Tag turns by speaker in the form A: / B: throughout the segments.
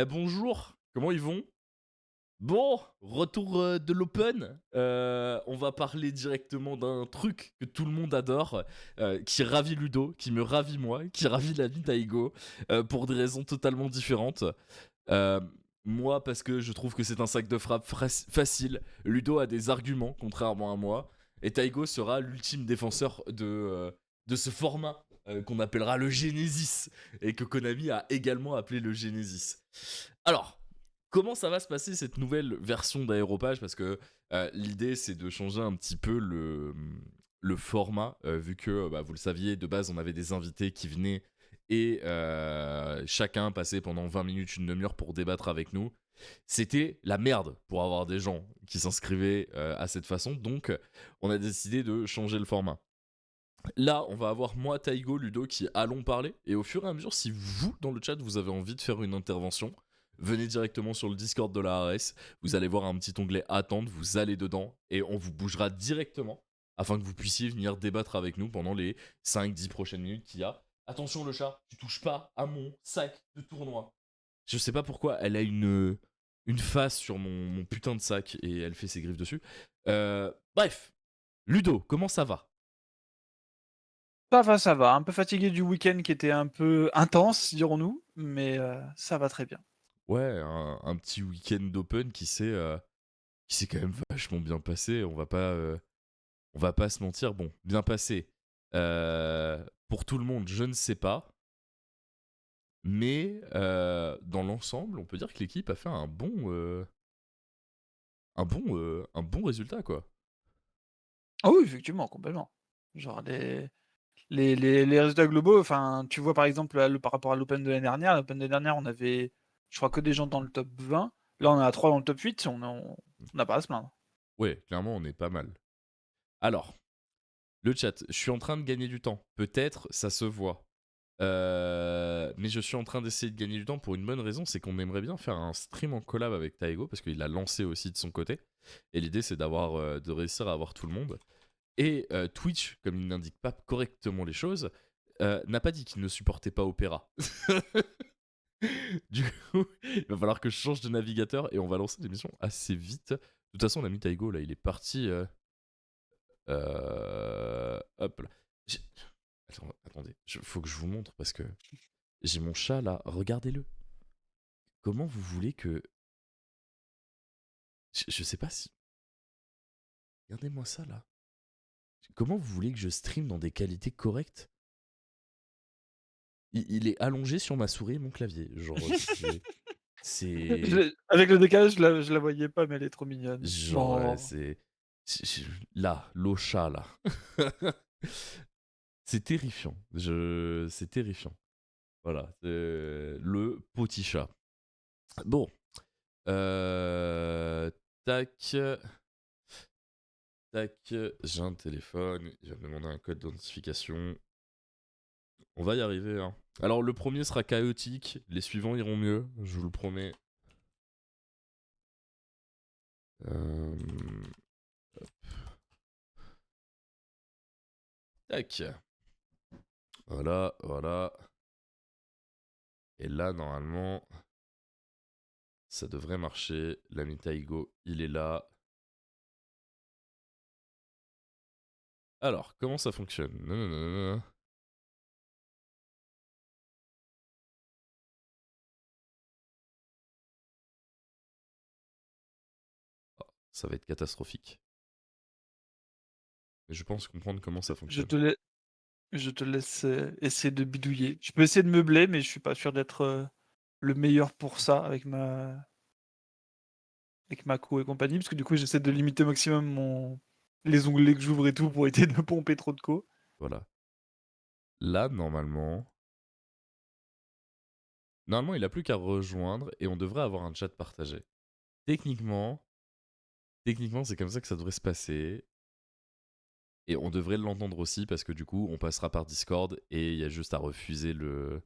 A: Bonjour, comment ils vont? Bon, retour de l'Open. On va parler directement d'un truc que tout le monde adore, qui ravit Ludo, qui me ravit moi, qui ravit l'ami Taigo, pour des raisons totalement différentes. Euh, Moi, parce que je trouve que c'est un sac de frappe facile. Ludo a des arguments, contrairement à moi. Et Taigo sera l'ultime défenseur de ce format qu'on appellera le Genesis, et que Konami a également appelé le Genesis. Alors, comment ça va se passer cette nouvelle version d'Aéropage? Parce que l'idée, c'est de changer un petit peu le format, vu que, bah, vous le saviez, de base, on avait des invités qui venaient et chacun passait pendant 20 minutes, une demi-heure pour débattre avec nous. C'était la merde pour avoir des gens qui s'inscrivaient à cette façon, donc on a décidé de changer le format. Là, on va avoir moi, Taigo, Ludo qui allons parler, et au fur et à mesure, si vous, dans le chat, vous avez envie de faire une intervention, venez directement sur le Discord de la ARS, vous allez voir un petit onglet attendre, vous allez dedans, et on vous bougera directement, afin que vous puissiez venir débattre avec nous pendant les 5-10 prochaines minutes qu'il y a. Attention le chat, tu touches pas à mon sac de tournoi. Je sais pas pourquoi, elle a une face sur mon putain de sac, et elle fait ses griffes dessus. Bref, Ludo, comment ça va?
B: Ça va. Un peu fatigué du week-end qui était un peu intense, dirons-nous, mais ça va très bien.
A: Ouais, un petit week-end d'open qui s'est quand même vachement bien passé. On va pas se mentir. Bon, bien passé. Pour tout le monde, je ne sais pas. Mais dans l'ensemble, on peut dire que l'équipe a fait un bon résultat, quoi.
B: Ah oui, effectivement, complètement. Genre les résultats globaux, enfin, tu vois par exemple par rapport à l'Open de l'année dernière, l'Open de l'année dernière, on avait, je crois, que des gens dans le top 20. Là, on en a 3 dans le top 8, on n'a pas à se plaindre.
A: Ouais, clairement, on est pas mal. Alors, le chat, je suis en train de gagner du temps. Peut-être ça se voit. Mais je suis en train d'essayer de gagner du temps pour une bonne raison, c'est qu'on aimerait bien faire un stream en collab avec Taigo, parce qu'il l'a lancé aussi de son côté. Et l'idée, c'est de réussir à avoir tout le monde. Et Twitch, comme il n'indique pas correctement les choses, n'a pas dit qu'il ne supportait pas Opera. Du coup, il va falloir que je change de navigateur et on va lancer l'émission assez vite. De toute façon, l'ami Taigo, là, il est parti. Hop là. Attendez, faut que je vous montre parce que j'ai mon chat là, regardez-le. Comment vous voulez que. Je sais pas si. Regardez-moi ça là. Comment vous voulez que je stream dans des qualités correctes? Il est allongé sur ma souris et mon clavier. Genre, c'est.
B: Avec le décalage, je la voyais pas, mais elle est trop mignonne.
A: Genre,
B: Bon.
A: là, l'Ocha là. C'est terrifiant. C'est terrifiant. Voilà, c'est le petit chat. Bon. Euh... Tac. Tac. J'ai un téléphone. Il va me demander un code d'identification. On va y arriver. Hein. Alors, le premier sera chaotique. Les suivants iront mieux. Je vous le promets. Euh... Tac. Voilà, voilà. Et là, normalement, ça devrait marcher. L'ami Taigo, il est là. Alors, comment ça fonctionne? Nanana. Oh, ça va être catastrophique. Mais je pense comprendre comment ça
B: Je
A: fonctionne.
B: te laisse, je te laisse essayer de bidouiller. Je peux essayer de meubler, mais je suis pas sûr d'être le meilleur pour ça avec ma co et compagnie, parce que du coup, j'essaie de limiter au maximum les onglets que j'ouvre et tout pour éviter de me pomper trop de co.
A: Voilà. Là, normalement, il a plus qu'à rejoindre et on devrait avoir un chat partagé. Techniquement, c'est comme ça que ça devrait se passer. Et on devrait l'entendre aussi parce que du coup, on passera par Discord et il y a juste à refuser le.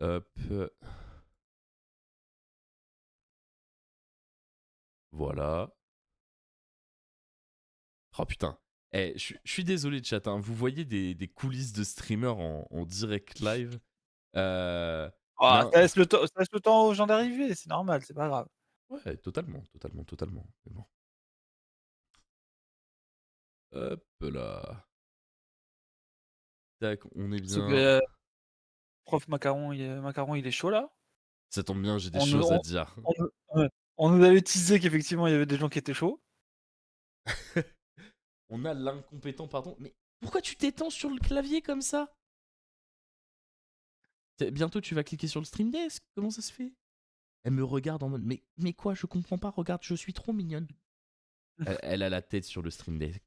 A: Hop. Voilà. Oh putain. Eh, je suis désolé, chat. Hein. Vous voyez des coulisses de streamers en direct live. Euh,
B: Ah,
A: Non,
B: ça laisse le temps aux gens d'arriver, c'est normal, c'est pas grave.
A: ouais, totalement, totalement, totalement. Mais bon. Hop là. Tac, on est
B: Parce que,
A: bien.
B: prof Macaron, il est chaud là.
A: Ça tombe bien, j'ai des
B: On nous
A: choses à
B: on
A: dire.
B: on nous ouais, on nous avait teasé qu'effectivement il y avait des gens qui étaient chauds.
A: On a l'incompétent, pardon. Mais pourquoi tu t'étends sur le clavier comme ça? Bientôt tu vas cliquer sur le stream desk. Comment ça se fait? Elle me regarde en mode mais quoi? Je comprends pas. Regarde, je suis trop mignonne. Elle a la tête sur le stream desk.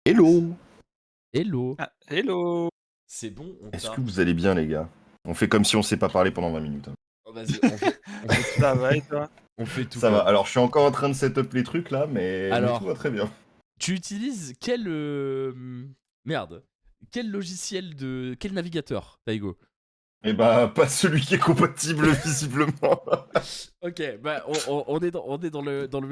C: Hello!
A: Hello.
B: Ah, hello!
A: C'est bon, on
C: Est-ce
A: t'a.
C: que vous allez bien, les gars? On fait comme si on s'est pas parlé pendant 20 minutes, hein.
A: Oh, vas-y, on fait tout.
B: Ça va et toi?
A: On fait tout
C: Ça va.
A: comme.
C: Alors, je suis encore en train de setup les trucs là, mais tout
A: Alors,
C: va très bien.
A: tu utilises quel. Merde. Quel logiciel de. Quel navigateur, Taigo?
C: Et bah, pas celui qui est compatible, visiblement.
A: Ok, bah on est dans le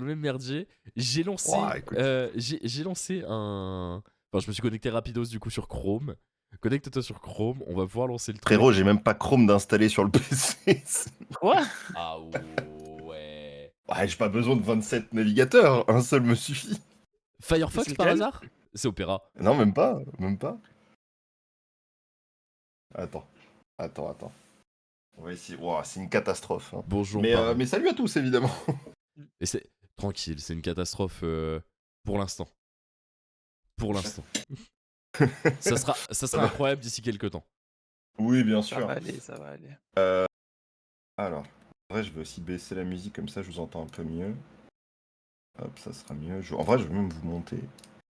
A: même merdier. J'ai lancé,
C: Ouah, écoute.
A: j'ai lancé un. Enfin, je me suis connecté rapidos du coup sur Chrome. Connecte-toi sur Chrome, on va pouvoir lancer le truc.
C: Frérot, j'ai même pas Chrome d'installer sur le PC.
B: Quoi?
A: Ah ouais.
C: Ouais, j'ai pas besoin de 27 navigateurs, un seul me suffit.
A: Firefox
B: C'est
A: par
B: lequel?
A: hasard? C'est Opera.
C: Non, même pas, même pas. Attends. On va essayer. Ouah, c'est une catastrophe, hein.
A: Bonjour,
C: Mais,
A: pardon.
C: mais salut à tous, évidemment.
A: Et c'est tranquille, c'est une catastrophe pour l'instant. Pour l'instant. Ça sera incroyable d'ici quelques temps.
C: Oui, bien
B: Ça
C: sûr.
B: va aller, ça va aller.
C: Alors, en vrai, je vais aussi baisser la musique, comme ça je vous entends un peu mieux. Hop, ça sera mieux. En vrai, je vais même vous monter.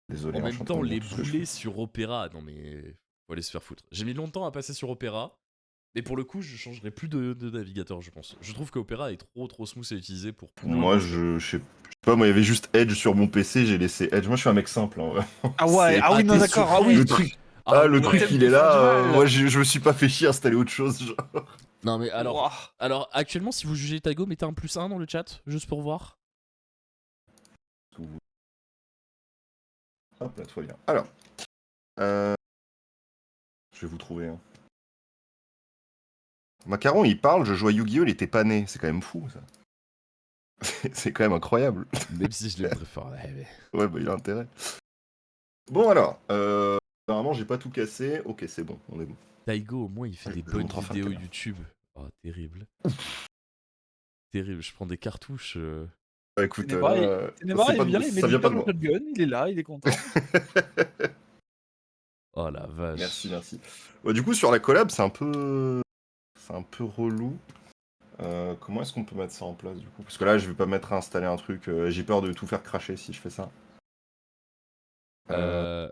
C: Désolé,
A: En même temps,
C: j'entends
A: les
C: tout ce que je
A: boulets
C: fais.
A: sur Opera, non mais faut aller se faire foutre. J'ai mis longtemps à passer sur Opera, mais pour le coup, je changerai plus de navigateur, je pense. Je trouve que Opera est trop smooth à utiliser pour plein
C: Moi,
A: de-
C: je sais pas, moi, il y avait juste Edge sur mon PC, j'ai laissé Edge. Moi, je suis un mec simple, hein, vraiment.
B: Ah ouais,
C: C'est-
B: ah oui, non,
A: t'es
B: d'accord,
A: sur
B: ah oui.
C: Le
A: Edge.
C: truc,
A: Ah
C: le truc,
A: ouais.
C: il est
B: Faire du
C: là.
B: mal.
C: Moi, je me suis pas fait chier à installer autre chose. Genre.
A: Non mais
B: Ouah.
A: alors actuellement, si vous jugez Taigo, mettez un +1 dans le chat, juste pour voir.
C: Hop là, tout va bien. Alors, euh, je vais vous trouver. Hein. Macaron, il parle, je joue à Yu-Gi-Oh, il était pas né. C'est quand même fou, ça. C'est quand même incroyable.
A: Même si je l'aime très fort.
C: Ouais, bah, il a intérêt. Bon, alors, apparemment, j'ai pas tout cassé. Ok, c'est bon, on est bon.
A: Taigo, au moins, il fait
C: Je
A: des
C: vous
A: bonnes
C: montre enfin
A: vidéos
C: tout à l'heure.
A: YouTube. Oh, terrible. Terrible, je prends des cartouches.
C: Bah, écoute,
B: Ténébar,
C: c'est
B: il
C: pas
B: vient,
C: de-
B: il met
C: ça
B: du
C: vient pas
B: cœur
C: de
B: dans
C: moi.
B: le shotgun, il est là, il est content.
A: Oh la vache.
C: Merci. Ouais, du coup, sur la collab, c'est un peu relou. Comment est-ce qu'on peut mettre ça en place, du coup? Parce que là, je vais pas mettre à installer un truc. J'ai peur de tout faire cracher si je fais ça.
A: Euh...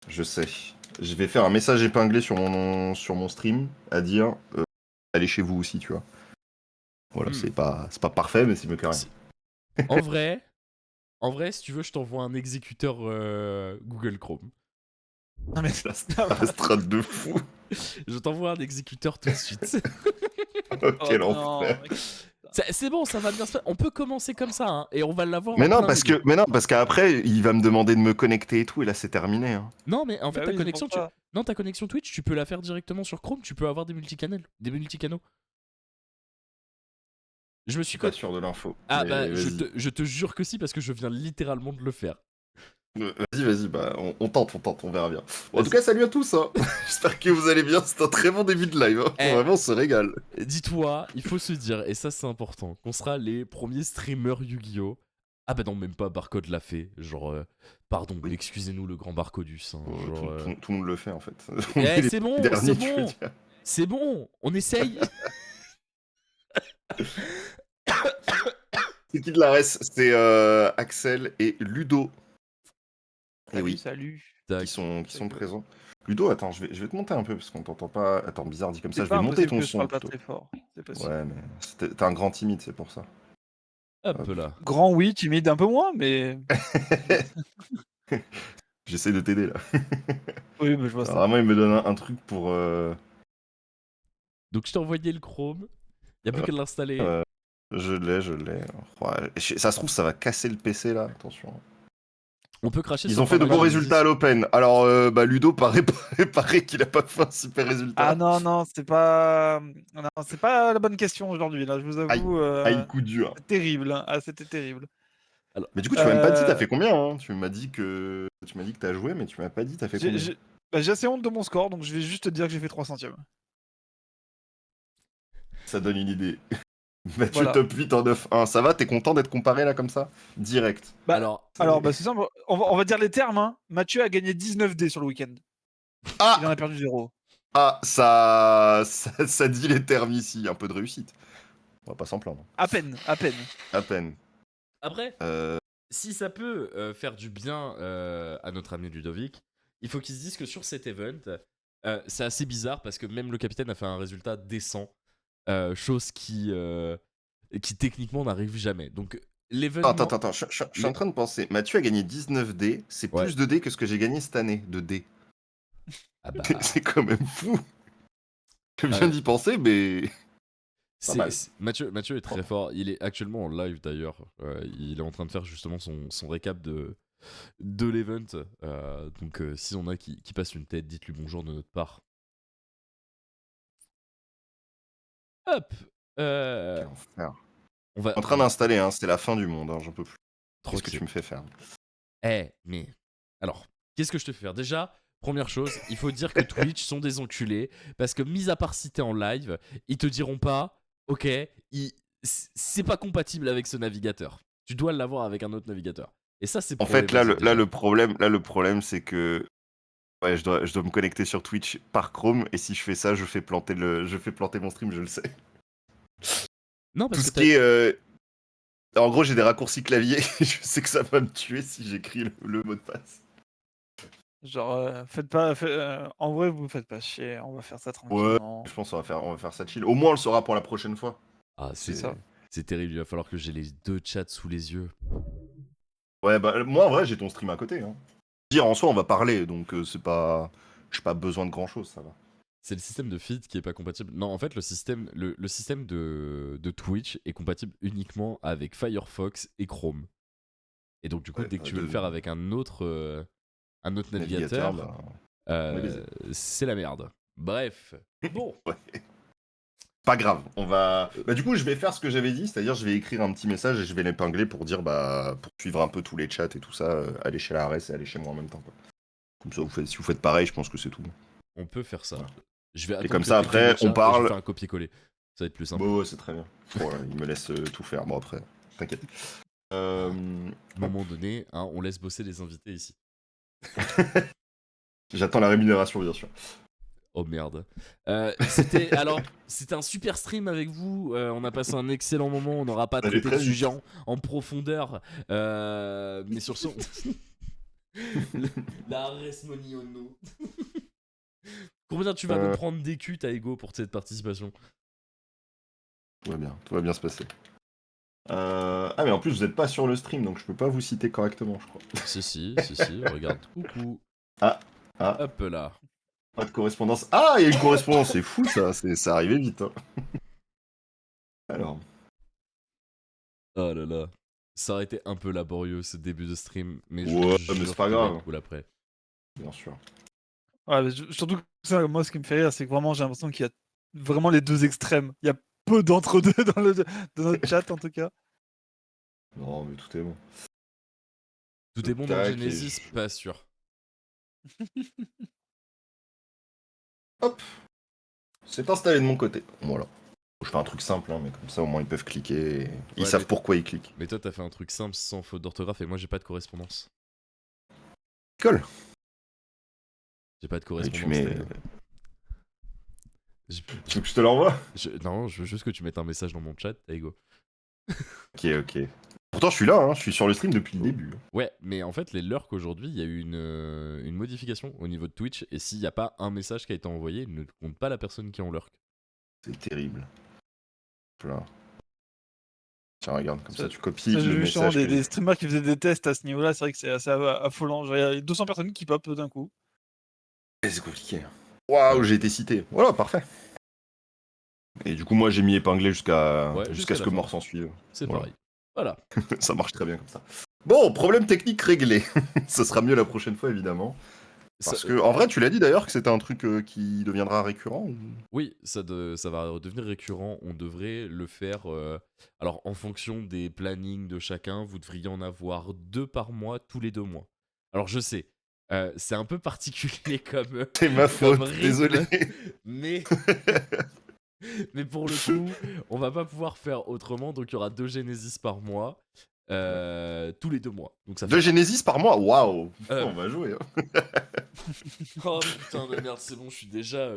C: Je sais. Je vais faire un message épinglé sur mon stream à dire allez chez vous aussi, tu vois. Voilà,
A: Hmm.
C: c'est pas parfait, mais c'est mieux que rien.
A: En vrai, si tu veux, je t'envoie un exécuteur Google Chrome.
B: Non mais
C: La strat de fou.
A: Je t'envoie un exécuteur tout de suite.
C: Oh,
B: oh
C: quel
B: non,
C: enfer.
B: mec.
A: C'est bon, ça va bien se faire. On peut commencer comme ça, hein, et on va l'avoir.
C: Mais
A: en
C: non,
A: plein milieu.
C: mais non, parce qu'après, il va me demander de me connecter et tout, et là, c'est terminé. Hein.
A: Non, mais en fait,
B: Bah
A: ta
B: oui, c'est
A: connexion,
B: pour ça.
A: non, ta connexion Twitch, tu peux la faire directement sur Chrome. Tu peux avoir des multicanaux. Je me
C: Je
A: suis
C: suis pas
A: connecté.
C: sûr de l'info.
A: Ah
C: mais
A: bah,
C: vas-y.
A: je te jure que si, parce que je viens littéralement de le faire.
C: Vas-y, bah, on tente, on verra bien. Bon, en
A: Vas-y.
C: tout cas, salut à tous. Hein. J'espère que vous allez bien. C'est un très bon début de live. Hein.
A: Eh.
C: Vraiment, on se régale.
A: Dis-toi, il faut se dire, et ça c'est important, qu'on sera les premiers streamers Yu-Gi-Oh! Ah bah non, même pas, Barcode l'a fait. Genre, pardon,
C: Oui.
A: excusez-nous le grand Barcodus. Hein, genre,
C: Tout le monde le fait en fait.
A: Eh, c'est bon,
C: Dernier,
A: c'est
C: tu veux
A: bon,
C: dire.
A: c'est bon, on essaye.
C: C'est qui de la res? C'est Axel et Ludo. Et
B: Salut,
C: oui,
B: salut.
A: Tac.
C: qui sont
B: Salut.
C: présents. Ludo, attends, je vais te monter un peu parce qu'on t'entend pas. Attends, bizarre dit comme ça.
B: C'est
C: Je
B: pas
C: vais monter
B: impossible
C: ton
B: que je
C: son
B: parle pas
C: plutôt.
B: très fort. C'est possible.
C: Ouais, mais t'es un grand timide, c'est pour ça.
A: Hop là.
B: Grand oui, timide un peu moins, mais
C: J'essaie de t'aider là.
B: oui, mais je vois
C: Alors,
B: ça.
C: vraiment, il me donne un truc pour.
A: Donc je t'ai envoyé le Chrome, y a plus qu'à l'installer.
C: Je l'ai. Ouais, ça se trouve, ça va casser le PC là. Attention.
A: On peut cracher
C: Ils
A: sur
C: ont fait de
A: Final
C: bons
A: Fantasy.
C: résultats à l'Open. Alors, Ludo, paraît qu'il a pas fait un super résultat.
B: Ah non, c'est pas la bonne question aujourd'hui, là, je vous
C: Aïe,
B: avoue.
C: aïe, coup dur.
B: C'est terrible, hein. Ah, c'était terrible.
C: Mais du coup, tu m'as même pas dit t'as
B: Euh,
C: fait combien, hein. Tu m'as dit que t'as joué, mais tu m'as pas dit t'as fait
B: j'ai
C: combien.
B: j'ai assez honte de mon score, donc je vais juste te dire que j'ai fait 3 centièmes.
C: Ça donne une idée. Mathieu
B: Voilà.
C: top 8 en 9-1. Ça va, t'es content d'être comparé là comme ça? Direct.
A: Alors,
B: C'est simple, on va dire les termes. Hein. Mathieu a gagné 19 dés sur le week-end. Il en
C: Ah,
B: a perdu 0.
C: ça dit les termes ici. Un peu de réussite. On va pas s'en plaindre.
B: À peine.
C: À peine.
A: après,
C: Euh,
A: si ça peut faire du bien à notre ami Ludovic, il faut qu'il se dise que sur cet event, c'est assez bizarre parce que même le capitaine a fait un résultat décent, chose qui techniquement n'arrive jamais. Donc l'événement...
C: Attends, je suis en train de penser. Mathieu a gagné 19 dés. C'est
A: Ouais.
C: plus de dés que ce que j'ai gagné cette année de dés.
A: Ah bah,
C: C'est quand même fou. Je viens d'y penser, mais. mal.
A: Mathieu est très fort. Il est actuellement en live d'ailleurs. Il est en train de faire justement son récap de l'event. Donc si on a qui passe une tête, dites-lui bonjour de notre part. Hop.
C: Quel enfer.
A: On va
C: En train d'installer, hein, c'est la fin du monde, hein, j'en peux plus. Qu'est-ce que
A: tranquille.
C: tu me fais faire?
A: Mais alors, qu'est-ce que je te fais faire? Déjà, première chose, il faut dire que Twitch sont des enculés parce que mis à part si t'es en live, ils te diront pas, ok, c'est pas compatible avec ce navigateur. Tu dois l'avoir avec un autre navigateur. Et ça, c'est
C: En fait, là,
A: problématique déjà.
C: le problème, c'est que ouais, je dois me connecter sur Twitch par Chrome, et si je fais ça, je fais planter mon stream, je le sais.
A: Non,
C: Tout
A: parce
C: ce
A: que
C: qui est. En gros, j'ai des raccourcis clavier, et je sais que ça va me tuer si j'écris le mot de passe.
B: Genre, faites pas. En vrai, vous faites pas chier. On va faire ça
C: Ouais,
B: tranquillement.
C: je pense qu'on va faire ça chill. Au moins, on le saura pour la prochaine fois.
A: Ah,
B: C'est ça.
A: c'est terrible, il va falloir que j'ai les deux chats sous les yeux.
C: Ouais, bah, moi, en vrai, j'ai ton stream à côté. Hein. Dire, en soi, on va parler, donc c'est pas. J'ai pas besoin de grand chose, ça va.
A: C'est le système de feed qui est pas compatible. Non, en fait, le système de Twitch est compatible uniquement avec Firefox et Chrome. Et donc, du coup,
C: Ouais,
A: dès que tu veux le faire avec un autre navigateur,
C: bah, on est baisé.
A: c'est la merde. Bref. Bon.
C: Ouais. Pas grave, on va. Bah, du coup, je vais faire ce que j'avais dit, c'est-à-dire, je vais écrire un petit message et je vais l'épingler pour dire, bah, pour suivre un peu tous les chats et tout ça, aller chez la RS et aller chez moi en même temps, quoi. Comme ça, si vous faites pareil, je pense que c'est tout.
A: On peut faire ça.
C: Voilà.
A: Je vais
C: Et
A: attendre
C: comme
A: que
C: ça,
A: t'écrives
C: après,
A: le chat
C: on
A: et
C: parle.
A: je vais faire un copier-coller. Ça va être plus simple.
C: Bon, ouais, c'est très bien. Voilà, il me laisse tout faire. Bon, après, t'inquiète.
A: À un moment donné, hein, on laisse bosser les invités ici.
C: J'attends la rémunération, bien sûr.
A: Oh merde. C'était un super stream avec vous. On a passé un excellent moment. On n'aura pas
C: Ça allait
A: traité de
C: très vite.
A: sujet en profondeur. Mais sur ce. La Resmoniono. Combien tu vas me prendre d'écu, ta ego, pour cette participation?
C: Tout va bien se passer. Ah, mais en plus, vous n'êtes pas sur le stream, donc je peux pas vous citer correctement, je crois.
A: Si, regarde. Coucou.
C: Ah.
A: Hop là.
C: Pas de correspondance. Ah, il y a une correspondance, c'est fou ça, ça arrivait vite. Hein. Alors.
A: Oh là là. Ça aurait été un peu laborieux ce début de stream, mais
C: Ouais,
A: je
C: mais
A: jure
C: c'est pas
A: qu'il va
C: grave.
A: être cool après.
C: Bien sûr.
B: Ouais, mais surtout que ça, moi, ce qui me fait rire, c'est que vraiment, j'ai l'impression qu'il y a vraiment les deux extrêmes. Il y a peu d'entre-deux dans notre chat, en tout cas.
C: Non, mais tout est bon.
A: Tout est bon dans
C: Tac,
A: Genesis, pas sûr.
C: Hop. C'est installé de mon côté. Voilà. Je fais un truc simple, hein, mais comme ça au moins ils peuvent cliquer. Et ils savent pourquoi ils cliquent.
A: Mais toi, t'as fait un truc simple sans faute d'orthographe et moi, j'ai pas de correspondance.
C: Colle.
A: J'ai pas de
C: Et
A: correspondance.
C: tu mets.
A: Taïgo.
C: Tu veux que je te l'envoie?
A: Non, je veux juste que tu mettes un message dans mon chat, Taïgo.
C: Ok. Pourtant, je suis là, hein, je suis sur le stream depuis le début.
A: Ouais, mais en fait, les lurks aujourd'hui, il y a eu une modification au niveau de Twitch et s'il n'y a pas un message qui a été envoyé, il ne compte pas la personne qui est en lurk.
C: C'est terrible. Voilà. Tiens, regarde, comme ça tu copies
B: J'ai
C: le
B: vu justement
C: message.
B: des streamers qui faisaient des tests à ce niveau-là. C'est vrai que c'est assez affolant. Genre, il y a 200 personnes qui pop d'un coup.
C: C'est compliqué. Waouh, j'ai été cité. Voilà, parfait. Et du coup, moi, j'ai mis épinglé jusqu'à
A: Ouais, jusqu'à
C: ce
A: la
C: que
A: fin.
C: mort s'en suive.
A: C'est
C: Voilà.
A: pareil. Voilà.
C: Ça marche très bien comme ça. Bon, problème technique réglé. Ce sera mieux la prochaine fois, évidemment.
A: Ça-
C: Parce que, en vrai, tu l'as dit d'ailleurs que c'était un truc qui deviendra récurrent.
A: oui, ça va redevenir récurrent. On devrait le faire. Alors, en fonction des plannings de chacun, vous devriez en avoir 2 par mois, tous les 2 mois. Alors, je sais, c'est un peu particulier
C: C'est ma
A: comme
C: faute, désolé.
A: rythme, mais, mais pour le coup, on va pas pouvoir faire autrement. Donc, il y aura 2 Genesis par mois, tous les 2 mois. Donc, ça
C: De
A: fait.
C: Genesis par mois, waouh.
A: Euh,
C: On va jouer. Hein.
A: Oh putain de merde, c'est bon, je suis déjà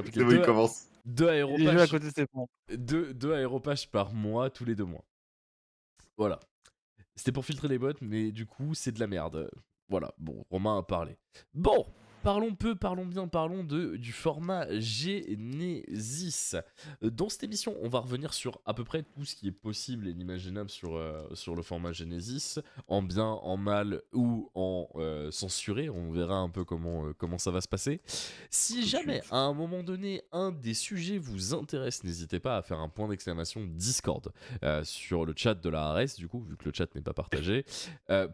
A: piqué.
C: C'est bon, il commence.
A: Deux
B: Les jeux à
A: aéropages,
B: côté, c'est bon.
A: deux aéropages par mois, tous les 2 mois. Voilà. C'était pour filtrer les bots, mais du coup, c'est de la merde. Voilà, bon, Romain a parlé. Bon, parlons peu, parlons bien, parlons du format Genesis. Dans cette émission, on va revenir sur à peu près tout ce qui est possible et inimaginable sur le format Genesis, en bien, en mal ou en censuré. On verra un peu comment ça va se passer. Si jamais, à un moment donné, un des sujets vous intéresse, n'hésitez pas à faire un point d'exclamation Discord sur le chat de la ARS, du coup, vu que le chat n'est pas partagé,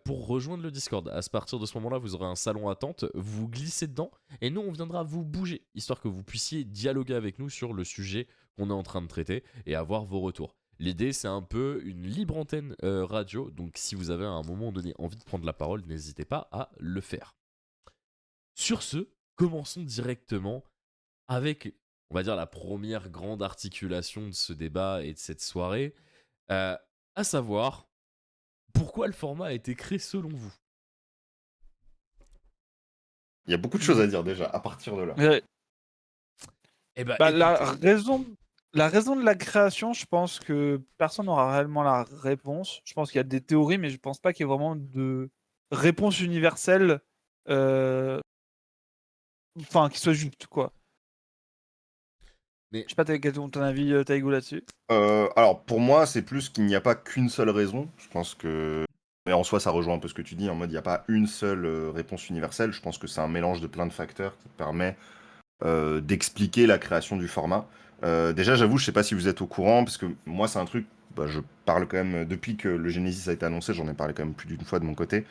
A: pour rejoindre le Discord. À partir de ce moment-là, vous aurez un salon attente, vous glissez dedans, et nous, on viendra vous bouger, histoire que vous puissiez dialoguer avec nous sur le sujet qu'on est en train de traiter et avoir vos retours. L'idée, c'est un peu une libre antenne radio, donc si vous avez à un moment donné envie de prendre la parole, n'hésitez pas à le faire. Sur ce, commençons directement avec, on va dire, la première grande articulation de ce débat et de cette soirée, à savoir, pourquoi le format a été créé selon vous?
C: Il y a beaucoup de choses à dire déjà, à partir de là.
B: Ouais.
A: Eh ben,
B: Bah,
A: écoutez,
B: la raison de la création, je pense que personne n'aura réellement la réponse. Je pense qu'il y a des théories, mais je pense pas qu'il y ait vraiment de réponse universelle, enfin, qui soit juste, quoi.
A: mais
B: Je sais pas, quel est ton avis, Taïgo, là-dessus?
C: Alors, pour moi, c'est plus qu'il n'y a pas qu'une seule raison. Je pense que. Mais en soi, ça rejoint un peu ce que tu dis, en mode il n'y a pas une seule réponse universelle. Je pense que c'est un mélange de plein de facteurs qui permet d'expliquer la création du format. Déjà, j'avoue, je sais pas si vous êtes au courant, parce que moi, c'est un truc, bah, je parle quand même, depuis que le Genesis a été annoncé, j'en ai parlé quand même plus d'une fois de mon côté.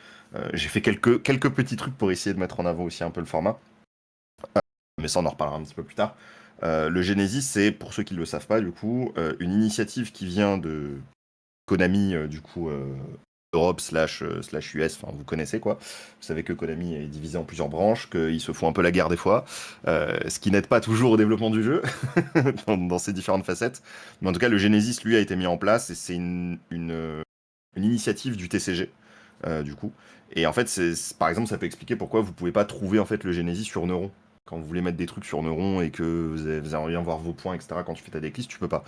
C: J'ai fait quelques petits trucs pour essayer de mettre en avant aussi un peu le format, mais ça, on en reparlera un petit peu plus tard. Le Genesis, c'est, pour ceux qui ne le savent pas, du coup, une initiative qui vient de Konami, du coup, Europe slash US, enfin vous connaissez quoi. Vous savez que Konami est divisé en plusieurs branches, qu'ils se font un peu la guerre des fois, ce qui n'aide pas toujours au développement du jeu, dans ses différentes facettes. Mais en tout cas, le Genesis, lui, a été mis en place, et c'est une initiative du TCG, du coup. Et en fait, par exemple, ça peut expliquer pourquoi vous pouvez pas trouver en fait le Genesis sur Neuron. Quand vous voulez mettre des trucs sur Neuron et que vous aimeriez bien voir vos points, etc., quand tu fais ta decklist, tu peux pas.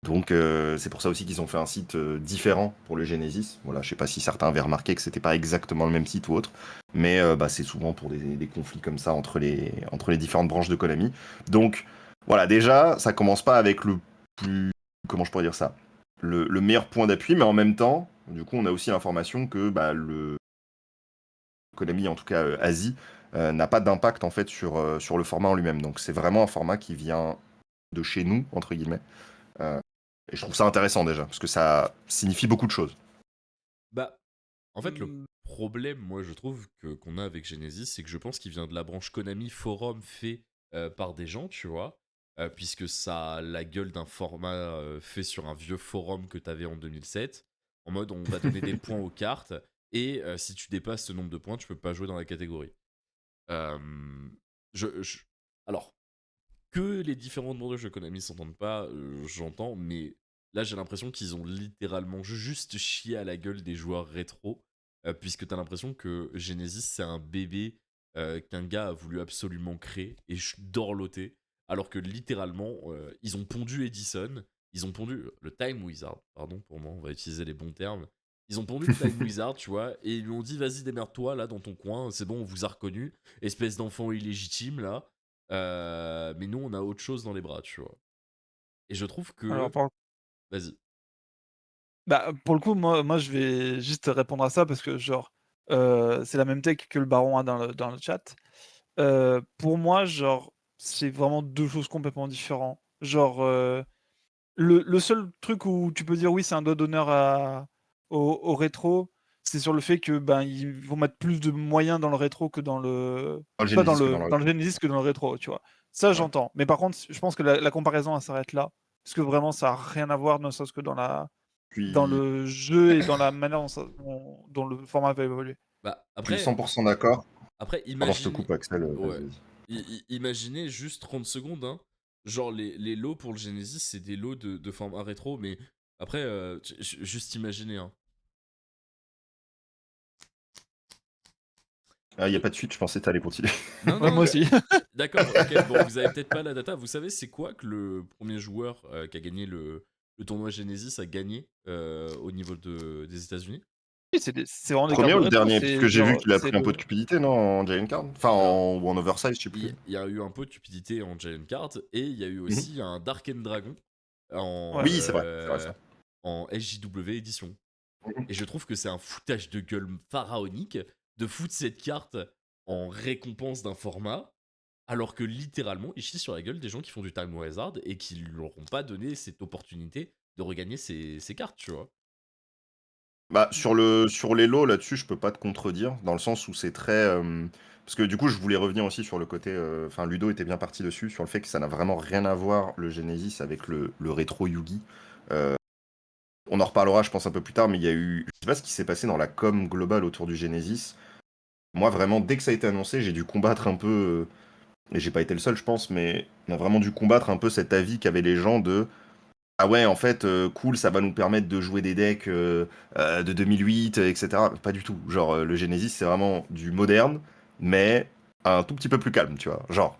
C: Donc c'est pour ça aussi qu'ils ont fait un site différent pour le Genesis. Voilà, je sais pas si certains avaient remarqué que c'était pas exactement le même site ou autre, mais bah, c'est souvent pour des conflits comme ça entre les différentes branches de Konami. Donc voilà, déjà, ça commence pas avec le plus, comment je pourrais dire ça, le meilleur point d'appui, mais en même temps, du coup, on a aussi l'information que bah, le Konami, en tout cas Asie, n'a pas d'impact en fait sur le format en lui-même. Donc c'est vraiment un format qui vient de chez nous, entre guillemets. Euh, et je trouve ça intéressant déjà, parce que ça signifie beaucoup de choses.
A: bah, en fait, le
B: Mmh,
A: problème, moi, je trouve, qu'on a avec Genesis, c'est que je pense qu'il vient de la branche Konami Forum fait par des gens, tu vois, puisque ça a la gueule d'un format fait sur un vieux forum que t'avais en 2007, en mode on va donner des points aux cartes, et si tu dépasses ce nombre de points, tu peux pas jouer dans la catégorie. Euh, alors, que les différentes branches de Konami s'entendent pas, j'entends, mais là j'ai l'impression qu'ils ont littéralement juste chié à la gueule des joueurs rétro, puisque t'as l'impression que Genesis c'est un bébé qu'un gars a voulu absolument créer et dorloter, alors que littéralement ils ont pondu Edison, ils ont pondu le Time Wizard, pardon pour moi, on va utiliser les bons termes. Ils ont pondu le Time Wizard, tu vois, et ils lui ont dit vas-y démerde-toi là dans ton coin, c'est bon on vous a reconnu, espèce d'enfant illégitime là. Mais nous, on a autre chose dans les bras, tu vois. Et je trouve
B: alors
A: que. Vas-y.
B: bah, pour le coup, moi, je vais juste répondre à ça parce que genre, c'est la même tech que le baron a dans le chat. Pour moi, genre, c'est vraiment 2 choses complètement différentes. Genre, le seul truc où tu peux dire: «Oui, c'est un doigt d'honneur au rétro», c'est sur le fait que ils vont mettre plus de moyens dans le rétro que dans le.
C: Dans le
B: Pas dans
C: Genesis que dans
B: le,
C: le
B: dans le
C: rétro.
B: Genesis que dans le rétro, tu vois. Ça,
C: Ouais.
B: j'entends. Mais par contre, je pense que la comparaison, elle s'arrête là. Parce que vraiment, ça n'a rien à voir, ne serait-ce que dans
C: Puis,
B: le jeu et dans la manière dont le format va évoluer.
A: Bah,
C: je suis
A: après,
C: 100% d'accord.
A: après,
C: Pardon, je te
A: imaginez.
C: coupe, Axel.
A: Ouais.
C: Vas-y.
A: Imaginez juste 30 secondes, hein. Genre, les lots pour le Genesis, c'est des lots de format rétro, mais après, juste imaginez, hein.
C: Ah, il n'y a pas de suite, je pensais que t'allais continuer.
A: Non,
B: Ouais,
A: non,
B: moi aussi.
A: d'accord, ok, bon, vous avez peut-être pas la data. Vous savez, c'est quoi que le premier joueur qui a gagné le tournoi Genesis a gagné au niveau des États-Unis?
B: Oui, c'est vraiment des cartes
C: Premier
B: de
C: ou le
B: rétro.
C: dernier?
B: C'est
C: Puisque j'ai vu
B: genre,
C: qu'il a
B: c'est
C: pris un
B: le.
C: pot de cupidité, non, en Giant Card? Enfin,
A: Alors,
C: ou en Oversize, je sais plus.
A: il y a eu un peu de cupidité en Giant Card et il y a eu
C: Mhm.
A: aussi un Darken Dragon en,
B: Ouais.
C: Oui, c'est vrai ça.
A: en SJW édition.
C: Mhm.
A: Et je trouve que c'est un foutage de gueule pharaonique de foutre cette carte en récompense d'un format, alors que littéralement, ils chient sur la gueule des gens qui font du Time Wizard et qui leur ont pas donné cette opportunité de regagner ces cartes, tu vois.
C: Bah, sur les lots, là-dessus, je peux pas te contredire, dans le sens où c'est très... parce que du coup, je voulais revenir aussi sur le côté... Enfin, Ludo était bien parti dessus, sur le fait que ça n'a vraiment rien à voir, le Genesis, avec le rétro Yugi. Euh, on en reparlera, je pense, un peu plus tard, mais il y a eu... Je sais pas ce qui s'est passé dans la com globale autour du Genesis. Moi, vraiment, dès que ça a été annoncé, j'ai dû combattre un peu... et j'ai pas été le seul, je pense, mais on a vraiment dû combattre un peu cet avis qu'avaient les gens de... Ah ouais, en fait, cool, ça va nous permettre de jouer des decks de 2008, etc. Pas du tout. Genre, le Genesis, c'est vraiment du moderne, mais un tout petit peu plus calme, tu vois. Genre,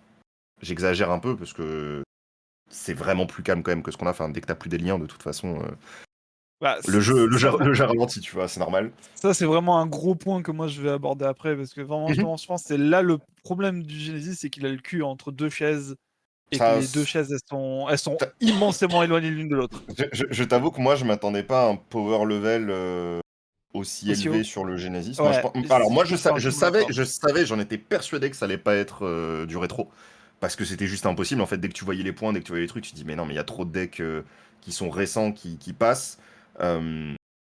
C: j'exagère un peu parce que c'est vraiment plus calme quand même que ce qu'on a. Enfin, dès que t'as plus des liens, de toute façon,
B: Bah,
C: le jeu ralentit, tu vois, c'est normal.
B: ça, c'est vraiment un gros point que moi je vais aborder après. Parce que vraiment,
C: Mhm.
B: je pense que c'est là le problème du Genesis, c'est qu'il a le cul entre deux chaises et que
C: Ça,
B: les deux chaises, elles sont immensément éloignées l'une de l'autre.
C: je t'avoue que moi, je m'attendais pas à un power level aussi
B: Aussi
C: élevé
B: haut.
C: sur le Genesis. Moi,
B: Ouais,
C: alors moi,
B: je suis entièrement d'accord.
C: je savais, j'en étais persuadé que ça allait pas être du rétro, parce que c'était juste impossible. En fait, dès que tu voyais les points, dès que tu voyais les trucs, tu te dis mais non, mais il y a trop de decks qui sont récents, qui passent. Euh,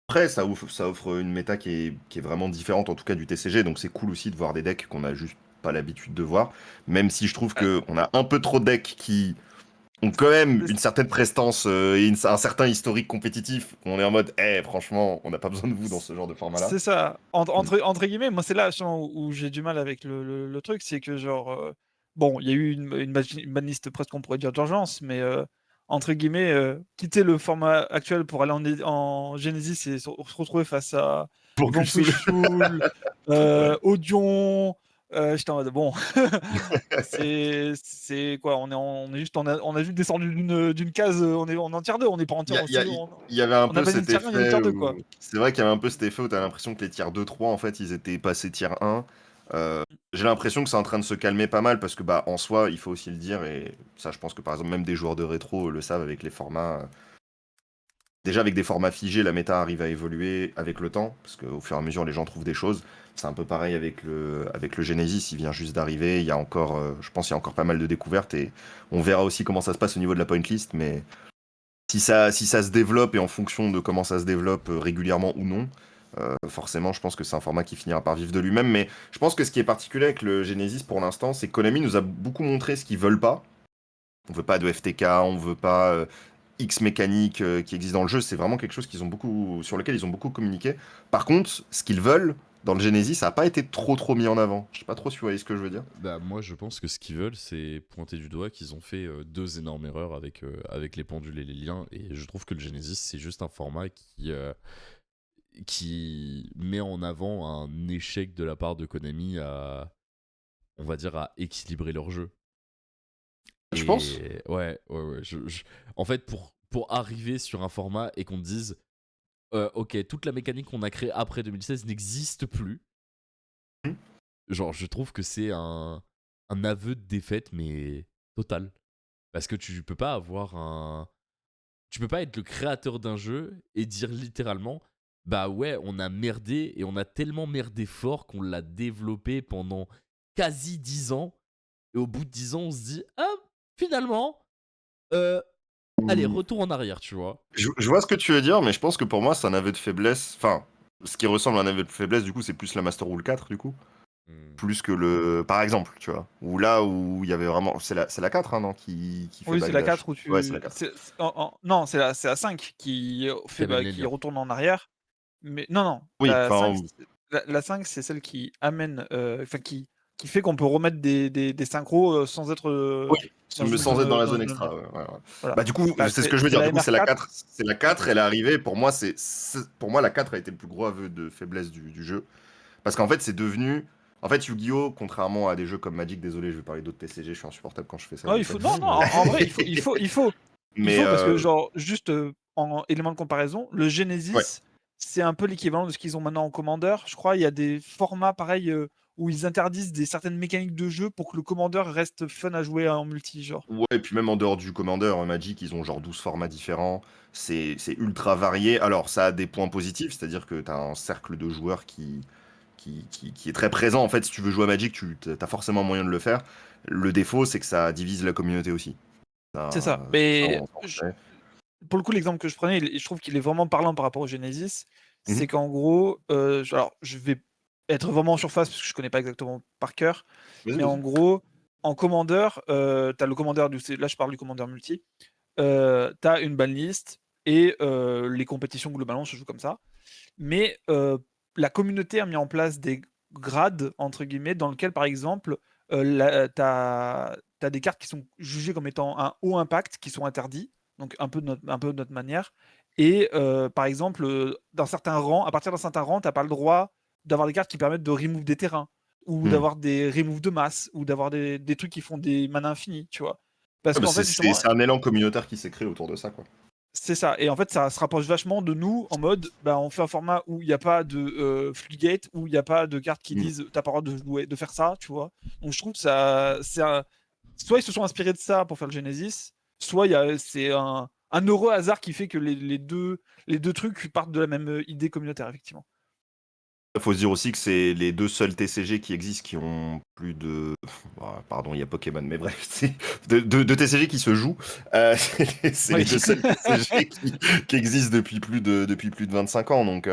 C: Après, ça offre une méta qui est vraiment différente, en tout cas du TCG, donc c'est cool aussi de voir des decks qu'on a juste pas l'habitude de voir. Même si je trouve
B: Ouais,
C: que on a un peu trop de decks qui ont quand même
B: c'est
C: une certaine prestance et un certain historique compétitif. On est en mode, franchement, on n'a pas besoin de vous dans ce genre de format-là.
B: c'est ça.
C: Mm.
B: Entre guillemets, moi, c'est là justement, où j'ai du mal avec le truc, c'est que genre, bon, il y a eu une banliste presque, on pourrait dire, d'urgence, mais entre guillemets, quitter le format actuel pour aller en Genesis et se retrouver face à
C: Pour Gulsoul.
B: Vanquish Soul,
C: Ouais.
B: Audion, j'étais en mode, bon, c'est quoi, on est juste, on a juste descendu d'une case, on est en tier 2, on n'est pas en
C: Il y,
B: tier,
C: il y avait un
B: on a
C: peu
B: pas dit
C: cet
B: tier 1, il y a le
C: effet
B: tier 2, quoi.
C: où... C'est vrai qu'il y avait un peu cet effet où tu as l'impression que les tiers 2-3, en fait, ils étaient passés tiers 1. J'ai l'impression que c'est en train de se calmer pas mal parce que, bah, en soi, il faut aussi le dire, et ça, je pense que par exemple, même des joueurs de rétro le savent avec les formats. Déjà, avec des formats figés, la méta arrive à évoluer avec le temps, parce qu'au fur et à mesure, les gens trouvent des choses. C'est un peu pareil avec le Genesis, il vient juste d'arriver. Il y a encore, je pense, qu'il y a encore pas mal de découvertes, et on verra aussi comment ça se passe au niveau de la point list. Mais si ça se développe, et en fonction de comment ça se développe régulièrement ou non, forcément, je pense que c'est un format qui finira par vivre de lui-même. Mais je pense que ce qui est particulier avec le Genesis pour l'instant, c'est que Konami nous a beaucoup montré ce qu'ils veulent pas. On veut pas de FTK, on veut pas X mécanique qui existe dans le jeu. C'est vraiment quelque chose sur lequel ils ont beaucoup communiqué. Par contre, ce qu'ils veulent dans le Genesis, ça n'a pas été trop mis en avant. Je sais pas trop si vous voyez ce que je veux dire.
A: Bah, moi, je pense que ce qu'ils veulent, c'est pointer du doigt qu'ils ont fait deux énormes erreurs avec les pendules et les liens. Et je trouve que le Genesis, c'est juste un format qui met en avant un échec de la part de Konami on va dire, à équilibrer leur jeu.
C: Je pense.
A: Et ouais. En fait, pour arriver sur un format et qu'on te dise, ok, toute la mécanique qu'on a créée après 2016 n'existe plus. Genre, je trouve que c'est un aveu de défaite, mais total. Parce que tu peux pas avoir un. Tu peux pas être le créateur d'un jeu et dire littéralement, bah ouais, on a merdé et on a tellement merdé fort qu'on l'a développé pendant quasi 10 ans. Et au bout de 10 ans, on se dit, ah, finalement, allez, retour en arrière, tu vois.
C: Je vois ce que tu veux dire, mais je pense que pour moi, c'est un aveu de faiblesse. Enfin, ce qui ressemble à un aveu de faiblesse, du coup, c'est plus la Master Rule 4, du coup.
A: Hmm.
C: Plus que le. Par exemple, tu vois. Où là où il y avait vraiment. C'est la 4, hein, non, qui fait
B: Oui, c'est la
C: backdash.
B: 4 où
C: Ouais, c'est
B: tu.
C: la 4.
B: Non, c'est la 5 qui
A: Qui amène les
B: qui
A: liens.
B: retourne en arrière. Mais non,
C: Oui,
B: la 5,
C: enfin.
B: la 5 c'est celle qui amène. Enfin, qui fait qu'on peut remettre des synchros sans être
C: Oui,
B: dans une
C: sans
B: zone.
C: être dans la
B: Dans
C: zone
B: une zone
C: extra.
B: libre.
C: Ouais.
B: Voilà.
C: Bah, du coup,
B: Bah,
C: c'est ce que je veux
B: c'est
C: dire.
B: la
C: Du coup, c'est la
B: MR4.
C: 4. C'est la 4, elle est arrivée. Pour moi, pour moi, la 4 a été le plus gros aveu de faiblesse du jeu. Parce qu'en fait, c'est devenu. En fait, Yu-Gi-Oh! Contrairement à des jeux comme Magic, désolé, je vais parler d'autres TCG, je suis insupportable quand je fais ça,
B: Non,
C: je
B: il
C: le sais.
B: faut. Non, non, en vrai, il
C: Mais
B: faut parce que, genre, juste en élément de comparaison, le
C: ouais.
B: Genesis, c'est un peu l'équivalent de ce qu'ils ont maintenant en Commander. Je crois il y a des formats pareils où ils interdisent certaines mécaniques de jeu pour que le Commander reste fun à jouer en multi, genre.
C: Ouais, et puis même en dehors du Commander, Magic, ils ont genre 12 formats différents. C'est ultra varié. Alors, ça a des points positifs, c'est-à-dire que tu as un cercle de joueurs qui est très présent. En fait, si tu veux jouer à Magic, tu as forcément moyen de le faire. Le défaut, c'est que ça divise la communauté aussi.
B: C'est ça.
C: Ça,
B: Mais
C: on sait.
B: pour le coup, l'exemple que je prenais, je trouve qu'il est vraiment parlant par rapport au Genesis.
C: Mhm.
B: C'est qu'en gros, alors je vais être vraiment en surface parce que je connais pas exactement par cœur,
C: Vas-y,
B: mais en
C: vas-y.
B: gros, en Commander, tu as le Commander là je parle du Commander multi. Tu as une banlist et les compétitions globalement se jouent comme ça. Mais la communauté a mis en place des grades, entre guillemets, dans lequel, par exemple, tu as des cartes qui sont jugées comme étant un haut impact, qui sont interdits, donc un peu de notre manière. Et par exemple, dans certains rangs, à partir d'un certain rang, tu n'as pas le droit d'avoir des cartes qui permettent de remove des terrains, ou
C: Hmm.
B: d'avoir des remove de masse, ou d'avoir des trucs qui font des mana infinis, tu vois. Parce
C: Ouais, bah,
B: qu'en fait, justement,
C: c'est un élan communautaire qui s'est créé autour de ça, quoi.
B: c'est ça. Et en fait, ça se rapproche vachement de nous en mode, bah, on fait un format où il n'y a pas de Fleetgate, où il n'y a pas de cartes qui
C: Hmm.
B: disent t'as pas le droit de jouer, de faire ça, tu vois. Donc je trouve que ça, soit ils se sont inspirés de ça pour faire le Genesis, soit c'est un heureux hasard qui fait que les deux trucs partent de la même idée communautaire, effectivement.
C: Il faut se dire aussi que c'est les deux seuls TCG qui existent qui ont plus de. Pardon, il y a Pokémon, mais bref, c'est deux TCG qui se jouent. C'est les
B: Oui.
C: deux seuls TCG qui existent depuis plus de 25 ans. Donc,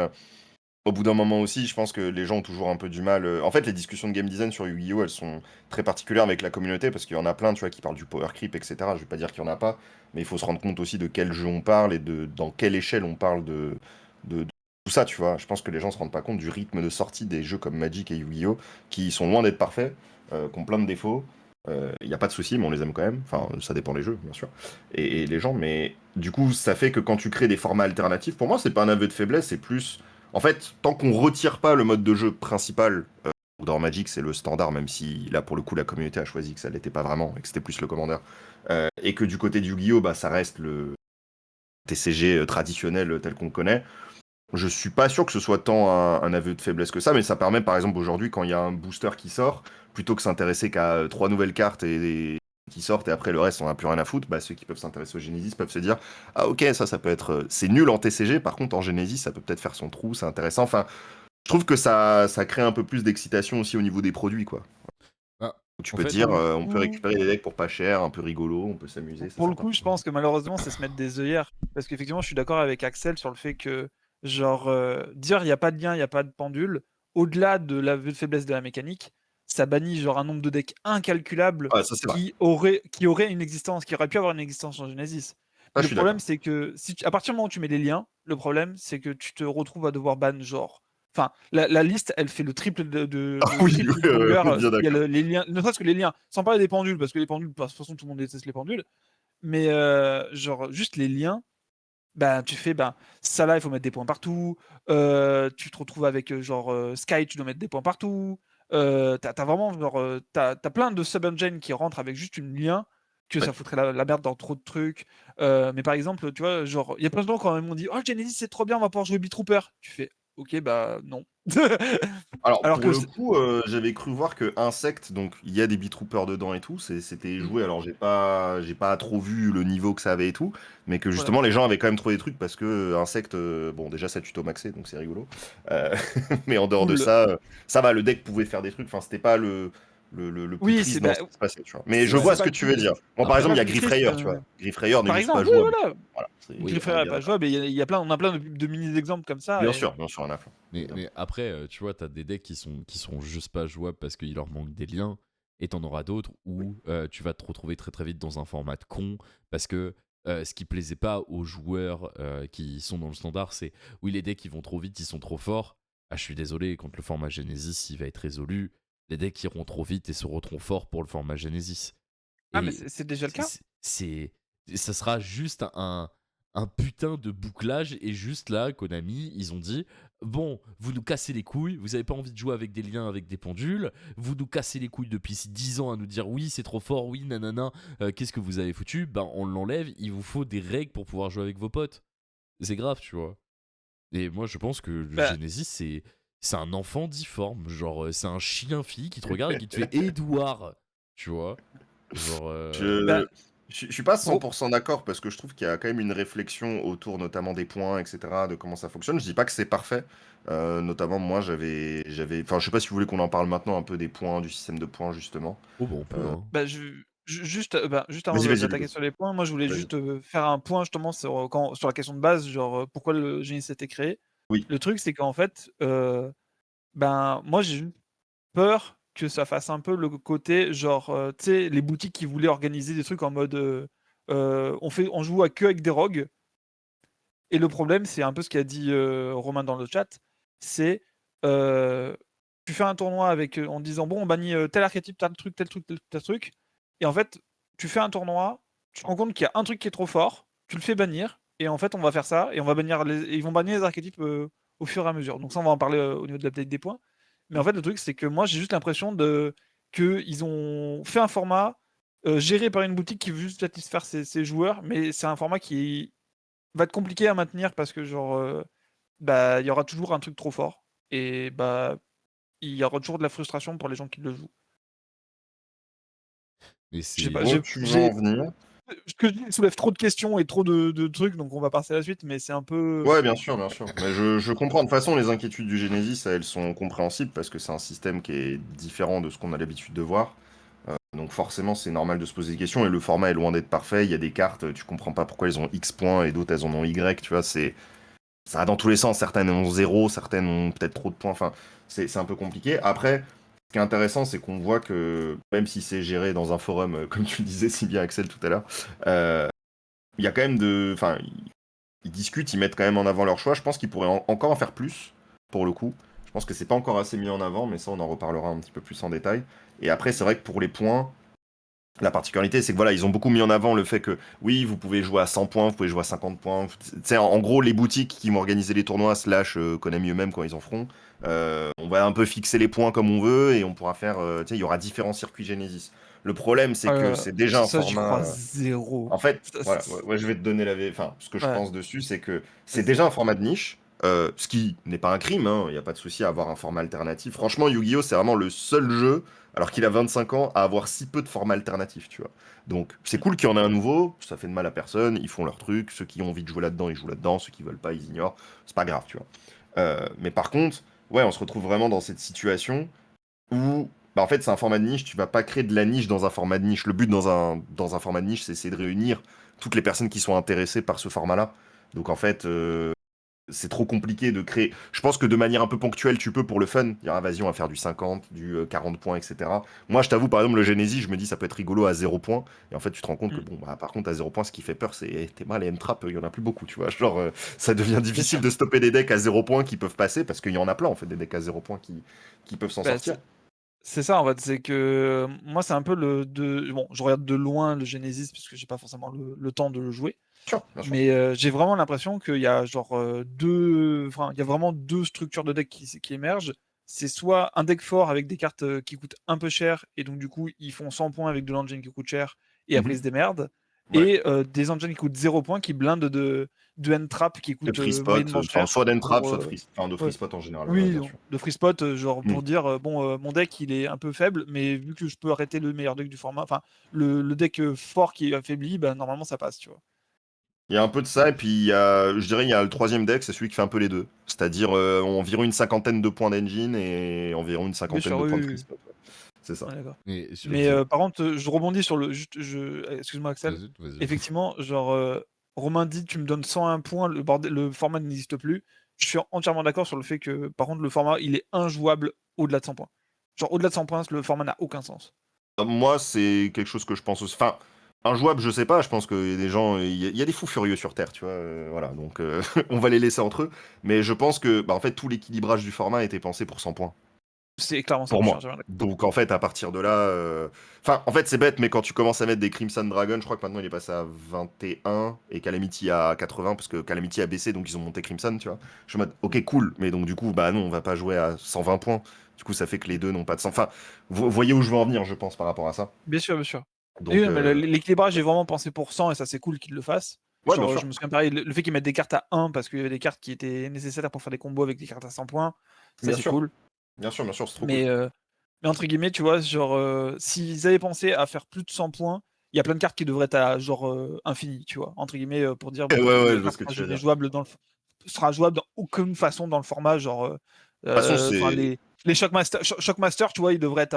C: au bout d'un moment aussi, je pense que les gens ont toujours un peu du mal. En fait, les discussions de game design sur Yu-Gi-Oh! Elles sont très particulières avec la communauté parce qu'il y en a plein, tu vois, qui parlent du power creep, etc. Je vais pas dire qu'il y en a pas, mais il faut se rendre compte aussi de quel jeu on parle et dans quelle échelle on parle de tout ça, tu vois. Je pense que les gens se rendent pas compte du rythme de sortie des jeux comme Magic et Yu-Gi-Oh! Qui sont loin d'être parfaits, qui ont plein de défauts. Il n'y a pas de souci, mais on les aime quand même. Enfin, ça dépend des jeux, bien sûr. Et les gens, mais du coup, ça fait que quand tu crées des formats alternatifs, pour moi, c'est pas un aveu de faiblesse, c'est plus. En fait, tant qu'on retire pas le mode de jeu principal, dans Magic, c'est le standard, même si là, pour le coup, la communauté a choisi que ça l'était pas vraiment et que c'était plus le commandeur. Et que du côté du Yu-Gi-Oh! Bah, ça reste le TCG traditionnel tel qu'on le connaît. Je suis pas sûr que ce soit tant un aveu de faiblesse que ça, mais ça permet par exemple aujourd'hui quand il y a un booster qui sort, plutôt que s'intéresser qu'à 3 nouvelles cartes qui sortent et après le reste on n'a plus rien à foutre, bah, ceux qui peuvent s'intéresser au Genesis peuvent se dire ah ok ça peut être c'est nul en TCG, par contre en Genesis ça peut peut-être faire son trou, c'est intéressant. Enfin, je trouve que ça crée un peu plus d'excitation aussi au niveau des produits quoi.
A: Ah,
C: Tu
A: en
C: peux te
A: fait,
C: dire
B: Pour le
C: on peut
B: coup,
C: récupérer des decks pour pas cher, un peu rigolo, on peut s'amuser, c'est
B: Pour le
C: sympa.
B: coup, je pense que malheureusement, c'est se mettre des œillères. Parce qu'effectivement, je suis d'accord avec Axel sur le fait que, genre, dire il n'y a pas de lien, il n'y a pas de pendule, au-delà de la faiblesse de la mécanique, ça bannit genre un nombre de decks incalculable
C: Ouais, ça c'est vrai.
B: qui aurait une existence, qui aurait pu avoir une existence en Genesis.
C: Ça
B: Mais
C: je
B: le
C: suis
B: problème,
C: d'accord.
B: c'est que à partir du moment où tu mets les liens, le problème, c'est que tu te retrouves à devoir ban genre. Enfin, la liste, elle fait le triple
C: Ah
B: le
C: oui,
B: triple de longueur.
C: bien
B: Il y a
C: d'accord.
B: les liens, ne serait-ce que les liens, sans parler des pendules, parce que les pendules, de toute façon, tout le monde déteste les pendules. Mais genre, juste les liens, bah, tu fais, bah, ça là, il faut mettre des points partout. Tu te retrouves avec, genre, Sky, tu dois mettre des points partout. T'as vraiment, genre, t'as plein de sub-engines qui rentrent avec juste une lien, que
C: Ouais.
B: ça foutrait la merde dans trop de trucs. Mais par exemple, tu vois, genre, il y a plein de gens quand même m'ont dit, oh, Genesis, c'est trop bien, on va pouvoir jouer Beatrooper. Tu fais, ok, bah, non.
C: Alors,
B: Alors
C: pour
B: que,
C: le coup, j'avais cru voir que Insect, donc il y a des Beatroopers dedans et tout, c'était
B: Mm,
C: joué. Alors, j'ai pas trop vu le niveau que ça avait et tout, mais que
B: voilà.
C: justement, les gens avaient quand même trouvé des trucs parce que Insect, bon, déjà, ça tuto maxé, donc c'est rigolo. Euh, mais en dehors de
B: Cool.
C: ça, ça va, le deck pouvait faire des trucs. Enfin, c'était pas le. le plus
B: Oui,
C: triste
B: c'est
C: dans
B: bah,
C: ce qui se passait, tu vois. Mais je
A: Ouais.
C: vois
B: c'est
C: ce
B: pas
C: que
B: le
C: tu veux
B: plus
C: dire. Moi, par
A: Après,
B: c'est
C: exemple,
B: pas
C: il y a
B: le plus triste,
C: Griffrayer, tu vois. Griffrayer n'est
B: par
C: juste pas
B: exemple, oui,
C: jouable.
B: voilà.
C: Voilà. C'est-
A: oui,
B: Griffrayer
C: enfin,
B: est pas jouable, mais il y a plein on a plein de mini exemples comme ça et
C: bien sûr, on a plein.
A: mais,
C: Évidemment.
A: mais après, tu vois, t'as des decks qui sont juste pas jouables parce qu'il leur manque des liens, et t'en auras d'autres
C: Oui.
A: où tu vas te retrouver très très vite dans un format de con, parce que ce qui plaisait pas aux joueurs qui sont dans le standard, c'est oui, les decks qui vont trop vite, ils sont trop forts. Ah, je suis désolé, quand le format Genesis il va être résolu, les decks iront trop vite et seront trop forts pour le format Genesis.
B: ah mais
A: Et
B: c'est déjà le cas.
A: ça sera juste un putain de bouclage. Et juste là, Konami, ils ont dit bon, vous nous cassez les couilles, vous avez pas envie de jouer avec des liens, avec des pendules, vous nous cassez les couilles depuis 10 ans à nous dire oui, c'est trop fort, oui, nanana, qu'est-ce que vous avez foutu? Ben, on l'enlève, il vous faut des règles pour pouvoir jouer avec vos potes. C'est grave, tu vois. Et moi, je pense que le
B: Bah,
A: Genesis, c'est un enfant difforme. Genre, c'est un chien-fille qui te regarde et qui te fait Edouard, tu vois. Genre,
C: Je
B: bah,
C: je suis pas
B: oh,
C: 100% d'accord parce que je trouve qu'il y a quand même une réflexion autour notamment des points, etc., de comment ça fonctionne. Je dis pas que c'est parfait. Notamment, moi, enfin, je sais pas si vous voulez qu'on en parle maintenant un peu des points, du système de points, justement.
A: oh, bon, on peut,
C: Euh,
A: hein.
B: juste avant
C: Vas-y, vas-y,
B: d'attaquer
C: Ludo.
B: sur les points, moi je voulais
C: Vas-y.
B: juste, faire un point justement sur la question de base, genre, pourquoi le Genesis a été créé.
C: Oui.
B: Le truc, c'est qu'en fait, ben, moi j'ai juste peur que ça fasse un peu le côté genre, tu sais, les boutiques qui voulaient organiser des trucs en mode, on joue avec des rogues. Et le problème, c'est un peu ce qu'a dit Romain dans le chat, c'est tu fais un tournoi avec en disant bon, on bannit tel archétype, tel truc, tel truc, tel truc, et en fait, tu fais un tournoi, tu te rends compte qu'il y a un truc qui est trop fort, tu le fais bannir, et en fait, on va faire ça, et on va bannir et ils vont bannir les archétypes au fur et à mesure. Donc ça, on va en parler au niveau de l'update des points. Mais en fait, le truc, c'est que moi, j'ai juste l'impression qu'ils ont fait un format géré par une boutique qui veut juste satisfaire ses joueurs, mais c'est un format qui va être compliqué à maintenir parce que genre bah il y aura toujours un truc trop fort et bah il y aura toujours de la frustration pour les gens qui le jouent.
A: Mais
B: Je sais
A: c'est.
B: pas,
C: Où tu veux en venir?
B: ce que je dis soulève trop de questions et trop de trucs donc on va passer à la suite mais c'est un peu
C: Ouais, bien sûr, bien sûr. Mais je comprends. De toute façon, les inquiétudes du Genesis, elles sont compréhensibles parce que c'est un système qui est différent de ce qu'on a l'habitude de voir. Donc forcément, c'est normal de se poser des questions et le format est loin d'être parfait. Il y a des cartes, tu comprends pas pourquoi elles ont X points et d'autres elles en ont Y. Tu vois, ça va dans tous les sens. Certaines ont 0, certaines ont peut-être trop de points. Enfin, c'est un peu compliqué. Après, ce qui est intéressant, c'est qu'on voit que même si c'est géré dans un forum, comme tu le disais si bien Axel tout à l'heure, euh, il y a quand même enfin, ils discutent, ils mettent quand même en avant leur choix. Je pense qu'ils pourraient encore en faire plus, pour le coup. Je pense que c'est pas encore assez mis en avant, mais ça, on en reparlera un petit peu plus en détail. Et après, c'est vrai que pour les points, la particularité, c'est que voilà, ils ont beaucoup mis en avant le fait que oui, vous pouvez jouer à 100 points, vous pouvez jouer à 50 points. Tu sais, en gros, les boutiques qui vont organiser les tournois, slash Konami eux-mêmes quand ils en feront, on va un peu fixer les points comme on veut et on pourra faire. Tu sais, il y aura différents circuits Genesis. Le problème, c'est que c'est déjà un
B: ça j'y
C: format.
B: crois zéro.
C: En fait,
B: Ça,
C: voilà, ouais, je vais te donner enfin, ce que je
B: ouais,
C: pense dessus, c'est que c'est
B: vas-y.
C: déjà un format de niche, ce qui n'est pas un crime, hein, il n'y a pas de souci à avoir un format alternatif. Franchement, Yu-Gi-Oh! C'est vraiment le seul jeu, alors qu'il a 25 ans, à avoir si peu de formats alternatifs, tu vois. Donc, c'est
B: Mm.
C: cool qu'il y en ait un nouveau, ça fait de mal à personne, ils font leur truc, ceux qui ont envie de jouer là-dedans, ils jouent là-dedans, ceux qui veulent pas, ils ignorent, c'est pas grave, tu vois. Mais par contre, ouais, on se retrouve vraiment dans cette situation où bah en fait c'est un format de niche, tu vas pas créer de la niche dans un format de niche. Le but dans un format de niche, c'est de réunir toutes les personnes qui sont intéressées par ce format-là. Donc en fait, c'est trop compliqué de créer. Je pense que de manière un peu ponctuelle, tu peux pour le fun. Dire, ah, vas-y, on va faire du 50, du 40 points, etc. Moi, je t'avoue, par exemple, le Genesis, je me dis, ça peut être rigolo à 0 points. Et en fait, tu te rends compte que,
B: Mm.
C: bon, bah, par contre, à 0 points, ce qui fait peur, c'est t'es mal, les M-Trap, il y en a plus beaucoup, tu vois. Genre, ça devient
B: C'est
C: difficile
B: ça.
C: de stopper des decks à 0 points qui peuvent passer, parce qu'il y en a plein, en fait, des decks à 0 points qui peuvent s'en
B: Bah,
C: sortir.
B: c'est ça en fait, c'est que moi c'est un peu bon, je regarde de loin le Genesis parce que j'ai pas forcément le temps de le jouer.
C: Bien sûr.
B: Mais j'ai vraiment l'impression qu'il y a genre il y a vraiment deux structures de deck qui émergent. C'est soit un deck fort avec des cartes qui coûtent un peu cher et donc du coup ils font 100 points avec de l'engine qui coûte cher et après ils se démerdent.
C: Ouais.
B: Et des engines qui coûtent 0 points qui blindent de hand trap qui
C: De
B: coûtent
C: free spot,
B: moyennement
C: enfin,
B: cher
C: soit d'entrap,
B: pour
C: soit de free
B: ouais.
C: spot en général, ouais,
B: Oui,
C: bien
B: donc,
C: sûr.
B: de free spot, genre
C: Mm.
B: pour dire bon mon deck il est un peu faible, mais vu que je peux arrêter le meilleur deck du format, enfin le deck fort qui est affaibli, bah normalement ça passe, tu vois.
C: Il y a un peu de ça, et puis je dirais, il y a le troisième deck, c'est celui qui fait un peu les deux. C'est-à-dire environ une cinquantaine de points d'engine et environ une
B: Bien
C: cinquantaine
B: sûr,
C: de
B: oui,
C: points de
B: oui,
C: free
B: oui.
C: spot. Ouais. C'est ça.
B: Ouais, d'accord.
A: Mais,
B: Mais par contre, je rebondis sur le. Excuse-moi, Axel.
A: vas-y.
B: Effectivement, genre, Romain dit tu me donnes 101 points, le format n'existe plus. Je suis entièrement d'accord sur le fait que, par contre, le format, il est injouable au-delà de 100 points. Genre, au-delà de 100 points, le format n'a aucun sens.
C: Moi, c'est quelque chose que je pense aussi. Enfin, injouable, je sais pas. Je pense qu'il y a des gens, il y a des fous furieux sur Terre, tu vois. Voilà, donc on va les laisser entre eux. Mais je pense que, en fait, tout l'équilibrage du format était pensé pour 100 points.
B: C'est clairement ça,
C: Pour
B: je suis
C: moi.
B: entièrement d'accord.
C: Donc en fait, à partir de là. Enfin, en fait, c'est bête, mais quand tu commences à mettre des Crimson Dragon, je crois que maintenant il est passé à 21 et Calamity à 80, parce que Calamity a baissé, donc ils ont monté Crimson, tu vois. Je suis en mode, ok, cool, mais donc du coup, bah non, on va pas jouer à 120 points. Du coup, ça fait que les deux n'ont pas de sens. Enfin, vous voyez où je veux en venir, je pense, par rapport à ça.
B: Bien sûr, bien sûr.
C: Donc,
B: Oui, mais l'équilibrage est vraiment pensé pour 100 et ça, c'est cool qu'ils le fassent.
C: ouais, bien
B: Genre,
C: sûr.
B: je me souviens pareil, le fait qu'ils mettent des cartes à 1 parce qu'il y avait des cartes qui étaient nécessaires pour faire des combos avec des cartes à 100 points, ça,
C: Bien
B: c'est
C: sûr.
B: cool.
C: Bien sûr, c'est trop
B: Mais,
C: cool.
B: mais entre guillemets, tu vois, genre, s'ils avaient pensé à faire plus de 100 points, il y a plein de cartes qui devraient être à genre infini, tu vois, entre guillemets, pour dire,
C: Ouais,
B: bon,
C: ouais, je
B: la
C: vois
B: carte
C: ce que
B: sera
C: tu veux
B: jamais
C: dire.
B: jouable sera jouable dans aucune façon dans le format, genre,
C: De toute façon,
B: enfin,
C: c'est.
B: les Shockmaster, tu vois, ils devraient être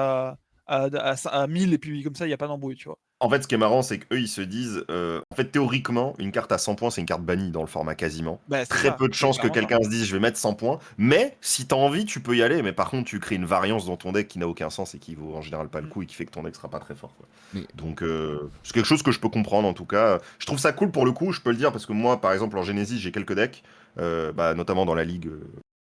B: à 1000 et puis comme ça, il n'y a pas d'embrouille, tu vois.
C: En fait, ce qui est marrant, c'est qu'eux, ils se disent. En fait, théoriquement, une carte à 100 points, c'est une carte bannie dans le format quasiment.
B: Bah, c'est
C: Très
B: ça,
C: peu de
B: c'est
C: chances que
B: clairement ça.
C: quelqu'un se dise je vais mettre 100 points. Mais si t'as envie, tu peux y aller. Mais par contre, tu crées une variance dans ton deck qui n'a aucun sens et qui vaut en général pas le
B: Mm.
C: coup et qui fait que ton deck sera pas très fort, quoi.
A: Mais-
C: Donc, c'est quelque chose que je peux comprendre en tout cas. Je trouve ça cool pour le coup, je peux le dire, parce que moi, par exemple, en Genesis, j'ai quelques decks, notamment dans la ligue.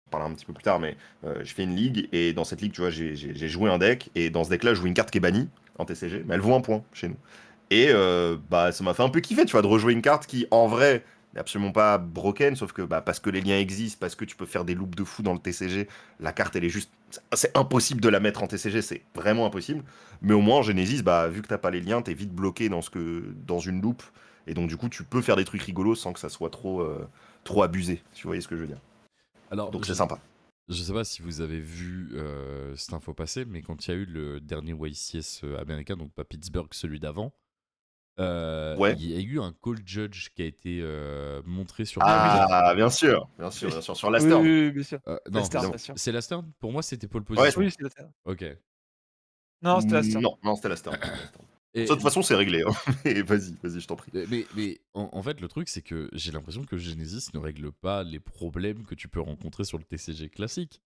C: On parlera un petit peu plus tard, mais je fais une ligue et dans cette ligue, tu vois, j'ai joué un deck et dans ce deck-là, je joue une carte qui est bannie en TCG, mais elle vaut un point chez nous. Et ça m'a fait un peu kiffer, tu vois, de rejouer une carte qui, en vrai, n'est absolument pas broken, sauf que parce que les liens existent, parce que tu peux faire des loops de fou dans le TCG, la carte, elle est juste. C'est impossible de la mettre en TCG, c'est vraiment impossible. Mais au moins, en Genesis, vu que t'as pas les liens, t'es vite bloqué dans une loop. Et donc, du coup, tu peux faire des trucs rigolos sans que ça soit trop abusé, si vous voyez ce que je veux dire.
A: Alors,
C: Donc, c'est sympa.
A: je sais pas si vous avez vu cette info passer, mais quand il y a eu le dernier YCS américain, donc pas Pittsburgh, celui d'avant,
C: Ouais.
A: il y a eu un call judge qui a été montré sur Twitter.
C: Ah, bien sûr, sur la
B: Oui,
C: Stern.
B: oui, oui, bien sûr.
A: Non,
B: Stern,
C: évidemment.
B: bien sûr.
A: c'est la Stern. Pour moi, c'était pole
C: Ouais,
A: position.
B: Oui, c'est la Stern.
A: Ok.
B: Non, c'était la Stern.
C: Non, c'était la Stern.
A: Et-
C: De toute façon, c'est réglé. Hein. Et vas-y, je t'en prie.
A: mais en fait, le truc, c'est que j'ai l'impression que Genesis ne règle pas les problèmes que tu peux rencontrer sur le TCG classique.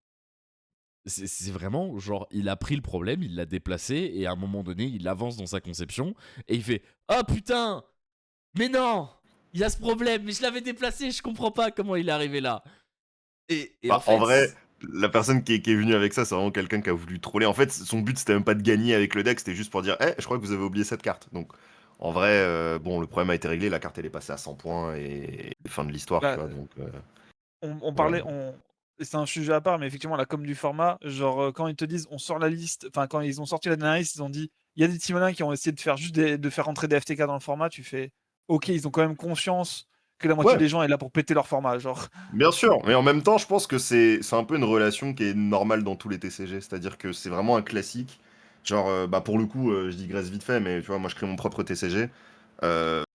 A: C'est vraiment genre, il a pris le problème, il l'a déplacé, et à un moment donné, il avance dans sa conception, et il fait « Oh putain! Mais non! Il y a ce problème, mais je l'avais déplacé, je comprends pas comment il est arrivé là. » Et en fait...
C: En vrai, la personne qui est venue avec ça, c'est vraiment quelqu'un qui a voulu troller. En fait, son but, c'était même pas de gagner avec le deck, c'était juste pour dire je crois que vous avez oublié cette carte. Donc, en vrai, bon, le problème a été réglé, la carte, elle est passée à 100 points et fin de l'histoire, tu
B: Bah,
C: vois. Donc,
B: on
C: voilà.
B: parlait, c'est un sujet à part, mais effectivement, la com du format, genre, quand ils te disent on sort la liste, enfin, quand ils ont sorti la dernière liste, ils ont dit il y a des Timonins qui ont essayé de faire juste de faire rentrer des FTK dans le format, tu fais ok, ils ont quand même conscience que la moitié
C: Ouais,
B: des gens est là pour péter leur format, genre.
C: bien sûr, mais en même temps, je pense que c'est un peu une relation qui est normale dans tous les TCG, c'est-à-dire que c'est vraiment un classique. Genre, pour le coup, je digresse vite fait, mais tu vois, moi je crée mon propre TCG.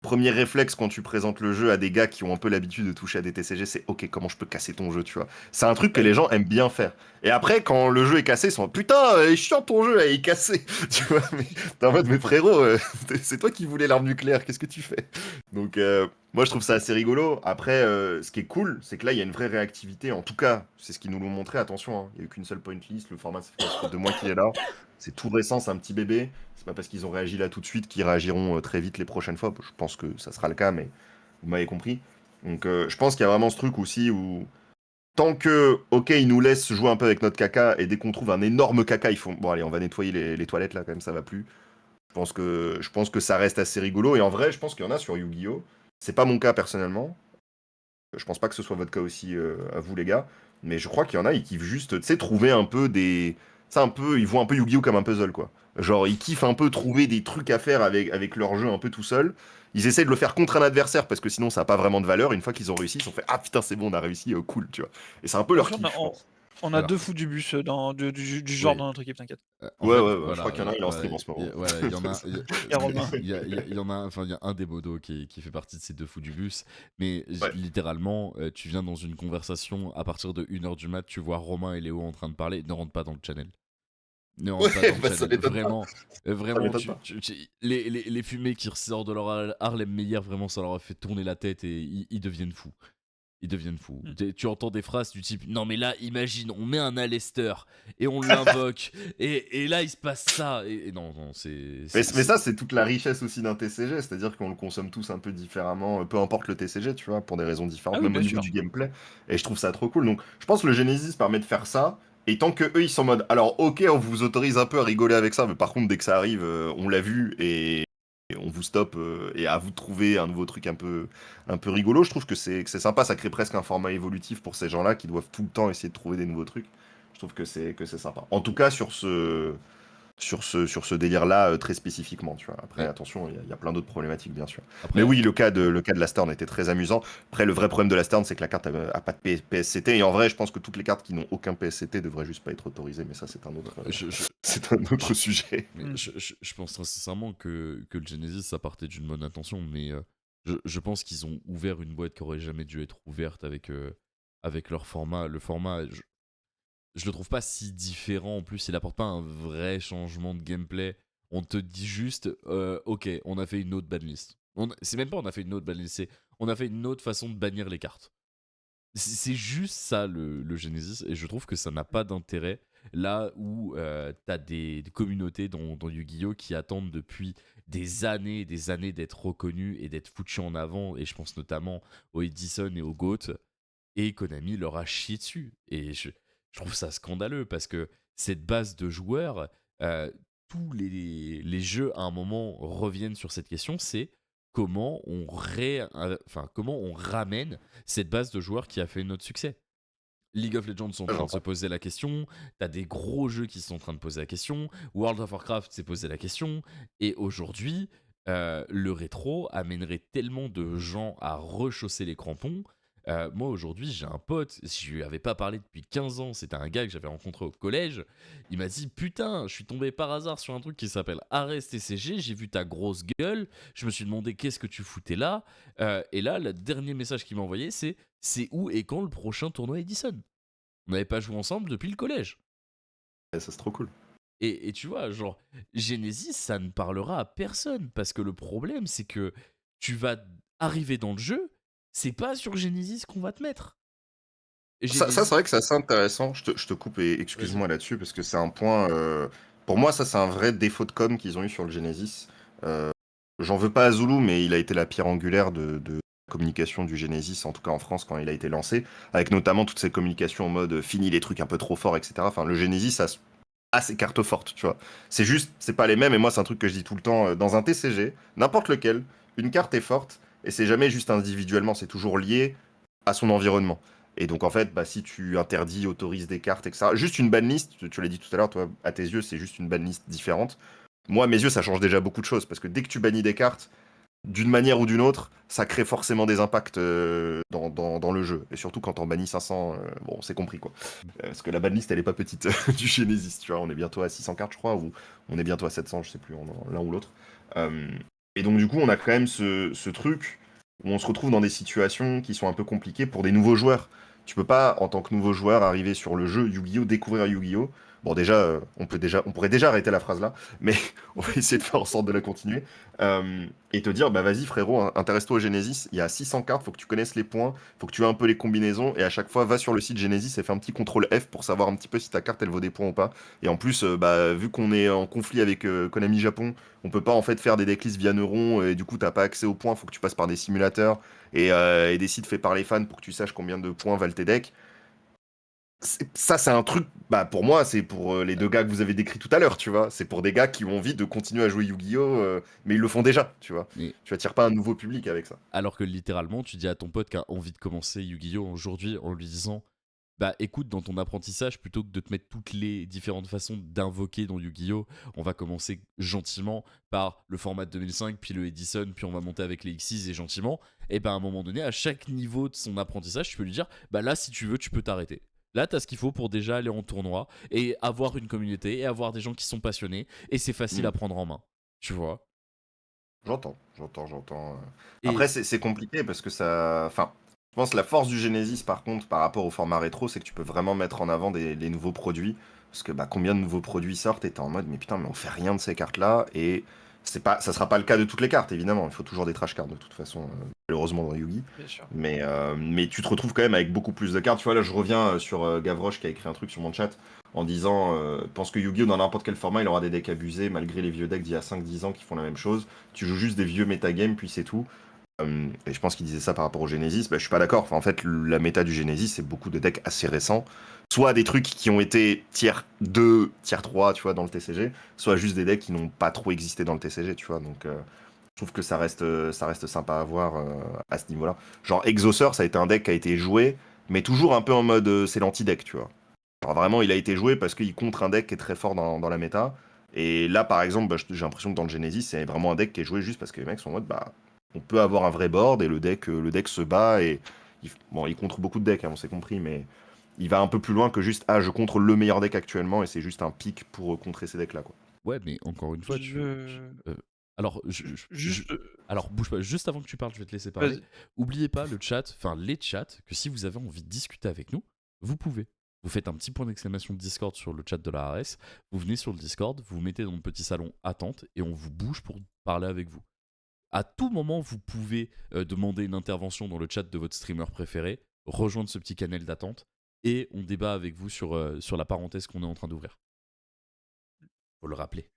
C: Premier réflexe quand tu présentes le jeu à des gars qui ont un peu l'habitude de toucher à des TCG, c'est ok, comment je peux casser ton jeu, tu vois. C'est un truc que les gens aiment bien faire. Et après, quand le jeu est cassé, ils sont putain, il est chiant ton jeu, là, il est cassé. Tu vois, mais t'es en mode, mais frérot, c'est toi qui voulais l'arme nucléaire, qu'est-ce que tu fais? Donc, moi je trouve ça assez rigolo. Après, ce qui est cool, c'est que là, il y a une vraie réactivité. En tout cas, c'est ce qu'ils nous l'ont montré. Attention, hein, il n'y a eu qu'une seule point list. Le format, ça fait 2 mois qu'il est là. C'est tout récent, c'est un petit bébé. C'est pas parce qu'ils ont réagi là tout de suite qu'ils réagiront très vite les prochaines fois. Je pense que ça sera le cas, mais vous m'avez compris. Donc, je pense qu'il y a vraiment ce truc aussi où tant que, ok, ils nous laissent jouer un peu avec notre caca et dès qu'on trouve un énorme caca, ils font bon, allez, on va nettoyer les toilettes là, quand même, ça va plus. Je pense que ça reste assez rigolo. Et en vrai, je pense qu'il y en a sur Yu-Gi-Oh! C'est pas mon cas personnellement. Je pense pas que ce soit votre cas aussi à vous, les gars. Mais je crois qu'il y en a, ils kiffent juste, tu sais, trouver un peu des. Ça, un peu, ils voient un peu Yu-Gi-Oh! Comme un puzzle, quoi. Genre, ils kiffent un peu trouver des trucs à faire avec leur jeu un peu tout seul. Ils essaient de le faire contre un adversaire parce que sinon, ça n'a pas vraiment de valeur. Une fois qu'ils ont réussi, ils se sont fait ah putain, c'est bon, on a réussi, cool, tu vois. Et c'est un peu leur
B: Franchement,
C: kiff, je pense.
B: on a
A: Alors,
B: deux fous du bus du genre
A: oui.
B: dans notre équipe, t'inquiète.
A: En
C: Ouais,
A: fait,
C: ouais, ouais, je
A: voilà,
C: crois qu'il y en a un, il est en
A: voilà,
C: stream en ce moment.
A: voilà, il y en a,
B: Et Romain.
A: il y en a, enfin, il y a un des modos qui fait partie de ces deux fous du bus, mais
C: Ouais.
A: littéralement, tu viens dans une conversation à partir de 1h du mat, tu vois Romain et Léo en train de parler, ne rentre pas dans le channel. Non, ça
C: Ouais, bah ça
A: t'enchaîne.
C: m'étonne pas.
A: Vraiment,
C: Ça
A: vraiment,
C: m'étonne pas.
A: les fumées qui ressortent de leur Harlem Meyer, vraiment, ça leur a fait tourner la tête et ils deviennent fous. Ils deviennent fous.
B: Mm.
A: Tu entends des phrases du type non, mais là, imagine, on met un Alester et on l'invoque, et là, il se passe ça. Et non, non,
C: Mais ça, c'est toute la richesse aussi d'un TCG, c'est-à-dire qu'on le consomme tous un peu différemment, peu importe le TCG, tu vois, pour des raisons différentes,
B: Ah oui,
C: même au
B: bien
C: niveau
B: sûr.
C: du gameplay. Et je trouve ça trop cool. Donc, je pense que le Genesis permet de faire ça. Et tant que eux, ils sont en mode, alors ok, on vous autorise un peu à rigoler avec ça, mais par contre, dès que ça arrive, on l'a vu et on vous stoppe et à vous de trouver un nouveau truc un peu rigolo. Je trouve que c'est sympa, ça crée presque un format évolutif pour ces gens-là qui doivent tout le temps essayer de trouver des nouveaux trucs. Je trouve que c'est sympa. En tout cas, sur ce délire-là très spécifiquement, tu vois. Après,
A: Ouais.
C: attention, il y a plein d'autres problématiques, bien sûr.
A: Après,
C: Mais oui, le cas de la Stern était très amusant. Après, le vrai problème de la Stern, c'est que la carte a pas de PSCT. Et en vrai, je pense que toutes les cartes qui n'ont aucun PSCT devraient juste pas être autorisées. Mais ça, c'est un autre,
A: je, je,
C: c'est un autre
A: je-
C: sujet.
A: mais
B: Mm.
A: je pense très sincèrement que le Genesis, ça partait d'une bonne intention, mais je pense qu'ils ont ouvert une boîte qui aurait jamais dû être ouverte avec leur format. Le format, je le trouve pas si différent. En plus, il apporte pas un vrai changement de gameplay. On te dit juste, ok, on a fait une autre banlist. C'est même pas on a fait une autre banlist, c'est on a fait une autre façon de bannir les cartes. C'est juste ça le Genesis, et je trouve que ça n'a pas d'intérêt là où t'as des communautés dans Yu-Gi-Oh! Qui attendent depuis des années et des années d'être reconnues et d'être foutues en avant, et je pense notamment au Edison et au GOAT, et Konami leur a chié dessus. Et je trouve ça scandaleux parce que cette base de joueurs, tous les jeux à un moment reviennent sur cette question, c'est comment on ramène cette base de joueurs qui a fait notre succès. League of Legends sont en train de se poser la question, t'as des gros jeux qui sont en train de poser la question, World of Warcraft s'est posé la question, et aujourd'hui, le rétro amènerait tellement de gens à rechausser les crampons. Moi aujourd'hui, j'ai un pote, je lui avais pas parlé depuis 15 ans, c'était un gars que j'avais rencontré au collège, il m'a dit putain, je suis tombé par hasard sur un truc qui s'appelle Ares TCG, j'ai vu ta grosse gueule, je me suis demandé qu'est-ce que tu foutais là, et là, le dernier message qu'il m'a envoyé, c'est où et quand le prochain tournoi Edison. On n'avait pas joué ensemble depuis le collège.
C: Et ça, c'est trop cool.
A: Et tu vois, genre, Genesis, ça ne parlera à personne. Parce que le problème, c'est que tu vas arriver dans le jeu, c'est pas sur Genesis qu'on va te mettre. Et
C: Ça, c'est
A: Genesis.
C: vrai que c'est assez intéressant. Je te coupe et
A: Vas-y.
C: excuse-moi là-dessus parce que c'est un point. Pour moi, ça, c'est un vrai défaut de com qu'ils ont eu sur le Genesis. Euh, J'en veux pas à Zulu, mais il a été la pierre angulaire de la communication du Genesis, en tout cas en France, quand il a été lancé, avec notamment toutes ces communications en mode fini les trucs un peu trop forts, etc. Enfin, le Genesis a ses cartes fortes, tu vois. C'est juste, c'est pas les mêmes, et moi, c'est un truc que je dis tout le temps, dans un TCG, n'importe lequel, une carte est forte, et c'est jamais juste individuellement, c'est toujours lié à son environnement. Et donc, en fait, bah, si tu interdis, autorises des cartes, etc., juste une banlist, tu l'as dit tout à l'heure, toi, à tes yeux, c'est juste une banlist différente. Moi, à mes yeux, ça change déjà beaucoup de choses, parce que dès que tu bannis des cartes, d'une manière ou d'une autre, ça crée forcément des impacts dans le jeu. Et surtout quand on bannit 500, bon, c'est compris quoi. Parce que la banlist, elle est pas petite du Genesis, tu vois. On est bientôt à 600 cartes, je crois, ou on est bientôt à 700, je sais plus, l'un ou l'autre. Euh, et donc, du coup, on a quand même ce truc où on se retrouve dans des situations qui sont un peu compliquées pour des nouveaux joueurs. Tu peux pas, en tant que nouveau joueur, arriver sur le jeu Yu-Gi-Oh!, découvrir Yu-Gi-Oh! Bon, déjà, on pourrait déjà arrêter la phrase là, mais on va essayer de faire en sorte de la continuer. Et te dire, bah vas-y frérot, intéresse-toi au Genesis, il y a 600 cartes, faut que tu connaisses les points, faut que tu aies un peu les combinaisons, et à chaque fois, va sur le site Genesis et fais un petit contrôle F pour savoir un petit peu si ta carte elle vaut des points ou pas. Et en plus, bah, vu qu'on est en conflit avec Konami Japon, on peut pas en fait faire des decklists via Neuron, et du coup t'as pas accès aux points, faut que tu passes par des simulateurs et des sites faits par les fans pour que tu saches combien de points valent tes decks. Ça, c'est un truc, bah, pour moi, c'est pour les deux gars que vous avez décrits tout à l'heure, tu vois. C'est pour des gars qui ont envie de continuer à jouer Yu-Gi-Oh! Mais ils le font déjà, tu vois.
A: Mais
C: Tu attires pas un nouveau public avec ça.
A: alors que littéralement, tu dis à ton pote qui a envie de commencer Yu-Gi-Oh! Aujourd'hui en lui disant bah écoute, dans ton apprentissage, plutôt que de te mettre toutes les différentes façons d'invoquer dans Yu-Gi-Oh! On va commencer gentiment par le format de 2005, puis le Edison, puis on va monter avec les X6 et gentiment. Et ben à un moment donné, à chaque niveau de son apprentissage, tu peux lui dire bah là, si tu veux, tu peux t'arrêter. Là, t'as ce qu'il faut pour déjà aller en tournoi et avoir une communauté et avoir des gens qui sont passionnés, et c'est facile
C: Mm.
A: à prendre en main. Tu vois.
C: J'entends. Après,
A: Et
C: c'est compliqué parce que ça. Enfin, je pense que la force du Genesis, par contre, par rapport au format rétro, c'est que tu peux vraiment mettre en avant les nouveaux produits. Parce que combien de nouveaux produits sortent et t'es en mode mais putain mais on fait rien de ces cartes-là et ça sera pas le cas de toutes les cartes évidemment, il faut toujours des trash cards de toute façon, malheureusement dans Yugi.
B: Bien sûr.
C: Mais tu te retrouves quand même avec beaucoup plus de cartes. Tu vois là je reviens sur Gavroche qui a écrit un truc sur mon chat en disant pense que Yu-Gi-Oh dans n'importe quel format il aura des decks abusés malgré les vieux decks d'il y a 5-10 ans qui font la même chose. Tu joues juste des vieux metagames puis c'est tout. Et je pense qu'il disait ça par rapport au Genesis. Je suis pas d'accord. Enfin, en fait, la méta du Genesis, c'est beaucoup de decks assez récents. Soit des trucs qui ont été tier 2, tier 3, tu vois, dans le TCG, soit juste des decks qui n'ont pas trop existé dans le TCG, tu vois. Donc, je trouve que ça reste sympa à voir à ce niveau-là. Genre, Exauceur, ça a été un deck qui a été joué, mais toujours un peu en mode c'est l'anti-deck, tu vois. Alors, vraiment, il a été joué parce qu'il contre un deck qui est très fort dans la méta. Et là, par exemple, j'ai l'impression que dans le Genesis, c'est vraiment un deck qui est joué juste parce que les mecs sont en mode, on peut avoir un vrai board et le deck se bat et il contre beaucoup de decks, hein, on s'est compris, mais il va un peu plus loin que juste je contre le meilleur deck actuellement et c'est juste un pic pour contrer ces decks là quoi.
A: Ouais, mais encore une fois, alors,
B: Juste.
A: alors bouge pas, juste avant que tu parles, je vais te laisser parler.
B: Vas-y.
A: Oubliez pas le chat, enfin les chats, que si vous avez envie de discuter avec nous, vous pouvez. Vous faites un petit point d'exclamation de Discord sur le chat de la RS, vous venez sur le Discord, vous vous mettez dans le petit salon attente et on vous bouge pour parler avec vous. À tout moment, vous pouvez demander une intervention dans le chat de votre streamer préféré, rejoindre ce petit canal d'attente et on débat avec vous sur la parenthèse qu'on est en train d'ouvrir. Faut le rappeler.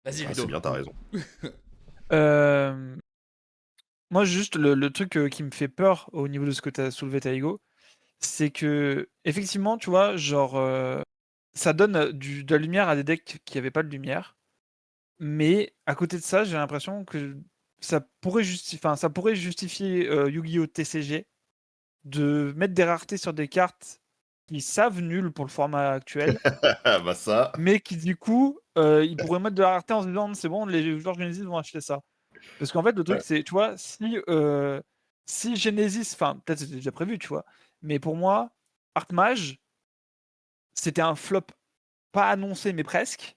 A: Vas-y, Ludo.
C: C'est bien, t'as raison.
B: Moi, juste le truc qui me fait peur au niveau de ce que tu as soulevé, Taigo, c'est que, effectivement, tu vois, genre, ça donne de la lumière à des decks qui n'avaient pas de lumière. Mais à côté de ça, j'ai l'impression que ça pourrait justifier Yu-Gi-Oh! TCG de mettre des raretés sur des cartes qui savent nulles pour le format actuel,
C: Ça.
B: mais qui du coup, ils pourraient mettre de la rareté en se disant c'est bon, les joueurs Genesis vont acheter ça. Parce qu'en fait, le truc,
C: Ouais.
B: c'est, tu vois, si Genesis, enfin, peut-être c'était déjà prévu, tu vois, mais pour moi, Archmage, c'était un flop pas annoncé, mais presque.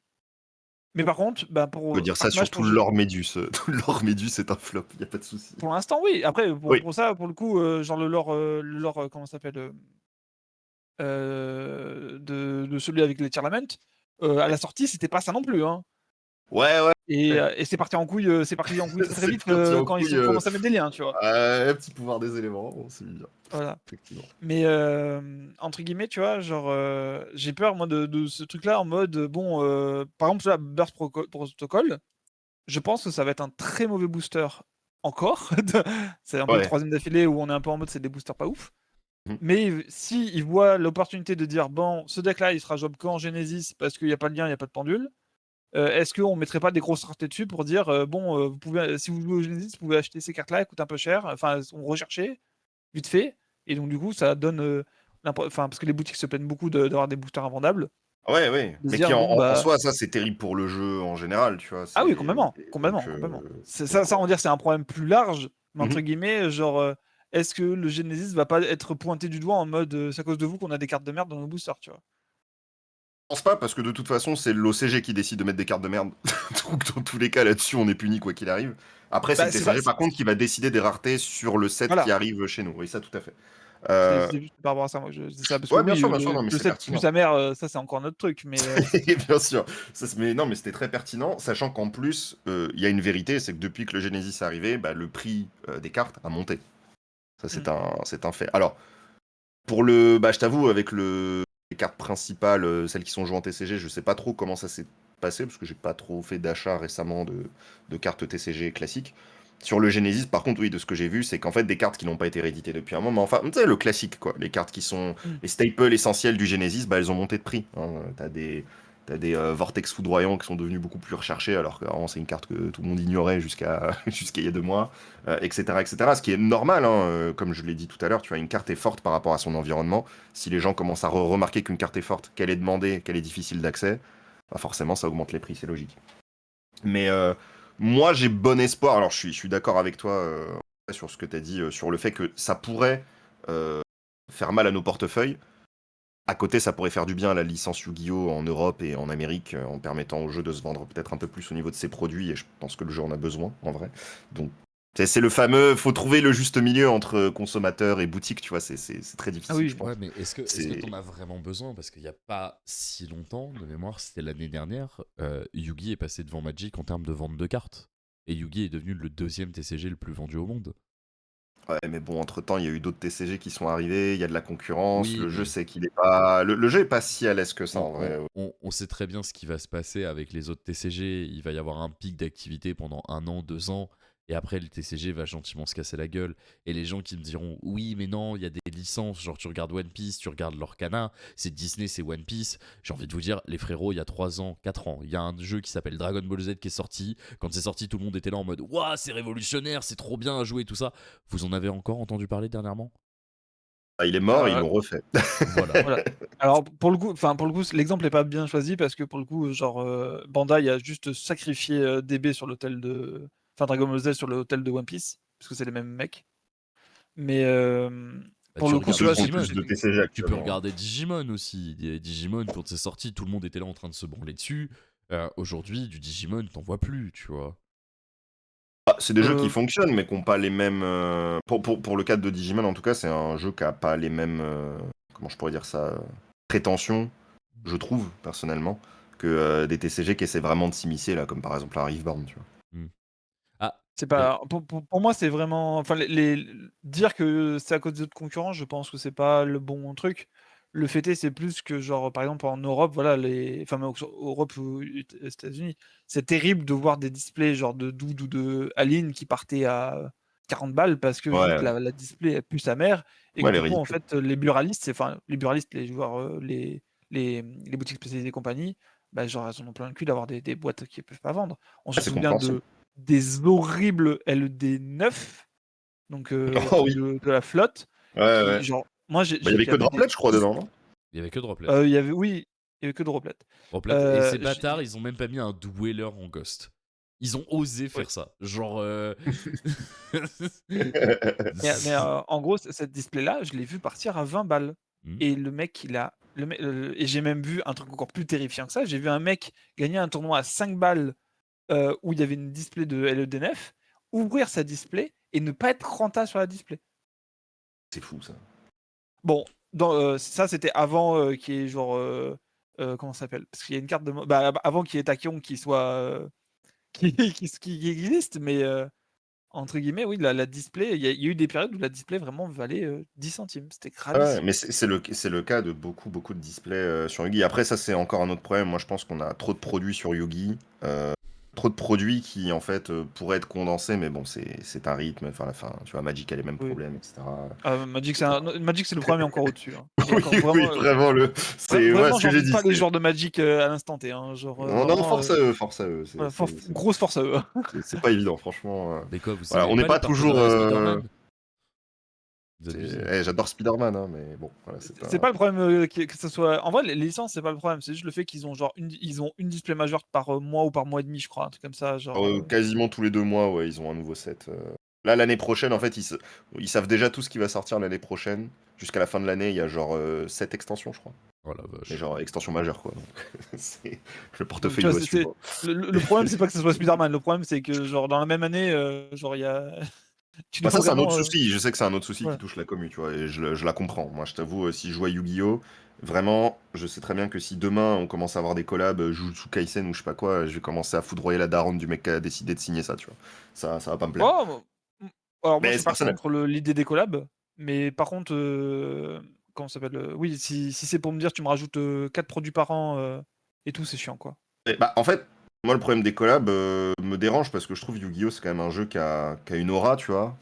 B: Mais par contre,
C: On
B: pour
C: peut dire ça
B: Archmage,
C: sur tout l'or Médus. Tout l'or Médus c'est un flop, y a pas de souci.
B: pour l'instant, oui. Après,
C: Oui.
B: pour ça, pour le coup, genre le lore, comment ça s'appelle de celui avec les Tournament, à la sortie, c'était pas ça non plus. Hein.
C: Ouais.
B: Et c'est parti en couille, très très
C: C'est
B: vite
C: parti en
B: quand ils
C: couille,
B: ont commencé à mettre des liens, tu vois.
C: petit pouvoir des éléments, c'est bien.
B: Voilà.
C: Effectivement.
B: Mais entre guillemets, tu vois, genre, j'ai peur moi de ce truc-là en mode bon, par exemple, là, Burst Protocol, je pense que ça va être un très mauvais booster encore. C'est un peu le
C: Ouais.
B: 3ème d'affilée où on est un peu en mode c'est des boosters pas ouf.
C: Mhm.
B: Mais si ils voient l'opportunité de dire bon, ce deck-là, il sera jouable qu'en Genesis parce qu'il n'y a pas de lien, il n'y a pas de pendule. Est-ce qu'on mettrait pas des grosses raretés dessus pour dire bon, vous pouvez, si vous jouez au Genesis, vous pouvez acheter ces cartes-là, elles coûtent un peu cher. Enfin, elles sont recherchées vite fait. Et donc du coup, ça donne, enfin parce que les boutiques se plaignent beaucoup d'avoir des boosters invendables.
C: Ouais.
B: De se
C: Mais
B: dire
C: qui
B: bon
C: en
B: bah
C: soi, ça c'est terrible pour le jeu en général, tu vois.
B: ah oui,
C: Donc,
B: complètement. Ça, on va dire, c'est un problème plus large, mais entre
C: mhm.
B: guillemets, genre, est-ce que le Genesis va pas être pointé du doigt en mode c'est à cause de vous qu'on a des cartes de merde dans nos boosters, tu vois?
C: Je pense pas, parce que de toute façon, c'est l'OCG qui décide de mettre des cartes de merde. Donc, dans tous les cas, là-dessus, on est puni quoi qu'il arrive. Après, c'est le
B: C'est pas,
C: TCG, par contre, qui va décider des raretés sur le set qui
B: voilà,
C: arrive chez nous. Oui, ça, tout à fait.
B: c'est juste par rapport à ça, moi, je dis ça parce que
C: Ouais,
B: oui,
C: bien sûr, non, mais
B: le
C: c'est
B: set plus
C: pertinent.
B: sa mère, ça, c'est encore un autre truc, mais
C: Bien sûr. Mais non, mais c'était très pertinent, sachant qu'en plus, il y a une vérité, c'est que depuis que le Genesis est arrivé, le prix des cartes a monté. Ça, c'est un fait. Alors, je t'avoue, avec les cartes principales, celles qui sont jouées en TCG, je sais pas trop comment ça s'est passé, parce que j'ai pas trop fait d'achat récemment de cartes TCG classiques. Sur le Genesis, par contre, oui, de ce que j'ai vu, c'est qu'en fait, des cartes qui n'ont pas été rééditées depuis un moment, enfin, tu sais, le classique, quoi. Les cartes qui sont les staples essentiels du Genesis, elles ont monté de prix. Hein. T'as des Vortex foudroyants qui sont devenus beaucoup plus recherchés, alors qu'avant, c'est une carte que tout le monde ignorait jusqu'à il y a 2 mois, etc., etc. Ce qui est normal, hein, comme je l'ai dit tout à l'heure, tu vois, une carte est forte par rapport à son environnement. Si les gens commencent à remarquer qu'une carte est forte, qu'elle est demandée, qu'elle est difficile d'accès, forcément, ça augmente les prix, c'est logique. Mais moi, j'ai bon espoir. Alors, je suis d'accord avec toi sur ce que tu as dit, sur le fait que ça pourrait faire mal à nos portefeuilles. À côté, ça pourrait faire du bien à la licence Yu-Gi-Oh! En Europe et en Amérique, en permettant au jeu de se vendre peut-être un peu plus au niveau de ses produits. Et je pense que le jeu en a besoin, en vrai. Donc, C'est le fameux, faut trouver le juste milieu entre consommateur et boutique, tu vois, c'est très difficile,
B: oui.
C: je pense.
A: Ouais, mais est-ce que
C: C'est-
A: t'en as vraiment besoin? Parce qu'il n'y a pas si longtemps, de mémoire, c'était l'année dernière, Yugi est passé devant Magic en termes de vente de cartes. Et Yugi est devenu le 2e TCG le plus vendu au monde.
C: Ouais, mais bon, entre-temps, il y a eu d'autres TCG qui sont arrivés, il y a de la concurrence,
A: Oui,
C: le jeu,
A: mais
C: c'est qu'il est pas... Le jeu est pas si à l'aise que ça, en vrai.
A: on sait très bien ce qui va se passer avec les autres TCG. Il va y avoir un pic d'activité pendant 1 an, 2 ans. Et après, le TCG va gentiment se casser la gueule. Et les gens qui me diront, oui, mais non, il y a des licences. Genre, tu regardes One Piece, tu regardes Lorcana, c'est Disney, c'est One Piece. J'ai envie de vous dire, les frérots, il y a 3 ans, 4 ans, il y a un jeu qui s'appelle Dragon Ball Z qui est sorti. Quand c'est sorti, tout le monde était là en mode, waouh, c'est révolutionnaire, c'est trop bien à jouer, tout ça. Vous en avez encore entendu parler dernièrement?
C: Ah, il est mort et ils
B: Euh,
C: l'ont refait.
A: Voilà.
B: Voilà. Alors pour le coup, l'exemple est pas bien choisi parce que pour le coup, genre Bandai a juste sacrifié DB sur l'hôtel de, enfin Dragon Ball Z sur l'hôtel de One Piece parce que c'est les mêmes mecs. Mais
A: Bah,
B: pour
A: tu
B: le coup,
A: regardes
B: tu vois,
C: Ceux qui font
A: Digimon.
C: le plus de TCG
A: Tu peux
C: actuellement.
A: regarder Digimon aussi. Digimon, quand c'est sorti, tout le monde était là en train de se branler dessus. Aujourd'hui, du Digimon, t'en vois plus, tu vois.
C: Ah, c'est des jeux qui
B: euh,
C: fonctionnent, mais qui n'ont pas les mêmes... Pour le cadre de Digimon, en tout cas, c'est un jeu qui a pas les mêmes... Comment je pourrais dire ça prétentions, je trouve, personnellement, que des TCG qui essaient vraiment de s'immiscer, là, comme par exemple un Riftbound, tu vois.
A: Hmm. Ah,
B: c'est
A: et-
B: pas pour moi, c'est vraiment, enfin dire que c'est à cause des autres concurrents, je pense que c'est pas le bon truc. Le fait est, c'est plus que genre par exemple en Europe, voilà enfin même Europe ou aux États-Unis, c'est terrible de voir des displays genre de Doud ou de Aline qui partaient à 40 balles parce que
C: Ouais,
B: juste la display elle pue sa mère et que
C: ouais, elle est
B: du coup en
C: ridicule.
B: fait les buralistes, enfin les buralistes, les joueurs, les boutiques spécialisées et compagnie, bah genre elles en ont plein le cul d'avoir des boîtes qui peuvent pas vendre. On se
C: Ah, c'est
B: souvient
C: compréhensible.
B: des horribles LD 9, donc
C: Oh
B: truc
C: oui,
B: de la flotte,
C: ouais,
B: qui
C: ouais.
B: genre moi
C: Bah, il y avait que
B: j'avais des
C: Droplet, je crois, dedans, non?
A: il y avait que Droplet.
B: il y avait oui, il y avait que Droplet.
A: Droplet. Et ces
B: J
A: bâtards, ils ont même pas mis un Dweller en Ghost. Ils ont osé
B: Oui,
A: faire ça. Genre.
B: mais en gros cette display là, je l'ai vu partir à 20 balles
A: Hmm.
B: et le mec il a et j'ai même vu un truc encore plus terrifiant que ça, j'ai vu un mec gagner un tournoi à 5 balles, où il y avait une display de LED9, ouvrir sa display et ne pas être rentable sur la display.
C: C'est fou, ça.
B: Bon, ça c'était avant qu'il y ait genre comment ça s'appelle? Parce qu'il y a une carte de avant qu'il y ait Tachyon qui soit qui existe, mais entre guillemets, oui, la display, il y a eu des périodes où la display vraiment valait 10 centimes. C'était
C: Ouais,
B: gravissime.
C: mais c'est le cas de beaucoup de displays sur Yugi. Après, ça, c'est encore un autre problème. Moi, je pense qu'on a trop de produits sur Yugi. Trop de produits qui, en fait, pourraient être condensés, mais bon, c'est un rythme. Enfin, la fin, tu vois, Magic a les mêmes
B: Oui.
C: problèmes, etc.
B: Magic, Magic, c'est le premier encore au-dessus, hein. Il y a
C: Oui,
B: encore
C: oui,
B: vraiment,
C: vraiment, ouais,
B: vraiment,
C: ce que j'ai
B: j'envie
C: dit.
B: pas les joueurs de Magic à l'instant T, hein. Genre
C: Non, non,
B: vraiment,
C: force à eux, force à eux.
B: voilà, grosse force à eux, hein.
C: C'est pas évident, franchement.
A: Mais quoi, vous
C: Voilà,
A: aimez
C: on n'est
A: pas les
C: pas toujours.
A: partenariats Spider-Man? Vous
C: C'est-
A: abusez.
C: J'adore Spider-Man, hein, mais bon, voilà, c'est
B: C'est
C: pas.
B: pas le problème que ce soit. En vrai, les licences, c'est pas le problème. C'est juste le fait qu'ils ont genre ils ont une display majeure par mois ou par mois et demi, je crois, un truc comme ça. Genre.
C: Quasiment tous les 2 mois, ouais, ils ont un nouveau set. Là, l'année prochaine, en fait, ils savent déjà tout ce qui va sortir l'année prochaine. Jusqu'à la fin de l'année, il y a genre 7 extensions, je crois.
A: Oh la
C: Mais
A: vache.
C: genre extension majeure, quoi. Donc, le
B: Donc
C: portefeuille
B: tu vois,
C: doit suivre.
B: le problème, c'est pas que ce soit Spider-Man. Le problème, c'est que genre dans la même année, genre il y a. Tu
C: Bah,
B: dois
C: ça, c'est un autre
B: vraiment.
C: souci. Je sais que c'est un autre souci qui
B: Voilà.
C: touche la commu, tu vois, et je la comprends. Moi, je t'avoue, si je joue à Yu-Gi-Oh! Vraiment, je sais très bien que si demain on commence à avoir des collabs, Jujutsu Kaisen ou je sais pas quoi, je vais commencer à foudroyer la daronne du mec qui a décidé de signer ça, tu vois. Ça va pas me plaire.
B: Oh, alors moi, je
C: Mais
B: suis
C: c'est
B: pas
C: personnel.
B: contre l'idée des collabs, mais par contre, comment ça s'appelle oui, si c'est pour me dire tu me rajoutes 4 produits par an et tout, c'est chiant quoi.
C: Bah, en fait, moi, le problème des collabs me dérange parce que je trouve Yu-Gi-Oh! C'est quand même un jeu qui a une aura, tu vois,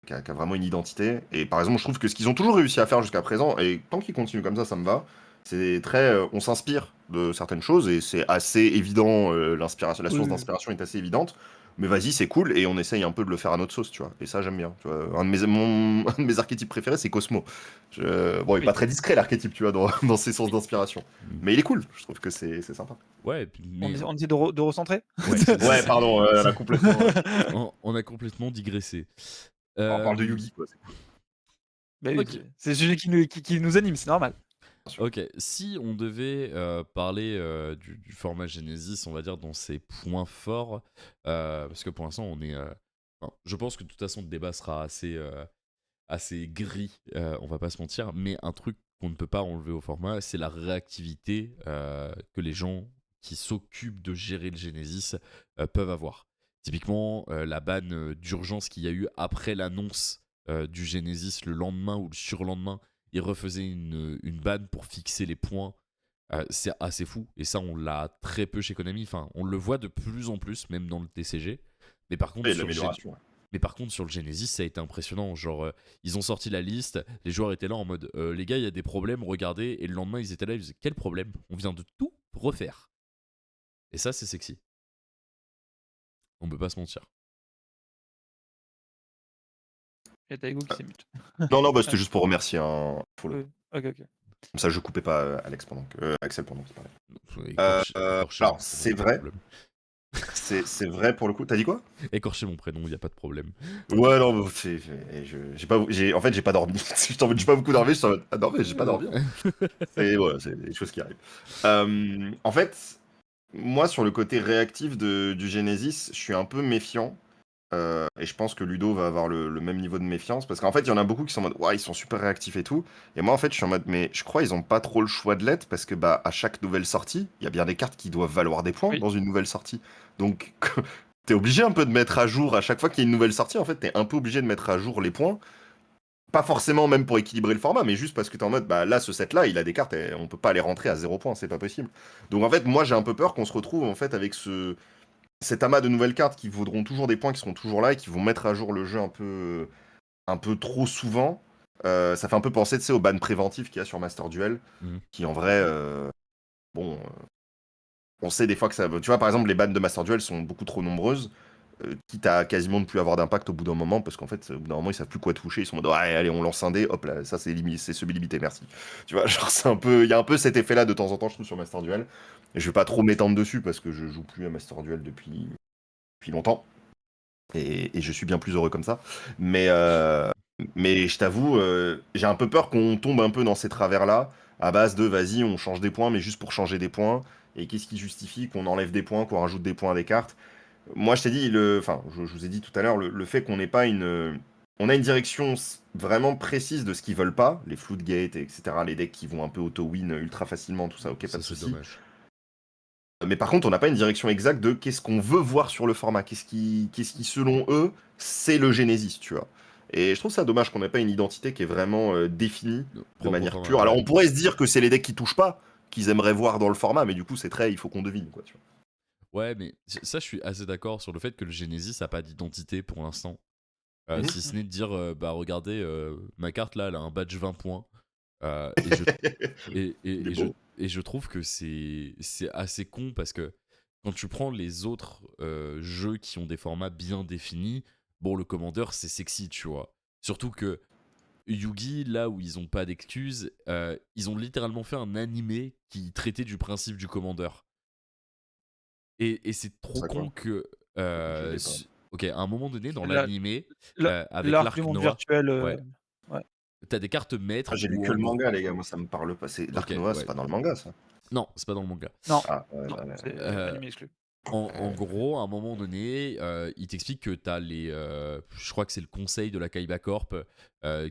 C: qui a vraiment une identité. Et par exemple, je trouve que ce qu'ils ont toujours réussi à faire jusqu'à présent, et tant qu'ils continuent comme ça me va, c'est très. On s'inspire de certaines choses et c'est assez évident, l'inspiration, la
B: Oui,
C: source
B: oui, oui.
C: d'inspiration est assez évidente. Mais vas-y, c'est cool, et on essaye un peu de le faire à notre sauce, tu vois. Et ça, j'aime bien. Tu vois. Un de mes archétypes préférés, c'est Cosmo. Bon, il est pas
B: Oui.
C: très discret, l'archétype, tu vois, dans ses sources d'inspiration.
A: Hmm.
C: Mais il est cool, je trouve que c'est sympa.
A: Ouais,
B: On,
A: mais.
B: on essaie de recentrer.
A: Ouais,
C: Ouais, pardon, on a complètement.
A: on a complètement digressé.
C: On parle de Yugi, quoi. C'est cool.
B: Bah oui,
A: Ok.
B: c'est le sujet qui nous anime, c'est normal.
C: Bien sûr.
A: Ok, si on devait parler du format Genesis, on va dire dans ses points forts, parce que pour l'instant on est, Enfin, je pense que de toute façon, le débat sera assez gris, on va pas se mentir, mais un truc qu'on ne peut pas enlever au format, c'est la réactivité que les gens qui s'occupent de gérer le Genesis peuvent avoir. Typiquement, la banne d'urgence qu'il y a eu après l'annonce du Genesis le lendemain ou le surlendemain, ils refaisaient une banne pour fixer les points. C'est assez fou, et ça on l'a très peu chez Konami, enfin on le voit de plus en plus, même dans le TCG, mais par contre
C: Et
A: sur le
C: l'amélioration.
A: mais par contre, sur le Genesis, ça a été impressionnant. Genre, ils ont sorti la liste, les joueurs étaient là en mode les gars, il y a des problèmes, regardez. Et le lendemain, ils étaient là, ils disaient quel problème? On vient de tout refaire. Et ça, c'est sexy. On peut pas se mentir.
B: Et Taigo qui s'est mute.
C: Non, bah, c'était juste pour remercier un follow.
B: Oui. Ok.
C: Comme ça, je coupais pas Axel pendant qu'il parlait.
A: Écorcher
C: Alors,
A: mon prénom,
C: c'est
A: y a pas de
C: vrai.
A: problème.
C: C'est vrai pour le coup. T'as dit quoi?
A: Écorcher mon prénom, il n'y a pas de problème.
C: Ouais, non, mais en fait, j'ai pas dormi. J'ai pas beaucoup dormi. Je suis en mode, ah non, mais j'ai pas dormi. Et voilà, c'est des choses qui arrivent. En fait, moi, sur le côté réactif du Genesis, je suis un peu méfiant. Et je pense que Ludo va avoir le même niveau de méfiance. Parce qu'en fait, il y en a beaucoup qui sont en mode, ouais, ils sont super réactifs et tout. Et moi, en fait, je suis en mode, mais je crois qu'ils ont pas trop le choix de l'être. Parce que, bah, à chaque nouvelle sortie, il y a bien des cartes qui doivent valoir des points
B: Oui.
C: dans une nouvelle sortie. Donc, t'es obligé un peu de mettre à jour, à chaque fois qu'il y a une nouvelle sortie, en fait, t'es un peu obligé de mettre à jour les points. Pas forcément même pour équilibrer le format, mais juste parce que t'es en mode, bah là, ce set-là, il a des cartes, et on peut pas les rentrer à 0 points, c'est pas possible. Donc en fait, moi, j'ai un peu peur qu'on se retrouve en fait avec cet amas de nouvelles cartes qui vaudront toujours des points, qui seront toujours là, et qui vont mettre à jour le jeu un peu trop souvent. Ça fait un peu penser, tu sais, au ban préventif qu'il y a sur Master Duel,
A: Mhm.
C: qui en vrai, bon, on sait des fois que ça... Tu vois, par exemple, les bans de Master Duel sont beaucoup trop nombreuses, quitte à quasiment ne plus avoir d'impact au bout d'un moment, parce qu'en fait, au bout d'un moment, ils savent plus quoi toucher, ils sont en mode, ouais, allez, on lance un dé, hop là, ça c'est semi-limité, merci. Tu vois, genre, il y a un peu cet effet-là de temps en temps, je trouve, sur Master Duel. Et je vais pas trop m'étendre dessus, parce que je joue plus à Master Duel depuis longtemps, et je suis bien plus heureux comme ça. Mais je t'avoue, j'ai un peu peur qu'on tombe un peu dans ces travers-là, à base de, vas-y, on change des points, mais juste pour changer des points, et qu'est-ce qui justifie qu'on enlève des points, qu'on rajoute des points à des cartes. Moi, je t'ai dit, enfin, je vous ai dit tout à l'heure, le fait qu'on n'ait pas on a une direction vraiment précise de ce qu'ils veulent pas, les floodgates, etc., les decks qui vont un peu auto-win ultra facilement, tout ça, ok, pas
A: Ça,
C: de
A: c'est
C: souci.
A: dommage.
C: Mais par contre, on n'a pas une direction exacte de qu'est-ce qu'on veut voir sur le format, qu'est-ce qui, selon eux, c'est le Genesis, tu vois. Et je trouve ça dommage qu'on n'ait pas une identité qui est vraiment définie de
A: Propre au
C: manière
A: format,
C: pure. Alors,
A: ouais.
C: on pourrait se dire que c'est les decks qui touchent pas, qu'ils aimeraient voir dans le format, mais du coup, c'est très, il faut qu'on devine, quoi, tu vois.
A: Ouais, mais ça, je suis assez d'accord sur le fait que le Genesis n'a pas d'identité pour l'instant.
C: Mhm.
A: Si ce n'est de dire, bah regardez, ma carte là, elle a un badge 20 points. Et je
C: Il est
A: et
C: beau.
A: je trouve que c'est assez con parce que quand tu prends les autres jeux qui ont des formats bien définis, bon, le commandeur, c'est sexy, tu vois. Surtout que Yugi, là où ils ont pas d'excuses, ils ont littéralement fait un animé qui traitait du principe du commandeur. Et c'est trop
C: Ça, quoi.
A: con que.
C: Je l'ai pas.
A: Ok, à un moment donné, dans
B: La-
A: l'animé, avec
B: L'arc du
A: l'arc
B: monde
A: Noah,
B: virtuel.
A: ouais,
B: Ouais.
A: t'as des cartes
C: Ah,
A: maîtres
C: j'ai lu
A: où
C: que
A: en
C: le
A: gros.
C: manga, les gars, moi ça me parle pas. C'est
A: Ok,
C: l'Arc Noah, c'est
A: ouais.
C: pas dans le manga, ça.
A: Non, c'est pas dans le manga.
B: Non,
C: Ah, ouais,
B: non,
C: ouais,
B: c'est
A: Euh,
B: animé exclu.
A: en gros, à un moment donné, il t'explique que t'as les. Je crois que c'est le conseil de la Kaiba Corp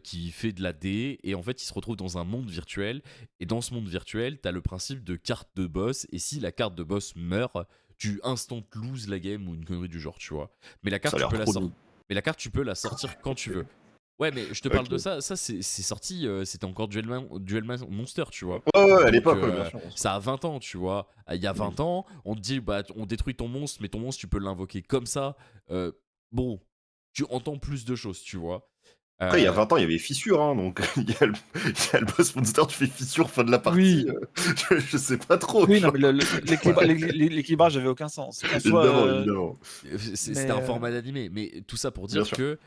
A: qui fait de la D. Et en fait, il se retrouve dans un monde virtuel. Et dans ce monde virtuel, t'as le principe de carte de boss. Et si la carte de boss meurt, tu instant lose la game ou une connerie du genre, tu vois. Mais la
C: Ça
A: carte,
C: a
A: tu
C: l'air
A: peux la
C: trop
A: sortir.
C: bien.
A: Mais la carte, tu peux la sortir quand tu veux. Ouais, mais je te parle de
C: Ok.
A: ça. Ça, c'est sorti. C'était encore Duelman Monster, tu vois.
C: Ouais, ouais, à
A: Donc,
C: l'époque, ouais, bien sûr.
A: ça a 20 ans, tu vois. Il y a 20 ans, on te dit, bah, on détruit ton monstre, mais ton monstre, tu peux l'invoquer comme ça. Bon, tu entends plus de choses, tu vois.
C: Après, il y a
A: Euh,
C: 20 ans, il y avait Fissure, hein, donc il y a le boss monster, tu fais Fissure, fin de la partie.
B: Oui,
C: Je sais pas trop,
B: oui,
C: tu
B: non,
C: vois.
B: mais l'équilibrage n'avait aucun sens. En soi,
C: Évidemment, évidemment.
A: C'était
B: mais
A: un format d'animé, mais tout ça pour
C: Bien
A: dire
C: sûr.
A: que,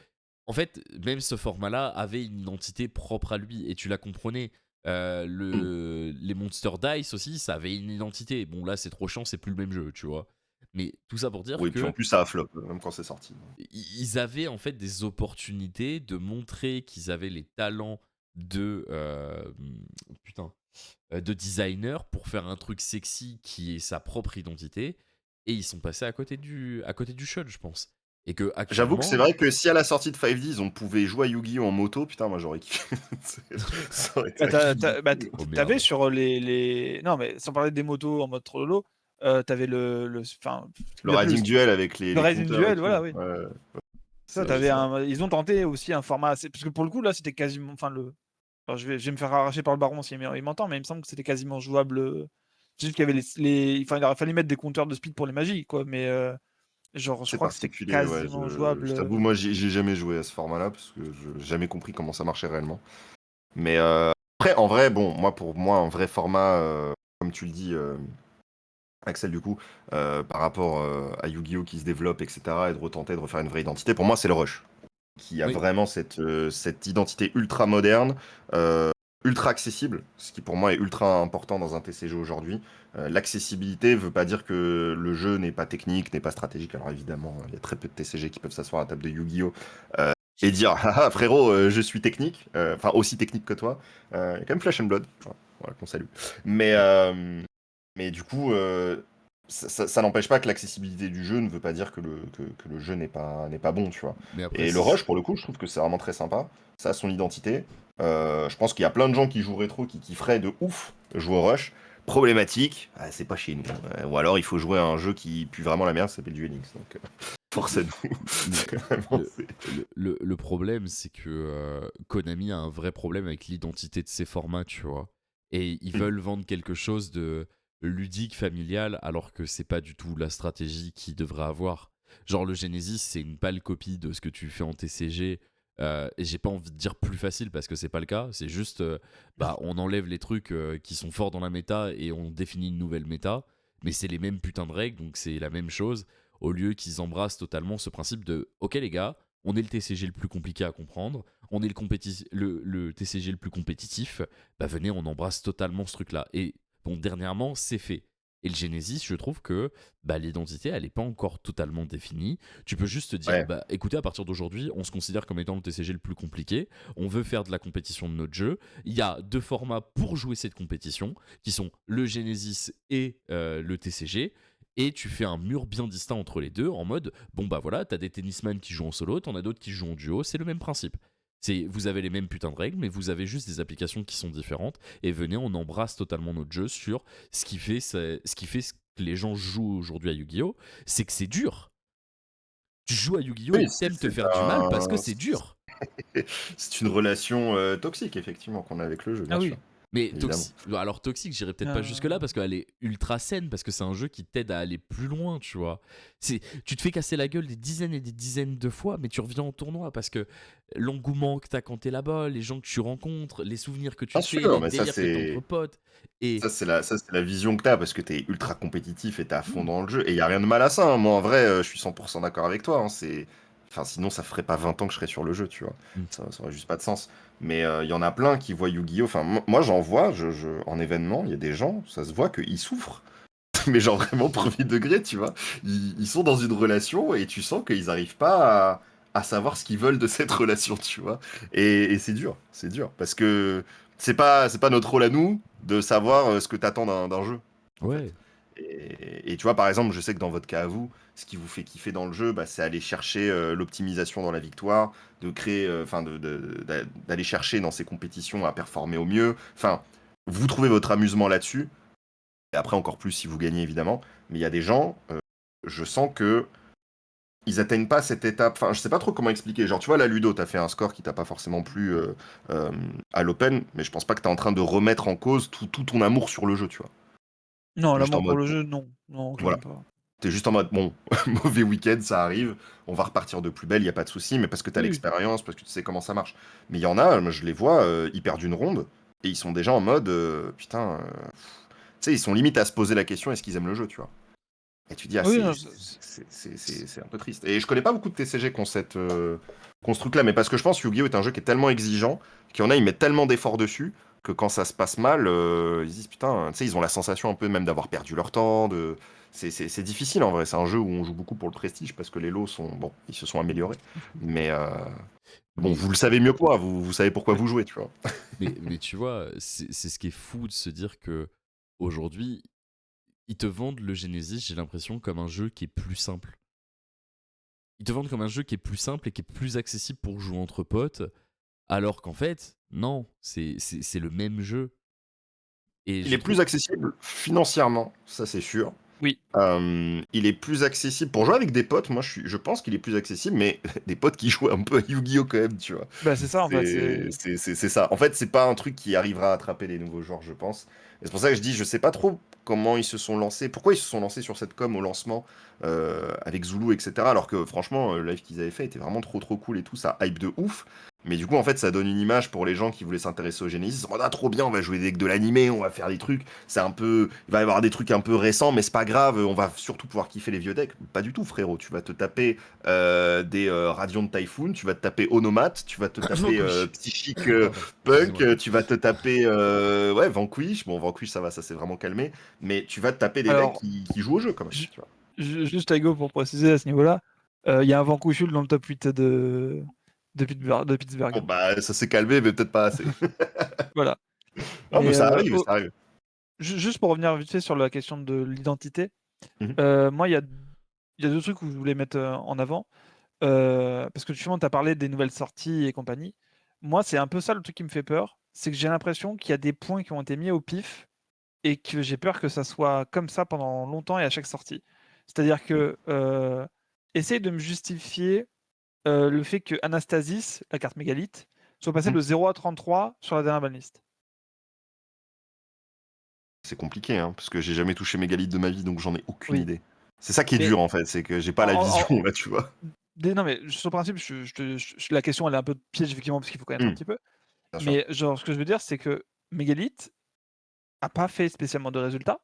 A: en fait, même ce format-là avait une identité propre à lui, et tu la comprenais. Les Monster Dice aussi, ça avait une identité. Bon, là, c'est trop chiant, c'est plus le même jeu, tu vois. Mais tout ça pour dire
C: Oui, puis en
A: que
C: plus, ça a flop, même quand c'est sorti.
A: ils avaient en fait des opportunités de montrer qu'ils avaient les talents de putain de designer pour faire un truc sexy qui est sa propre identité, et ils sont passés à côté du shot, je pense. Et que
C: J'avoue que c'est
A: actuellement,
C: vrai que si à la sortie de 5Ds on pouvait jouer à Yu-Gi-Oh en moto, putain, moi j'aurais kiffé. Ça aurait été
B: Bah,
A: oh
B: t'avais
A: merde.
B: sur les. Non, mais sans parler des motos en mode Trololo, t'avais enfin, ce
C: le
B: qu'ils appelaient
C: Riding Duel avec
B: le
C: les
B: Rising
C: compteurs et
B: Duel,
C: tout.
B: voilà, oui.
C: Ouais,
B: Ça,
C: c'est vrai.
B: ils ont tenté aussi un format assez. Parce que pour le coup, là, c'était quasiment. Enfin, alors, je vais me faire arracher par le baron si il m'entend, mais il me semble que c'était quasiment jouable. C'est juste qu'il y avait Enfin, il aurait fallu mettre des compteurs de speed pour les magies, quoi. Mais genre, je
C: C'est
B: crois que c'était
C: particulier, ouais.
B: quasiment
C: Je
B: jouable.
C: t'avoue, moi j'ai jamais joué à ce format-là parce que j'ai jamais compris comment ça marchait réellement. Mais après, en vrai, bon, pour moi, un vrai format, comme tu le dis, Axel, du coup, par rapport à Yu-Gi-Oh! Qui se développe, etc., et de retenter de refaire une vraie identité, pour moi, c'est le Rush, qui a
A: Oui,
C: vraiment cette identité ultra moderne, euh, ultra accessible, ce qui pour moi est ultra important dans un TCG aujourd'hui. L'accessibilité veut pas dire que le jeu n'est pas technique, n'est pas stratégique. Alors évidemment, il y a très peu de TCG qui peuvent s'asseoir à la table de Yu-Gi-Oh! Et dire ah ah, frérot, je suis technique, enfin aussi technique que toi. Il y a quand même Flash and Blood, voilà, qu'on salue. Mais, mais du coup, ça n'empêche pas que l'accessibilité du jeu ne veut pas dire que le jeu n'est pas bon, tu vois.
A: mais après,
C: Et le Rush, pour le coup, je trouve que c'est vraiment très sympa. Ça a son identité. Je pense qu'il y a plein de gens qui jouent rétro qui kifferaient de ouf jouer au Rush. Problématique, c'est pas chez nous. Ou alors il faut jouer à un jeu qui pue vraiment la merde, ça s'appelle Duel Links. Donc forcément,
A: le,
C: vraiment,
A: le problème, c'est que Konami a un vrai problème avec l'identité de ses formats, tu vois. Et ils veulent vendre quelque chose de ludique, familial, alors que c'est pas du tout la stratégie qu'ils devraient avoir. Genre, le Genesis, c'est une pâle copie de ce que tu fais en TCG. Et j'ai pas envie de dire plus facile parce que c'est pas le cas. C'est juste, bah, on enlève les trucs qui sont forts dans la méta et on définit une nouvelle méta. Mais c'est les mêmes putains de règles, donc c'est la même chose au lieu qu'ils embrassent totalement ce principe de ok les gars, on est le TCG le plus compliqué à comprendre, on est le TCG le plus compétitif, bah venez, on embrasse totalement ce truc-là. Et bon, dernièrement, c'est fait. Et le Genesis, je trouve que bah, l'identité, elle n'est pas encore totalement définie. Tu peux juste te dire,
C: ouais.
A: bah, écoutez, à partir d'aujourd'hui, on se considère comme étant le TCG le plus compliqué. On veut faire de la compétition de notre jeu. Il y a deux formats pour jouer cette compétition, qui sont le Genesis et le TCG et tu fais un mur bien distinct entre les deux en mode bon bah voilà, t'as des tennisman qui jouent en solo, t'en as d'autres qui jouent en duo, c'est le même principe. Vous avez les mêmes putains de règles, mais vous avez juste des applications qui sont différentes. Et venez, on embrasse totalement notre jeu sur ce qui fait ce que les gens jouent aujourd'hui à Yu-Gi-Oh! C'est que c'est dur. Tu joues à Yu-Gi-Oh!
C: Oui,
A: Et t'aimes te faire du mal parce que c'est dur.
C: c'est une relation toxique, effectivement, qu'on a avec le jeu,
B: Ah
C: bien sûr,
B: oui.
A: Mais
C: évidemment.
A: alors toxique, j'irai peut-être pas jusque là
B: Euh,
A: parce qu'elle est ultra saine, parce que c'est un jeu qui t'aide à aller plus loin, tu vois. Tu te fais casser la gueule des dizaines et des dizaines de fois, mais tu reviens en tournoi parce que l'engouement que t'as quand t'es là-bas, les gens que tu rencontres, les souvenirs que tu
C: Bien
A: te fais,
C: sûr,
A: les
C: mais
A: délires que t'as entre potes. Et
C: ça, c'est la vision que t'as, parce que t'es ultra compétitif et t'es à fond dans le jeu. Et y a rien de mal à ça, hein. Moi, en vrai, je suis 100% d'accord avec toi, hein. Enfin, sinon, ça ferait pas 20 ans que je serais sur le jeu, tu vois.
A: Mm.
C: Ça aurait juste pas de sens. Mais il y en a plein qui voient Yu-Gi-Oh! Enfin, moi, j'en vois, en événement, il y a des gens, ça se voit qu'ils souffrent. Mais genre vraiment premier degré, tu vois. Ils sont dans une relation et tu sens qu'ils arrivent pas à savoir ce qu'ils veulent de cette relation, tu vois. Et c'est dur. Parce que c'est pas notre rôle à nous de savoir ce que t'attends d'un jeu, en fait.
A: ouais,
C: Et tu vois, par exemple, je sais que dans votre cas à vous, ce qui vous fait kiffer dans le jeu, bah, c'est aller chercher l'optimisation dans la victoire, de créer, enfin, d'aller chercher dans ces compétitions à performer au mieux. Enfin, vous trouvez votre amusement là-dessus. Et après, encore plus si vous gagnez, évidemment. Mais il y a des gens, je sens que ils atteignent pas cette étape. Enfin, je sais pas trop comment expliquer. Genre, tu vois, la Ludo, t'as fait un score qui t'a pas forcément plu euh, à l'Open, mais je pense pas que t'es en train de remettre en cause tout ton amour sur le jeu, tu vois.
B: Non,
C: T'es juste en
B: l'amour pour
C: mode,
B: le
C: bon,
B: jeu, non. Non,
C: voilà.
B: clairement pas.
C: T'es juste en mode, bon, mauvais week-end, ça arrive, on va repartir de plus belle, y a pas de souci, mais parce que t'as
B: Oui.
C: l'expérience, parce que tu sais comment ça marche. Mais il y en a, moi, je les vois, ils perdent une ronde, et ils sont déjà en mode, putain, tu sais, ils sont limite à se poser la question, est-ce qu'ils aiment le jeu, tu vois. Et tu dis, ah,
B: Oui, non,
C: c'est un peu triste. Et je connais pas beaucoup de TCG qui ont ce truc-là, mais parce que je pense que Yu-Gi-Oh! Est un jeu qui est tellement exigeant, qu'il y en a, ils mettent tellement d'efforts dessus, que quand ça se passe mal, ils se disent, putain, tu sais, ils ont la sensation un peu même d'avoir perdu leur temps. C'est difficile en vrai, c'est un jeu où on joue beaucoup pour le prestige, parce que les lots sont, bon, ils se sont améliorés. Mais bon,
A: mais
C: vous le savez mieux que moi, vous savez pourquoi
A: ouais.
C: vous jouez, tu vois.
A: Mais tu vois, c'est ce qui est fou de se dire que aujourd'hui, ils te vendent le Genesis, j'ai l'impression, comme un jeu qui est plus simple. ils te vendent comme un jeu qui est plus simple et qui est plus accessible pour jouer entre potes, alors qu'en fait, non, c'est le même jeu. Et
C: Il
A: je
C: est plus
A: trouve.
C: accessible financièrement, ça c'est sûr.
B: Oui.
C: Il est plus accessible pour jouer avec des potes. Moi, je pense qu'il est plus accessible, mais des potes qui jouent un peu à Yu-Gi-Oh quand même, tu vois.
B: Bah, c'est ça, en fait.
C: C'est ça. En fait, c'est pas un truc qui arrivera à attraper les nouveaux joueurs, je pense. Et c'est pour ça que je dis, je sais pas trop comment ils se sont lancés, pourquoi ils se sont lancés sur cette com au lancement avec Zulu, etc. Alors que franchement, le live qu'ils avaient fait était vraiment trop cool et tout, ça hype de ouf. Mais du coup, en fait, ça donne une image pour les gens qui voulaient s'intéresser au Genesis. Oh, ah, trop bien, on va jouer avec de l'animé, on va faire des trucs. C'est un peu, il va y avoir des trucs un peu récents, mais c'est pas grave. On va surtout pouvoir kiffer les vieux decks. Pas du tout, frérot. Tu vas te taper des Radiant Typhoon, tu vas te taper Onomat, tu vas te taper Psychic
A: Pardon,
C: Punk,
A: excusez-moi.
C: tu vas te taper ouais Vanquish. Bon, Vanquish, ça va, ça s'est vraiment calmé. Mais tu vas te taper des decks
B: Alors,
C: qui jouent au jeu quand même.
B: ju-
C: Tu vois.
B: juste à go pour préciser à ce niveau-là, il y a un Vanquishul dans le top 8 de Pittsburgh.
C: Bon, bah, ça s'est calmé, mais peut-être pas assez.
B: Voilà.
C: Ah, mais
B: Mais
C: ça arrive, ça arrive.
B: juste pour revenir vite fait sur la question de l'identité,
C: Mhm.
B: moi, il y a deux trucs où je voulais mettre en avant. Parce que justement, tu as parlé des nouvelles sorties et compagnie. Moi, c'est un peu ça le truc qui me fait peur. C'est que j'ai l'impression qu'il y a des points qui ont été mis au pif et que j'ai peur que ça soit comme ça pendant longtemps et à chaque sortie. C'est-à-dire que essaye de me justifier le fait que Anastasis, la carte mégalithe, soit passée de 0 à 33 sur la dernière banlist.
C: C'est compliqué, hein, parce que j'ai jamais touché Mégalithe de ma vie, donc j'en ai aucune
B: Oui.
C: idée. C'est ça qui est
B: Mais
C: dur, en fait, c'est que j'ai pas la
B: en-
C: vision,
B: en-
C: là, tu vois.
B: non, mais sur le principe, la question elle est un peu piège, effectivement, parce qu'il faut connaître un petit peu.
C: Bien sûr.
B: Mais genre, ce que je veux dire, c'est que Mégalithe a pas fait spécialement de résultats.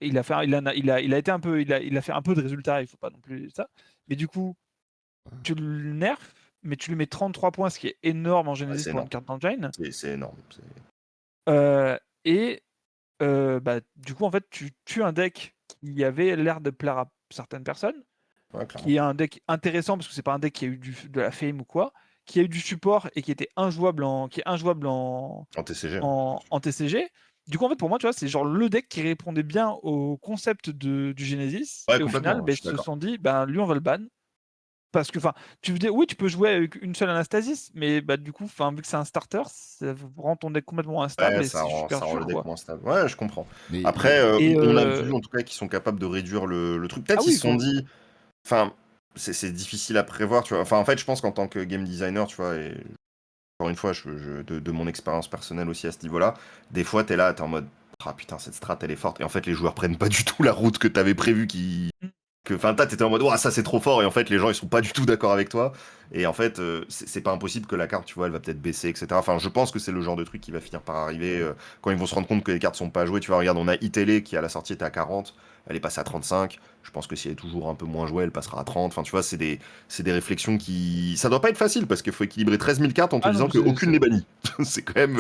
B: Il a fait, il a été un peu, il a fait un peu de résultats, il faut pas non plus ça. Mais du coup, tu le nerfs, mais tu lui mets 33 points, ce qui est énorme en
C: Ouais,
B: Genesis
C: c'est
B: pour une
C: énorme.
B: carte d'engine.
C: C'est énorme.
B: Et bah, du coup, en fait, tu tues un deck qui avait l'air de plaire à certaines personnes,
C: Ouais, clairement.
B: qui est un deck intéressant parce que c'est pas un deck qui a eu de la fame ou quoi, qui a eu du support et qui était injouable qui est injouable
C: En TCG.
B: en TCG. Du coup, en fait, pour moi, tu vois, c'est genre le deck qui répondait bien au concept du Genesis.
C: Ouais,
B: Et au
C: complètement,
B: final,
C: ouais,
B: bah,
C: je
B: ils
C: suis
B: se
C: d'accord.
B: sont dit, bah, lui, on va le ban. Parce que, enfin, tu veux dire, oui, tu peux jouer avec une seule Anastasis, mais bah, du coup, vu que c'est un starter, ça rend ton deck complètement instable
C: Ouais,
B: et c'est super
C: ça rend le
B: dur,
C: deck
B: quoi.
C: moins stable. Ouais, je comprends.
A: Mais
C: Après,
B: Et
C: on a vu, en tout cas, qu'ils sont capables de réduire le truc. Peut-être
B: ah
C: qu'ils
B: oui,
C: se sont dit... Enfin, c'est difficile à prévoir, tu vois. Enfin, en fait, je pense qu'en tant que game designer, tu vois, et encore une fois, de mon expérience personnelle aussi à ce niveau-là, des fois, t'es là, t'es en mode, ah putain, cette strat, elle est forte. Et en fait, les joueurs prennent pas du tout la route que t'avais prévue enfin, t'étais en mode, ouah, ça c'est trop fort, et en fait, les gens ils sont pas du tout d'accord avec toi. Et en fait, c'est pas impossible que la carte, tu vois, elle va peut-être baisser, etc. Enfin, je pense que c'est le genre de truc qui va finir par arriver quand ils vont se rendre compte que les cartes sont pas jouées. Tu vois, regarde, on a Itele qui à la sortie était à 40, elle est passée à 35. Je pense que si elle est toujours un peu moins jouée, elle passera à 30. Enfin, tu vois, c'est des réflexions qui. Ça doit pas être facile parce qu'il faut équilibrer 13 000 cartes en te
B: ah non,
C: disant qu'aucune n'est bannie. C'est quand même.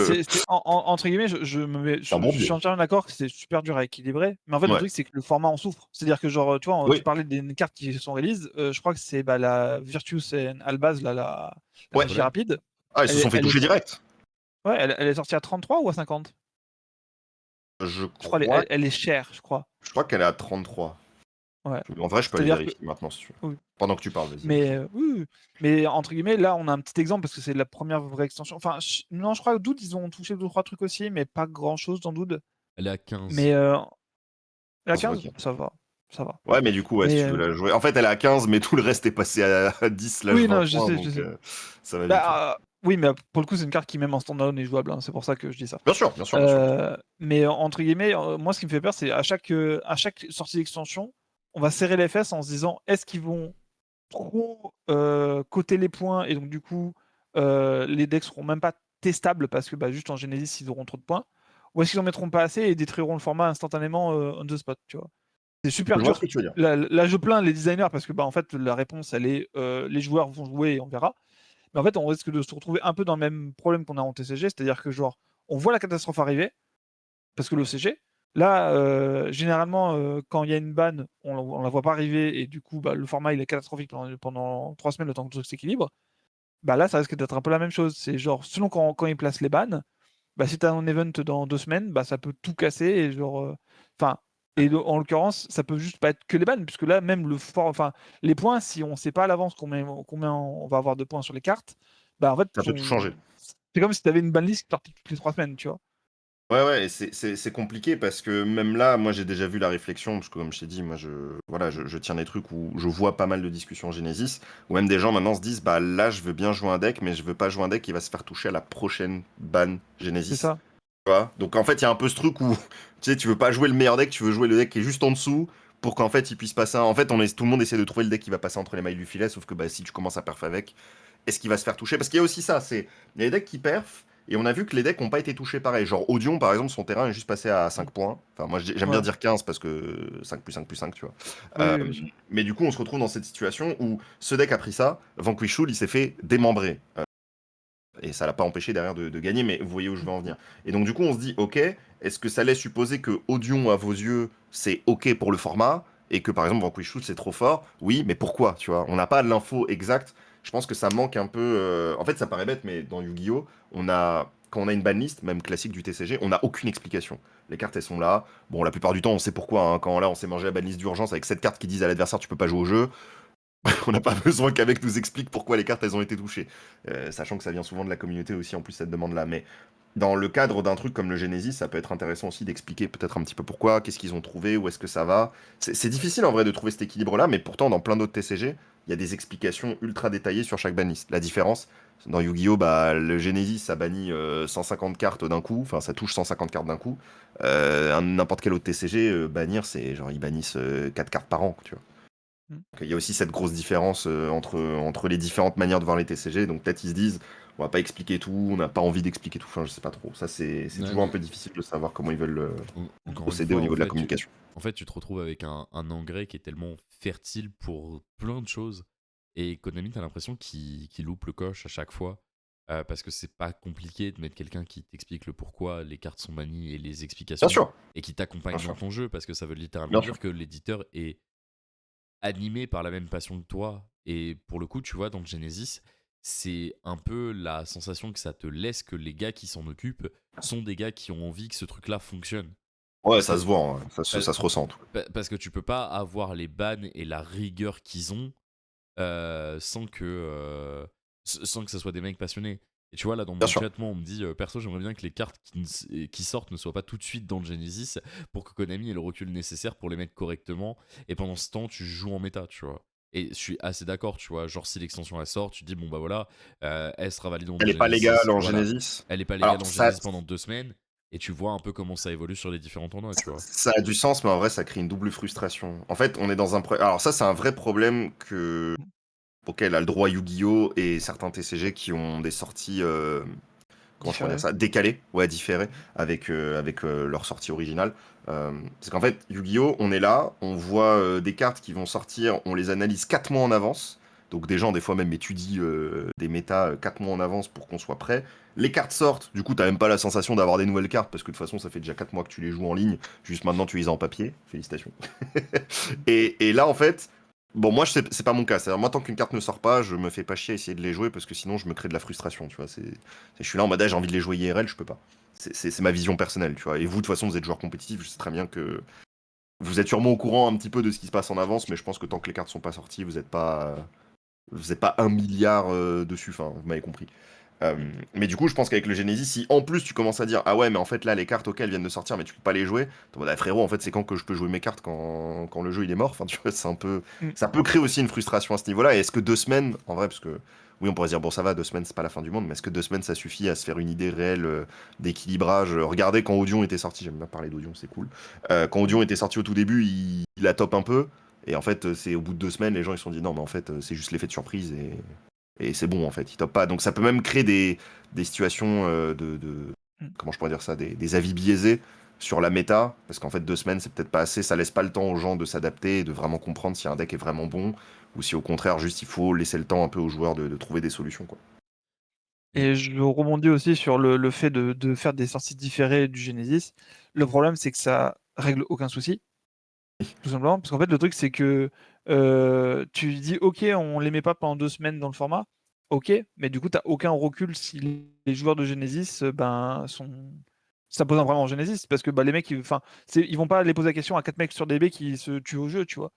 B: entre guillemets,
C: C'est un bon
B: je suis
C: biais.
B: entièrement d'accord que c'est super dur à équilibrer. Mais en fait, le
C: Ouais.
B: truc, c'est que le format en souffre. C'est-à-dire que, genre, tu vois, tu
C: Oui.
B: parlais des cartes qui sont release. Je crois que c'est bah, la Virtus Albaz, là, la
C: Ouais.
B: Régie rapide.
C: Ah, ils se sont fait
B: Elle est,
C: toucher direct.
B: ouais, elle est sortie à 33 ou à 50?
C: Je
B: Je crois
C: crois,
B: elle est chère, je crois.
C: je crois qu'elle est à 33.
B: Ouais.
C: En vrai, je peux aller
B: C'est-à-dire que.
C: vérifier maintenant si tu veux.
B: Oui.
C: Pendant que tu parles, vas-y.
B: Mais oui, oui. Mais entre guillemets, là, on a un petit exemple parce que c'est la première vraie extension. Enfin, non, je crois que Doud, ils ont touché 2-3 trucs aussi, mais pas grand-chose dans Doud.
A: elle est à 15.
B: Mais la 15,
C: Ok.
B: ça va. Ça va.
C: Ouais, mais du coup, ouais, si
B: Mais
C: tu veux la jouer. En fait, elle est à 15, mais tout le reste est passé à 10
B: oui,
C: 20
B: non, je
C: points,
B: sais,
C: donc
B: je sais.
C: ça va vite. Ouais.
B: Bah, oui, mais pour le coup, c'est une carte qui, même en standalone, est jouable. Hein, c'est pour ça que je dis ça.
C: Bien sûr, bien sûr, bien sûr.
B: Mais entre guillemets, moi, ce qui me fait peur, c'est à chaque sortie d'extension, on va serrer les fesses en se disant est-ce qu'ils vont trop coter les points et donc, du coup, les decks seront même pas testables parce que bah, juste en Genesis, ils auront trop de points. Ou est-ce qu'ils en mettront pas assez et détruiront le format instantanément on the spot, tu vois. C'est super
C: Je vois ce
B: dur.
C: que tu veux dire.
B: Là, je plains les designers parce que bah, en fait, la réponse, elle est les joueurs vont jouer et on verra. Mais en fait, on risque de se retrouver un peu dans le même problème qu'on a en TCG, c'est-à-dire que genre, on voit la catastrophe arriver, parce que l'OCG, là, généralement, quand il y a une ban, on la voit pas arriver, et du coup, bah, le format il est catastrophique pendant 3 semaines, le temps que tout s'équilibre. Bah là, ça risque d'être un peu la même chose. C'est genre, selon quand ils placent les bans, bah, si tu as un event dans 2 semaines, bah, ça peut tout casser, et genre. Enfin, Et en l'occurrence, ça peut juste pas être que les bans, puisque là, même les points, si on sait pas à l'avance combien on va avoir de points sur les cartes, bah en fait,
C: Ça peut tout changer.
B: c'est comme si tu avais une banlist qui partait toutes les 3 semaines, tu vois.
C: Ouais, et c'est compliqué parce que même là, moi j'ai déjà vu la réflexion, parce que comme je t'ai dit, moi je tiens des trucs où je vois pas mal de discussions Genesis, où même des gens maintenant se disent, bah là je veux bien jouer un deck, mais je veux pas jouer un deck qui va se faire toucher à la prochaine ban
B: C'est
C: Genesis.
B: ça.
C: Tu vois. Donc en fait, il y a un peu ce truc où tu sais, tu veux pas jouer le meilleur deck, tu veux jouer le deck qui est juste en dessous pour qu'en fait il puisse passer. En fait, tout le monde essaie de trouver le deck qui va passer entre les mailles du filet, sauf que bah, si tu commences à perf avec, est-ce qu'il va se faire toucher? Parce qu'il y a aussi ça, il y a des decks qui perfent. Et on a vu que les decks n'ont pas été touchés pareil. Genre Audion, par exemple, son terrain est juste passé à 5 points. Enfin, moi j'aime bien
B: Ouais.
C: dire 15 parce que 5 plus 5 plus 5, tu vois.
B: Oui, oui, bien sûr.
C: Mais du coup, on se retrouve dans cette situation où ce deck a pris ça. Vanquishul, il s'est fait démembrer. Et ça l'a pas empêché derrière de gagner, mais vous voyez où je veux en venir. Et donc du coup, on se dit, ok, est-ce que ça laisse supposer que Audion, à vos yeux, c'est ok pour le format, et que par exemple Vanquish Shoot, c'est trop fort? Oui, mais pourquoi, tu vois? On n'a pas l'info exacte. Je pense que ça manque un peu... En fait, ça paraît bête, mais dans Yu-Gi-Oh, quand on a une banlist, même classique du TCG, on n'a aucune explication. Les cartes, elles sont là. Bon, la plupart du temps, on sait pourquoi, hein. Quand là, on s'est mangé la banlist d'urgence avec 7 cartes qui disent à l'adversaire, tu peux pas jouer au jeu. On n'a pas besoin qu'avec nous explique pourquoi les cartes elles ont été touchées. Sachant que ça vient souvent de la communauté aussi, en plus, cette demande-là. Mais dans le cadre d'un truc comme le Genesis, ça peut être intéressant aussi d'expliquer peut-être un petit peu pourquoi, qu'est-ce qu'ils ont trouvé, où est-ce que ça va. C'est difficile en vrai de trouver cet équilibre-là, mais pourtant, dans plein d'autres TCG, il y a des explications ultra détaillées sur chaque banlist. La différence, dans Yu-Gi-Oh, bah, le Genesis, ça bannit 150 cartes d'un coup, enfin, ça touche 150 cartes d'un coup. N'importe quel autre TCG, bannir, c'est genre, ils bannissent 4 cartes par an, tu vois.
B: Mm.
C: Il y a aussi cette grosse différence entre les différentes manières de voir les TCG. Donc peut-être ils se disent, on va pas expliquer tout, on n'a pas envie d'expliquer tout. Enfin, je sais pas trop. Ça, c'est
A: Ouais,
C: toujours un
A: mais
C: peu difficile de savoir comment ils veulent
A: encore une
C: procéder au
A: fois,
C: niveau de la communication.
A: tu te retrouves avec un engrais qui est tellement fertile pour plein de choses. Et Konami, t'as l'impression qu'il loupe le coche à chaque fois. Parce que c'est pas compliqué de mettre quelqu'un qui t'explique le pourquoi les cartes sont bannies et les
C: Bien
A: explications.
C: sûr,
A: Et qui
C: bien
A: t'accompagne dans
C: sûr,
A: ton jeu. Parce que ça veut littéralement
C: bien sûr.
A: dire que l'éditeur est animé par la même passion que toi. Et pour le coup, tu vois, dans Genesis, c'est un peu la sensation que ça te laisse que les gars qui s'en occupent sont des gars qui ont envie que ce truc-là fonctionne.
C: Ouais,
A: Parce que,
C: ça se voit, hein.
A: pa-
C: Ça se ressent. Tout.
A: parce que tu peux pas avoir les bans et la rigueur qu'ils ont sans que ça soit des mecs passionnés. Et tu vois, là, dans
C: Bien
A: mon
C: sûr.
A: chat, moi, on me dit perso, j'aimerais bien que les cartes qui sortent ne soient pas tout de suite dans le Genesis pour que Konami ait le recul nécessaire pour les mettre correctement. Et pendant ce temps, tu joues en méta, tu vois. Et je suis assez d'accord, tu vois. Genre, si l'extension elle sort, tu te dis, bon bah voilà, elle sera validée dans le
C: Elle est pas
A: Genesis.
C: légale en
A: Voilà.
C: Genesis.
A: Elle est pas légale
C: Alors,
A: en Genesis pendant 2 semaines. Et tu vois un peu comment ça évolue sur les différents tournois, tu vois.
C: ça a du sens, mais en vrai, ça crée une double frustration. En fait, on est dans un... Alors ça, c'est un vrai problème auquel a le droit Yu-Gi-Oh! Et certains TCG qui ont des sorties... comment je pourrais dire
B: Différé.
C: ça, décalé, ouais, différé, avec leur sortie originale. Parce qu'en fait, Yu-Gi-Oh, on est là, on voit des cartes qui vont sortir, on les analyse 4 mois en avance. Donc des gens, des fois même, étudient des méta 4 mois en avance pour qu'on soit prêt. Les cartes sortent, du coup, t'as même pas la sensation d'avoir des nouvelles cartes, parce que de toute façon, ça fait déjà 4 mois que tu les joues en ligne, juste maintenant tu les as en papier. Félicitations. Et là, en fait, bon, moi, c'est pas mon cas. C'est-à-dire, moi, tant qu'une carte ne sort pas, je me fais pas chier à essayer de les jouer, parce que sinon, je me crée de la frustration, tu vois. Je suis là en mode, ah, j'ai envie de les jouer IRL, je peux pas. C'est ma vision personnelle, tu vois. Et vous, de toute façon, vous êtes joueur compétitif, je sais très bien que vous êtes sûrement au courant un petit peu de ce qui se passe en avance, mais je pense que tant que les cartes sont pas sorties, vous êtes pas 1 milliard dessus, enfin, vous m'avez compris. Euh, mais du coup, je pense qu'avec le Genesis, si en plus tu commences à dire, ah ouais, mais en fait là, les cartes auxquelles viennent de sortir, mais tu peux pas les jouer, t'es en mode, ah, frérot, en fait, c'est quand que je peux jouer mes cartes quand le jeu il est mort. Enfin, tu vois, c'est un peu.
B: Mm.
C: Ça peut créer aussi une frustration à ce niveau-là. Et est-ce que 2 semaines, en vrai, parce que oui, on pourrait se dire, bon, ça va, 2 semaines, c'est pas la fin du monde, mais est-ce que 2 semaines ça suffit à se faire une idée réelle d'équilibrage? Regardez quand Audion était sorti, j'aime bien parler d'Audion, c'est cool. Quand Audion était sorti au tout début, il a top un peu. Et en fait, c'est au bout de 2 semaines, les gens ils se sont dit non, mais en fait, c'est juste l'effet de surprise et c'est bon en fait, il top pas. Donc ça peut même créer des situations
B: Mm.
C: comment je pourrais dire ça, des avis biaisés sur la méta, parce qu'en fait 2 semaines c'est peut-être pas assez, ça laisse pas le temps aux gens de s'adapter et de vraiment comprendre si un deck est vraiment bon, ou si au contraire juste il faut laisser le temps un peu aux joueurs de trouver des solutions quoi.
B: Et je rebondis aussi sur le fait de faire des sorties différées du Genesis. Le problème, c'est que ça règle aucun souci, tout simplement. Parce qu'en fait, le truc, c'est que tu dis, OK, on les met pas pendant 2 semaines dans le format. OK, mais du coup, tu n'as aucun recul si les joueurs de Genesis ben, ça pose un problème en Genesis parce que les mecs, ils vont pas les poser la question à 4 mecs sur DB qui se tuent au jeu, tu vois.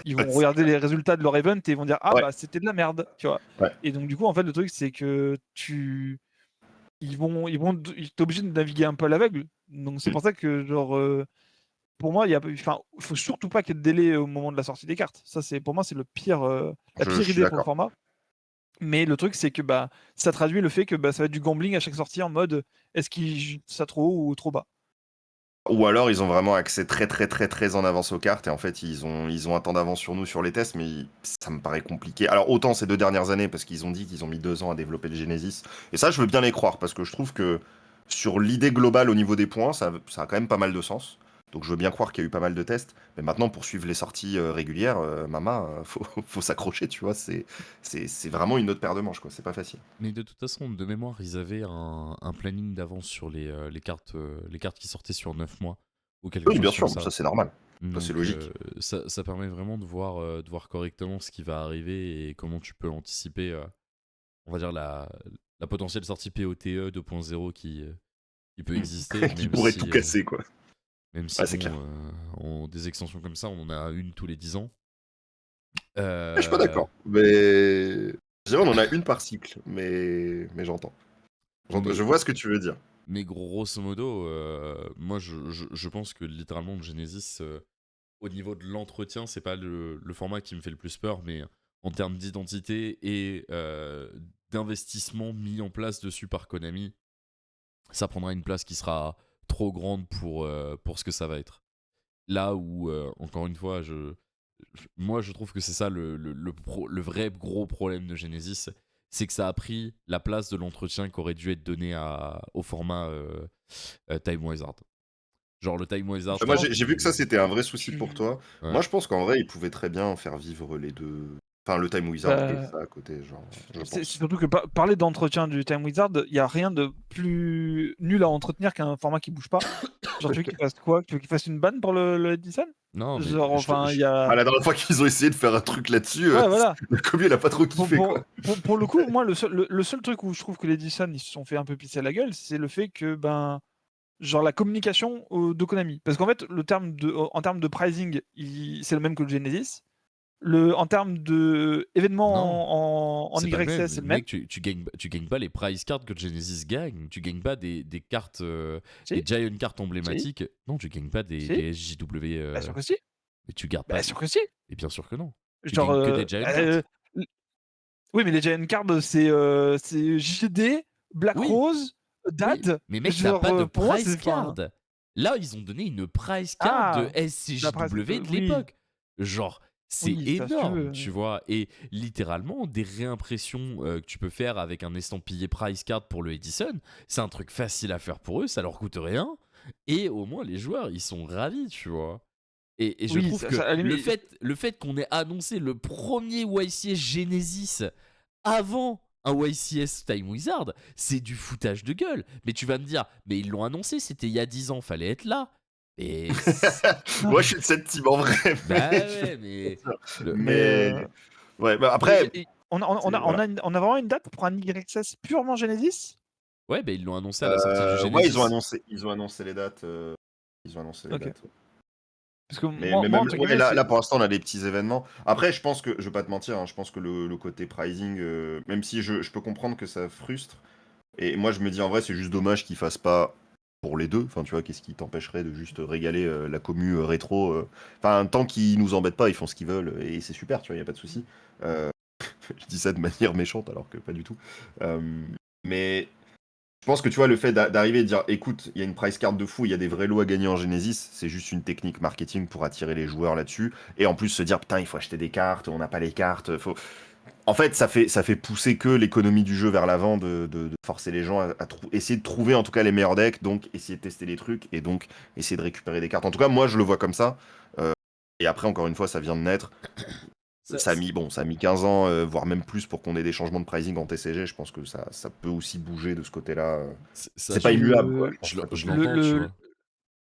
B: Ils vont regarder les résultats de leur event et ils vont dire ah
C: Ouais.
B: bah c'était de la merde, tu vois.
C: Ouais.
B: Et donc du coup en fait le truc c'est que t'es obligé de naviguer un peu à l'aveugle. Donc c'est pour ça que genre pour moi faut surtout pas qu'il y ait de délai au moment de la sortie des cartes. Ça c'est pour moi c'est la
C: Je
B: pire
C: suis
B: idée pour le
C: d'accord.
B: format. Mais le truc, c'est que ça traduit le fait que ça va être du gambling à chaque sortie en mode est-ce qu'ils jouent ça trop haut ou trop bas.
C: Ou alors ils ont vraiment accès très très très très en avance aux cartes et en fait ils ont un temps d'avance sur nous sur les tests, mais ça me paraît compliqué. Alors autant ces 2 dernières années parce qu'ils ont dit qu'ils ont mis 2 ans à développer le Genesis, et ça je veux bien les croire parce que je trouve que sur l'idée globale au niveau des points ça a quand même pas mal de sens. Donc je veux bien croire qu'il y a eu pas mal de tests, mais maintenant pour suivre les sorties régulières, faut s'accrocher, tu vois, c'est vraiment une autre paire de manches quoi, c'est pas facile.
A: Mais de toute façon, de mémoire, ils avaient un planning d'avance sur les cartes qui sortaient sur 9 mois ou quelque
C: Oui bien
A: chose comme
C: sûr,
A: ça.
C: ça c'est normal, ça c'est
A: Donc
C: logique.
A: ça permet vraiment de voir correctement ce qui va arriver et comment tu peux anticiper, on va dire, la potentielle sortie POTE 2.0 qui peut exister,
C: Qui pourrait tout casser quoi.
A: même si
C: Ouais c'est clair.
A: des extensions comme ça, on en a une tous les 10 ans.
C: Je suis pas d'accord, mais je dirais on en a une par cycle, mais j'entends.
A: Mais,
C: Je vois ce que tu veux dire.
A: mais grosso modo, moi je pense que littéralement le Genesis, au niveau de l'entretien, c'est pas le format qui me fait le plus peur, mais en termes d'identité et d'investissement mis en place dessus par Konami, ça prendra une place qui sera trop grande pour ce que ça va être. Là où, encore une fois, moi je trouve que c'est ça le vrai gros problème de Genesis, c'est que ça a pris la place de l'entretien qui aurait dû être donné au format Time Wizard. Genre le Time Wizard,
B: Je
C: Moi
B: pense
C: j'ai vu que ça c'était un vrai souci pour
B: tu...
C: toi.
A: Ouais.
C: Moi je pense qu'en vrai ils pouvaient très bien faire vivre les deux. Enfin le Time Wizard et
B: bah,
C: ça à côté, genre, je
B: c'est
C: pense.
B: surtout que parler d'entretien du Time Wizard, il n'y a rien de plus nul à entretenir qu'un format qui bouge pas. Genre, tu veux qu'il fasse quoi? Tu veux qu'il fasse une banne pour le Edison?
A: Non, mais
B: Genre, enfin, il y a.
C: Ah, la dernière fois qu'ils ont essayé de faire un truc là-dessus,
B: Ouais, voilà.
C: la commu elle a pas trop
B: Pour,
C: kiffé
B: pour,
C: quoi.
B: pour le coup, moi, le seul truc où je trouve que les Edison ils se sont fait un peu pisser la gueule, c'est le fait que, genre, la communication de Konami. Parce qu'en fait, en termes de pricing, c'est le même que le Genesis. En termes de
A: non,
B: événements en
A: c'est pas le même.
B: YCS, c'est le même.
A: Mec, tu gagnes pas les prize cards que Genesis gagne. Tu gagnes pas des cartes, des
B: Si,
A: giant cartes
B: si,
A: emblématiques. Non, tu gagnes pas
B: si.
A: des SJW.
B: Bien sûr que si.
A: Mais tu gardes
B: Bien
A: pas.
B: sûr que si.
A: Et bien sûr que non. Tu
B: Genre,
A: gagnes que des giant cards.
B: oui, mais les Giant Cards, c'est JD, Black
A: Oui,
B: Rose,
A: oui.
B: Dad.
A: Mais mec, t'as
B: Genre,
A: pas de
B: pour moi,
A: prize
B: c'est.
A: card.
B: Enfin,
A: Là, ils ont donné une prize card de
B: ah, d'après.
A: SCJW de
B: Oui,
A: l'époque. Genre, c'est
B: oui, ça, si tu
A: énorme,
B: veux.
A: tu vois. Et littéralement, des réimpressions que tu peux faire avec un estampillé prize card pour le Edison, c'est un truc facile à faire pour eux, ça leur coûte rien. Et au moins, les joueurs, ils sont ravis, tu vois. Et je
B: Oui,
A: trouve que
B: à la limite,
A: le fait qu'on ait annoncé le premier YCS Genesis avant un YCS Time Wizard, c'est du foutage de gueule. Mais tu vas me dire, mais ils l'ont annoncé, c'était il y a 10 ans, fallait être là. Et
B: non,
C: Moi je suis de cette team en vrai,
A: bah ouais, mais
B: mais,
C: mais ouais, bah après, voilà.
B: on a vraiment une date pour un YXS purement Genesis?
A: ouais, bah ils l'ont annoncé à la sortie du
C: Ouais,
A: Genesis.
C: ils ont annoncé les dates. Ils ont annoncé les
B: Ok.
C: dates.
B: Parce que
C: Mais
B: moi
C: même
B: entre
C: ouais,
B: guillemets,
C: là pour l'instant on a des petits événements. Après je pense que, je vais pas te mentir, hein, je pense que le côté pricing, même si je peux comprendre que ça frustre, et moi je me dis en vrai c'est juste dommage qu'ils fassent pas pour les deux. Enfin tu vois, qu'est-ce qui t'empêcherait de juste régaler la commu rétro, enfin tant qu'ils nous embêtent pas, ils font ce qu'ils veulent et c'est super, tu vois, y a pas de souci. Euh, je dis ça de manière méchante alors que pas du tout. Euh, mais je pense que tu vois, le fait d'arriver et de dire écoute, il y a une price card de fou, il y a des vrais lots à gagner en Genesis, c'est juste une technique marketing pour attirer les joueurs là-dessus. Et en plus, se dire putain, il faut acheter des cartes, on n'a pas les cartes. En fait, ça fait pousser que l'économie du jeu vers l'avant, de forcer les gens à essayer de trouver en tout cas les meilleurs decks, donc essayer de tester les trucs et donc essayer de récupérer des cartes. En tout cas, moi, je le vois comme ça. Euh, et après, encore une fois, ça vient de naître.
A: Ça-
C: Ça a mis 15 ans, voire même plus, pour qu'on ait des changements de pricing en TCG. Je pense que ça peut aussi bouger de ce côté-là.
A: ça,
C: C'est pas immuable, quoi.
B: le
C: Je pense
A: je
C: que c'est pas
A: je
C: possible.
A: l'entends, tu
B: le
A: vois.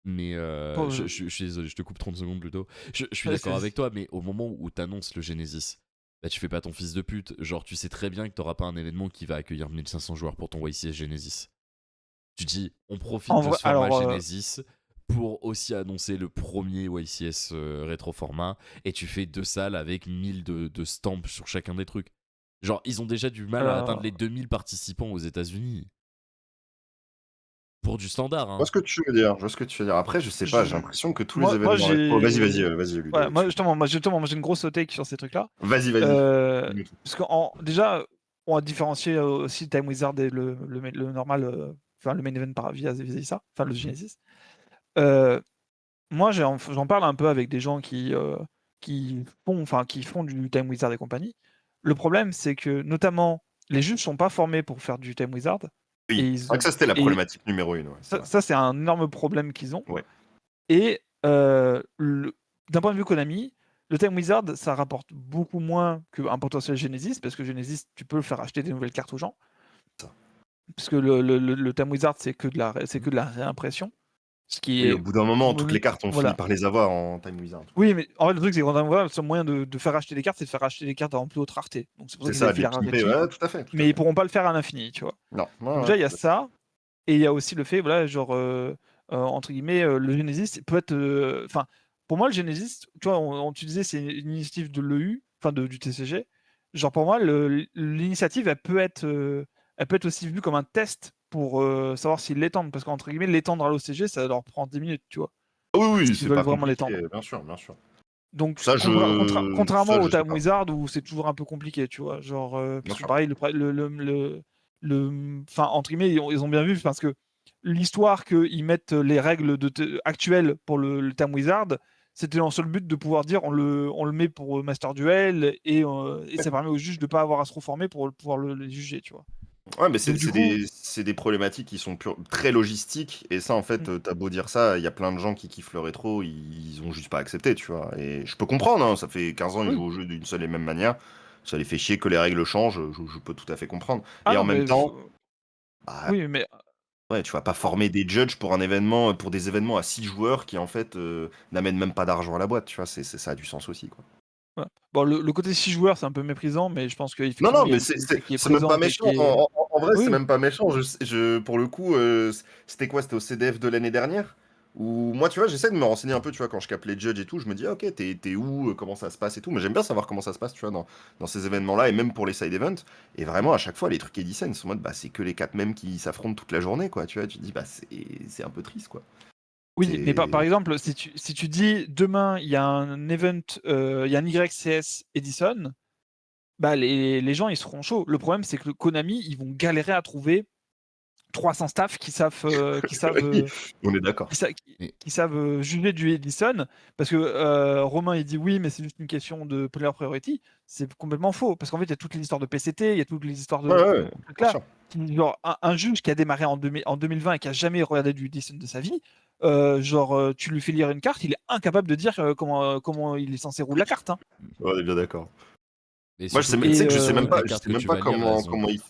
A: Mais
B: pour-
A: je suis désolé, je te coupe 30 secondes plutôt. Je suis
B: ouais,
A: d'accord avec toi, mais au moment où t'annonces le Genesis, bah tu fais pas ton fils de pute. Genre, tu sais très bien que t'auras pas un événement qui va accueillir 1500 joueurs pour ton YCS Genesis. Tu dis, on profite
B: En
A: de
B: vrai,
A: ce format
B: alors,
A: Genesis pour aussi annoncer le premier YCS rétro format, et tu fais 2 salles avec 1000 de stamps sur chacun des trucs. Genre, ils ont déjà du mal à atteindre les 2000 participants aux États-Unis pour du standard,
C: Je vois
A: hein.
C: ce que tu veux dire. Je vois ce que tu veux dire. Après, je sais pas. J'ai
B: je-
C: l'impression que tous les
B: moi
C: événements rétro. Vas-y, vas-y,
B: j'ai.
C: vas-y, Ludo.
B: Ouais, moi j'ai une grosse take sur ces trucs-là.
C: Vas-y, vas-y. Dis-nous tout.
B: Parce que déjà, on a différencié aussi Time Wizard et le normal, enfin le main event vis-à-vis ça, enfin le Genesis. Euh, Moi, j'en parle un peu avec des gens qui font du Time Wizard et compagnie. Le problème, c'est que notamment les juges sont pas formés pour faire du Time Wizard et
C: Oui, c'est vrai que ça, c'était la
B: et
C: problématique numéro 1. Ouais, c'est
B: ça,
C: vrai.
B: ça, c'est un énorme problème qu'ils ont.
C: Ouais.
B: Et d'un point de vue Konami, le Time Wizard, ça rapporte beaucoup moins qu'un potentiel Genesis, parce que Genesis, tu peux faire acheter des nouvelles cartes aux gens.
C: Ça.
B: Parce que le Time Wizard, c'est que de la réimpression. Ce qui
C: Oui,
B: est.
C: au bout d'un moment, toutes les cartes, on finit
B: Voilà.
C: par les avoir en Time Wizard.
B: Oui, mais en fait, le truc, c'est qu'en le seul moyen de faire acheter des cartes, c'est de faire acheter des cartes en plus haute rareté. Donc c'est pour ça
C: C'est
B: qu'ils avaient
C: ça, de
B: fait
C: les
B: la
C: pimper.
B: rareté.
C: Ouais, tout à fait. Tout à
B: Mais
C: fait.
B: ils pourront pas le faire à l'infini, tu vois.
C: Non,
B: Donc
C: ouais,
B: déjà, il y a
C: tout à fait.
B: ça. Et il y a aussi le fait, voilà, genre, entre guillemets, le Genesis peut être. Enfin, pour moi, le Genesis, tu vois, tu disais, c'est une initiative de l'EU, enfin du TCG. Genre, pour moi, l'initiative, elle peut être aussi vue comme un test pour savoir s'ils l'étendent. Parce qu'entre guillemets, l'étendre à l'OCG, ça leur prend 10 minutes, tu vois.
C: Oui, oui,
B: S'ils
C: c'est
B: veulent
C: pas
B: vraiment
C: compliqué,
B: l'étendre.
C: bien sûr, bien sûr.
B: Donc,
C: Ça,
B: contrairement au
C: je sais
B: Time
C: pas.
B: Wizard où c'est toujours un peu compliqué, tu vois. Genre,
C: Bien
B: parce que
C: sûr.
B: pareil, enfin, entre guillemets, ils ont bien vu parce que l'histoire qu'ils mettent les règles actuelles pour le Time Wizard, c'était dans le seul but de pouvoir dire on le met pour Master Duel et ça permet aux juges de pas avoir à se reformer pour pouvoir les juger, tu vois.
C: Ouais, mais
B: Donc, du coup,
C: c'est des problématiques qui sont très logistiques. Et ça, en fait,
B: mm,
C: t'as beau dire ça, il y a plein de gens qui kiffent le rétro, ils ont juste pas accepté, tu vois. Et je peux comprendre, hein, ça fait 15 ans, ils
B: oui.
C: jouent au jeu d'une seule et même manière. Ça les fait chier que les règles changent, je peux tout à fait comprendre.
B: Ah
C: Et en
B: non,
C: même
B: mais
C: temps, bah,
B: oui, mais
C: ouais, tu vas pas former des judges pour un événement, pour des événements à 6 joueurs qui, en fait, n'amènent même pas d'argent à la boîte, tu vois. Ça a du sens aussi, quoi.
B: ouais. Bon, le côté 6 joueurs, c'est un peu méprisant, mais je pense
C: Non,
B: qu'effectivement,
C: non,
B: il y a
C: mais
B: une communauté qui est
C: c'est même pas
B: présente et
C: méchant.
B: qui est.
C: En vrai, c'est
B: Oui,
C: même pas méchant. Pour le coup, c'était quoi? C'était au CDF de l'année dernière? Où moi, tu vois, j'essaie de me renseigner un peu, tu vois, quand je capte les judges et tout, je me dis, ah, ok, t'es où? Comment ça se passe et tout. Mais j'aime bien savoir comment ça se passe, tu vois, dans ces événements-là et même pour les side events. Et vraiment, à chaque fois, les trucs Edison, sont en mode, bah, c'est que les 4 mêmes qui s'affrontent toute la journée, quoi. Tu vois, tu te dis, bah, c'est un peu triste, quoi.
B: oui, mais par
C: C'est.
B: exemple, si tu dis demain, il y a un event, il y a un YCS Edison, bah les gens, ils seront chauds. Le problème, c'est que le Konami, ils vont galérer à trouver 300 staff qui savent,
C: Oui, on est d'accord.
A: Mais
B: qui savent juger du Edison, parce que Romain il dit oui, mais c'est juste une question de player priority. C'est complètement faux, parce qu'en fait il y a toutes les histoires de PCT, il y a toutes les histoires
C: Ouais,
B: de
C: ouais,
B: trucs
C: bien
B: là.
C: sûr.
B: Genre un juge qui a démarré en 2020 et qui a jamais regardé du Edison de sa vie, tu lui fais lire une carte, il est incapable de dire comment il est censé rouler la carte, hein.
C: Ouais, on est bien d'accord.
A: Et
C: Moi,
A: surtout que,
C: tu sais que je sais
A: surtout
C: même
A: que
C: pas,
A: les
C: je
A: cartes
C: sais
A: que
C: même
A: tu
C: pas
A: vas lire, elles ont.
C: comment ils.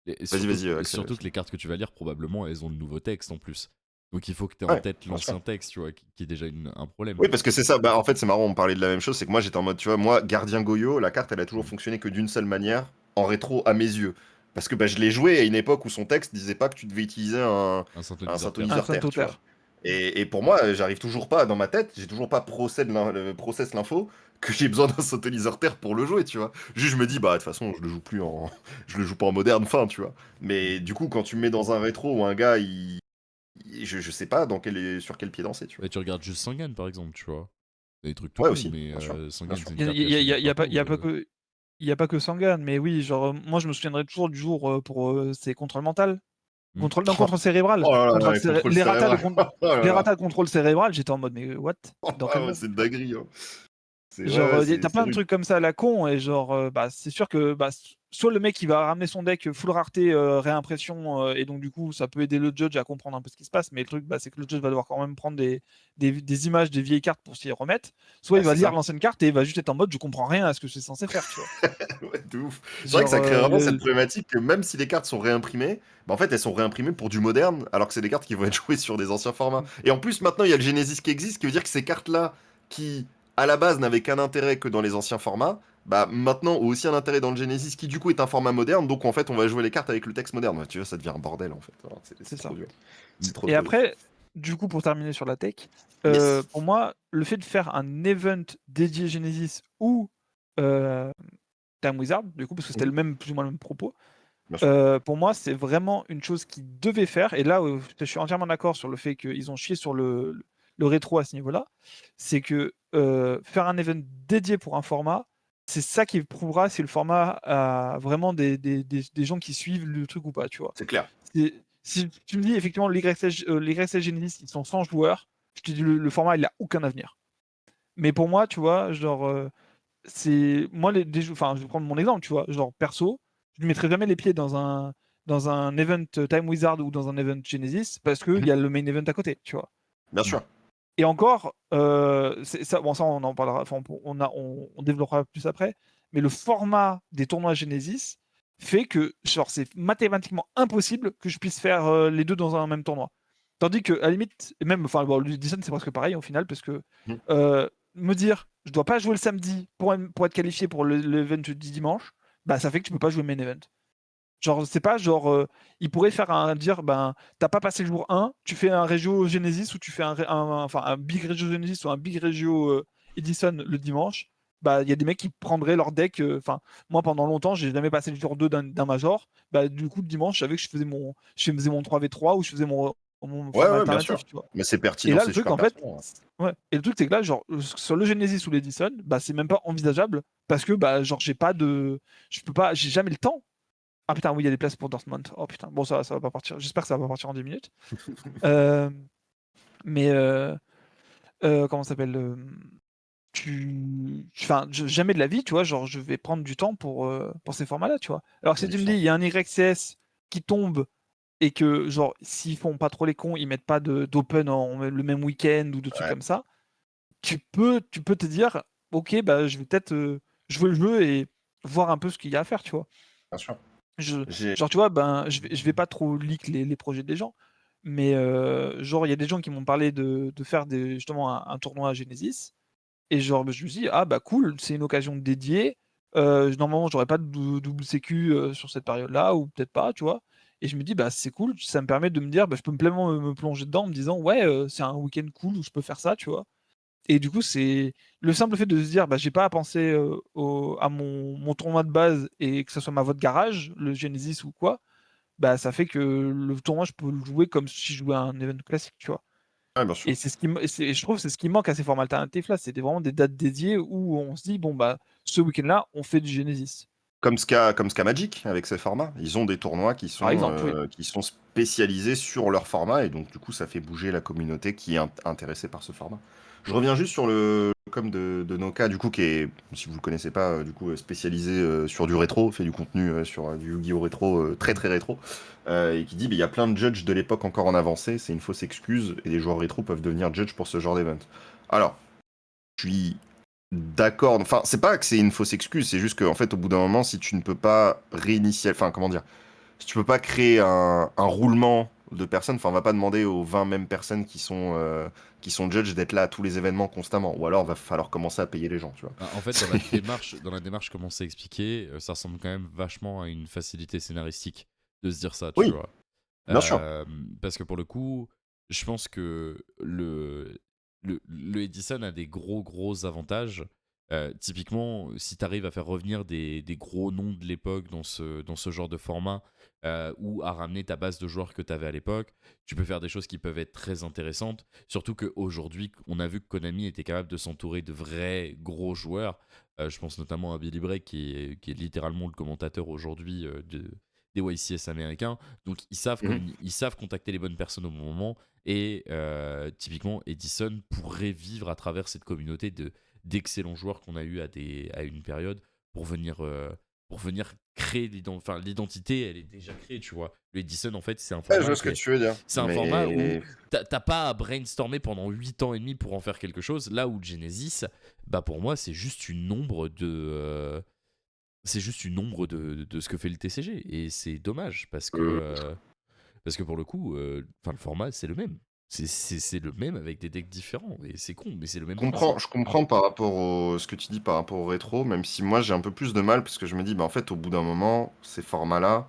A: Et
C: Vas-y,
A: surtout,
C: vas-y,
A: et
C: Axel.
A: surtout que les cartes que tu vas lire, probablement, elles ont le nouveau texte en plus. Donc il faut que tu aies en
C: Ouais,
A: tête
C: bien sûr.
A: l'ancien texte, tu vois, qui est déjà un problème.
C: Oui, parce que c'est ça. Bah, en fait, c'est marrant, on parlait de la même chose. C'est que moi, j'étais en mode, tu vois, moi, Gardien Goyo, la carte, elle a toujours fonctionné que d'une seule manière, en rétro à mes yeux. Parce que bah, je l'ai joué à une époque où son texte disait pas que tu devais utiliser
A: Un
C: un
A: synthoniseur terre.
B: Un
C: synthoniseur terre, tu vois.
B: synthoteur.
C: Et pour moi, j'arrive toujours pas dans ma tête, j'ai toujours pas process l'info que j'ai besoin d'un synthoniseur terre pour le jouer, tu vois. Juste, je me dis, bah, de toute façon, je le joue plus en. Je le joue pas en moderne, fin, tu vois. Mais du coup, quand tu me mets dans un rétro où un gars, je sais pas sur quel pied danser, tu vois.
A: Et tu regardes juste Sangan par exemple, tu vois. Des trucs tout
C: Ouais,
A: cons,
C: aussi,
A: mais
C: bien sûr. Bien
A: Sangan
C: sûr.
A: c'est une
B: Il
A: carte qui a
B: n'y a,
A: changé
B: y a pas,
A: partout.
B: y a pas que. Il n'y a pas que Sangan, mais oui, genre, moi je me souviendrai toujours du jour pour ces contrôles mentales.
A: Hmm.
B: Non, contrôle cérébral.
C: Oh là là, contrôle cérébral. Oh là
B: Les
C: là.
B: ratas de contrôle cérébral, j'étais en mode, mais what? Dans quel
C: Ah ouais,
B: monde?
C: c'est une dinguerie, hein.
B: Genre, t'as
C: C'est
B: plein de
C: rude.
B: trucs comme ça à la con, et genre, bah, c'est sûr que bah, soit le mec il va ramener son deck full rareté, réimpression, et donc du coup ça peut aider le judge à comprendre un peu ce qui se passe, mais le truc bah, c'est que le judge va devoir quand même prendre des images des vieilles cartes pour s'y remettre, soit
C: Ah,
B: il va
C: c'est
B: lire
C: ça.
B: l'ancienne carte et il va juste être en mode je comprends rien à ce que c'est censé faire, tu vois.
C: Ouais, de ouf. C'est vrai que
B: Genre,
C: ça crée vraiment cette problématique que même si les cartes sont réimprimées, bah en fait elles sont réimprimées pour du moderne, alors que c'est des cartes qui vont être jouées sur des anciens formats. Et en plus maintenant il y a le Genesis qui existe, ce qui veut dire que ces cartes-là, qui à la base n'avaient qu'un intérêt que dans les anciens formats, bah maintenant ont aussi un intérêt dans le Genesis qui du coup est un format moderne, donc en fait on va jouer les cartes avec le texte moderne. Tu vois, ça devient un bordel en fait. Alors, c'est
B: C'est
C: trop
B: ça.
C: dur. C'est trop
B: Et
C: trop dur.
B: après, du coup, pour terminer sur la tech,
C: Yes.
B: pour moi, le fait de faire un event dédié Genesis ou Time Wizard, du coup, parce que c'était
C: Mhm.
B: plus ou moins le même propos,
C: Bien sûr.
B: pour moi, c'est vraiment une chose qu'ils devaient faire. Et là, je suis entièrement d'accord sur le fait qu'ils ont chié sur le rétro à ce niveau-là. C'est que faire un event dédié pour un format, c'est ça qui prouvera si le format a vraiment des gens qui suivent le truc ou pas, tu vois.
C: C'est clair.
B: Si tu me dis effectivement les YSL Genesis, ils sont 100 joueurs, je te dis le format, il a aucun avenir. Mais pour moi, tu vois, genre, c'est moi enfin, je vais prendre mon exemple, tu vois, genre perso, je ne mettrai jamais les pieds dans un event Time Wizard ou dans un event Genesis parce qu'il
C: Mhm.
B: y a le main event à côté, tu vois.
C: Bien sûr.
B: Et encore, ça, bon, ça on en parlera, enfin, on développera plus après, mais le format des tournois Genesis fait que genre, c'est mathématiquement impossible que je puisse faire les deux dans un même tournoi. Tandis que, à la limite, et même, enfin, bon, l'Edison, c'est presque pareil au final, parce que
C: Mhm.
B: me dire, je dois pas jouer le samedi pour être qualifié pour l'event du dimanche, bah ça fait que tu peux pas jouer main event. Genre, c'est pas genre, il pourrait faire dire, ben, t'as pas passé le jour 1, tu fais un Regio Genesis ou tu fais enfin, un Big Regio Genesis ou un Big Regio Edison le dimanche. Bah, il y a des mecs qui prendraient leur deck. Enfin, moi, pendant longtemps, j'ai jamais passé le jour 2 d'un Major. Bah, du coup, le dimanche, je savais que je faisais mon 3v3 ou je faisais mon
C: Ouais,
B: format
C: ouais, bien sûr.
B: alternatif, tu vois.
C: Mais c'est
B: Et
C: pertinent,
B: là,
C: c'est
B: le truc,
C: super
B: en fait,
C: pertinent. Ouais.
B: ouais. Et le truc, c'est que là, genre, sur le Genesis ou l'Edison, bah, c'est même pas envisageable parce que, bah, genre, j'ai pas de. Je peux pas, j'ai jamais le temps. Ah putain, oui, il y a des places pour Dortmund. Oh putain, bon, ça va pas partir. J'espère que ça va pas partir en 10 minutes. Euh, mais, comment ça s'appelle Enfin, jamais de la vie, tu vois, genre, je vais prendre du temps pour ces formats-là, tu vois. Alors, si tu me dis,
C: Magnifique.
B: il y a un YCS qui tombe et que, genre, s'ils font pas trop les cons, ils mettent pas d'open le même week-end ou de trucs
C: Ouais,
B: comme ça, tu peux te dire, ok, bah, je vais peut-être jouer le jeu et voir un peu ce qu'il y a à faire, tu vois.
C: bien sûr.
B: Je,
C: J'ai.
B: genre, tu vois, ben, je vais pas trop leak les projets des gens, mais genre, il y a des gens qui m'ont parlé de faire justement un tournoi à Genesis, et genre, je me suis dit, ah bah cool, c'est une occasion dédiée. Normalement, j'aurais pas de double sécu sur cette période-là, ou peut-être pas, tu vois. Et je me dis, bah c'est cool, ça me permet de me dire, bah, je peux pleinement me plonger dedans en me disant, ouais, c'est un week-end cool où je peux faire ça, tu vois. Et du coup, c'est le simple fait de se dire, bah, j'ai pas à penser à mon tournoi de base et que ce soit ma voie de garage, le Genesis ou quoi, bah, ça fait que le tournoi, je peux le jouer comme si je jouais à un event classique, tu vois.
C: Ouais, bien sûr.
B: Et c'est ce qui, je trouve, c'est ce qui manque à ces formats alternatifs là, c'était vraiment des dates dédiées où on se dit, bon, bah, ce week-end-là, on fait du Genesis.
C: Comme Ska Magic avec ses formats. Ils ont des tournois
B: Par exemple, oui.
C: qui sont spécialisés sur leur format et donc du coup ça fait bouger la communauté qui est intéressée par ce format. Je reviens juste sur le com de Noka du coup qui est, si vous le connaissez pas, du coup spécialisé sur du rétro, fait du contenu sur du Yu-Gi-Oh rétro très très rétro et qui dit il y a plein de judges de l'époque encore en avancée, c'est une fausse excuse et les joueurs rétro peuvent devenir judge pour ce genre d'event. Alors, je suis d'accord. Enfin, c'est pas que c'est une fausse excuse, c'est juste qu'en fait, au bout d'un moment, si tu ne peux pas réinitialiser. Enfin, comment dire? Si tu peux pas créer un roulement de personnes, enfin, on va pas demander aux 20 mêmes personnes qui sont judges d'être là à tous les événements constamment. Ou alors, va falloir commencer à payer les gens, tu vois.
A: Bah, en fait, dans la démarche, comment c'est expliqué, ça ressemble quand même vachement à une facilité scénaristique de se dire ça, tu
C: Oui,
A: vois.
C: bien sûr.
A: Euh, Parce que pour le coup, je pense que le Edison a des gros avantages. Typiquement, si tu arrives à faire revenir des gros noms de l'époque dans ce genre de format, ou à ramener ta base de joueurs que tu avais à l'époque, tu peux faire des choses qui peuvent être très intéressantes. Surtout qu'aujourd'hui, on a vu que Konami était capable de s'entourer de vrais gros joueurs. Je pense notamment à Billy Brake, qui est littéralement le commentateur aujourd'hui des YCS américains. Donc
C: Mhm.
A: ils savent contacter les bonnes personnes au bon moment. Et typiquement, Edison pourrait vivre à travers cette communauté d'excellents joueurs qu'on a eu à une période pour venir créer l'identité, elle est déjà créée, tu vois. Le Edison, en fait,
C: Ouais, je vois ce que tu veux dire.
A: c'est un format où
C: Mais.
A: t'as pas à brainstormer pendant 8 ans et demi pour en faire quelque chose. Là où Genesis, bah pour moi, c'est juste une ombre de ce que fait le TCG. Et c'est dommage parce que pour le coup, le format, c'est le même. C'est le même avec des decks différents. Et c'est con, mais c'est le même
C: Je comprends par rapport ce que tu dis par rapport au rétro, même si moi j'ai un peu plus de mal parce que je me dis, bah en fait, au bout d'un moment, ces formats-là,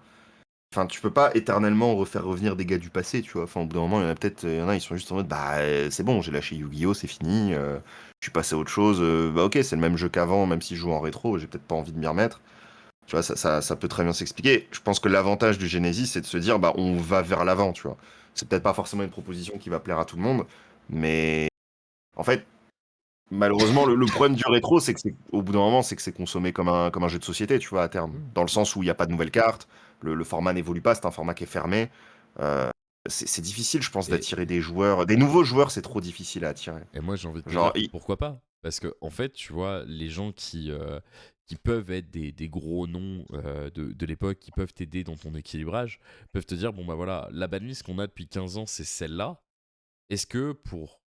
C: enfin, tu peux pas éternellement refaire revenir des gars du passé, tu vois. Enfin, au bout d'un moment, il y en a, ils sont juste en mode, bah c'est bon, j'ai lâché Yu-Gi-Oh, c'est fini, je suis passé à autre chose, bah ok, c'est le même jeu qu'avant, même si je joue en rétro, j'ai peut-être pas envie de m'y remettre. Tu vois, ça peut très bien s'expliquer. Je pense que l'avantage du Genesis, c'est de se dire, bah on va vers l'avant, tu vois. C'est peut-être pas forcément une proposition qui va plaire à tout le monde, mais en fait, malheureusement, le problème du rétro, c'est que au bout d'un moment, c'est que c'est consommé comme un jeu de société, tu vois, à terme.
A: Mm.
C: Dans le sens où il n'y a pas de nouvelles cartes, le format n'évolue pas, c'est un format qui est fermé. Euh, c'est difficile, je pense,
A: Et,
C: d'attirer des joueurs. Des nouveaux joueurs, c'est trop difficile à attirer.
A: et moi, j'ai envie de te
C: Genre,
A: dire, pourquoi pas? Parce que, en fait, tu vois, les gens qui peuvent être des gros noms de l'époque, qui peuvent t'aider dans ton équilibrage, peuvent te dire, bon, bah voilà, la banlist qu'on a depuis 15 ans, c'est celle-là. Est-ce que pour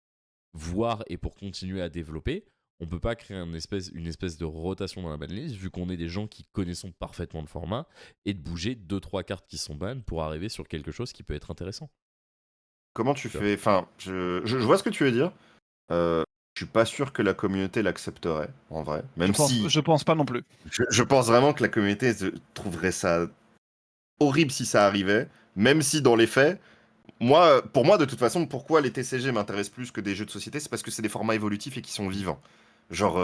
A: voir et pour continuer à développer, on peut pas créer une espèce de rotation dans la banlist, vu qu'on est des gens qui connaissons parfaitement le format, et de bouger 2-3 cartes qui sont ban pour arriver sur quelque chose qui peut être intéressant.
C: comment tu
A: Tu vois.
C: fais? Enfin, je vois ce que tu veux dire. Euh, je suis pas sûr que la communauté l'accepterait, en vrai. Même si
B: Je pense pas non plus.
C: je pense vraiment que la communauté trouverait ça horrible si ça arrivait, même si dans les faits, pour moi, de toute façon, pourquoi les TCG m'intéressent plus que des jeux de société, c'est parce que c'est des formats évolutifs et qui sont vivants. Genre,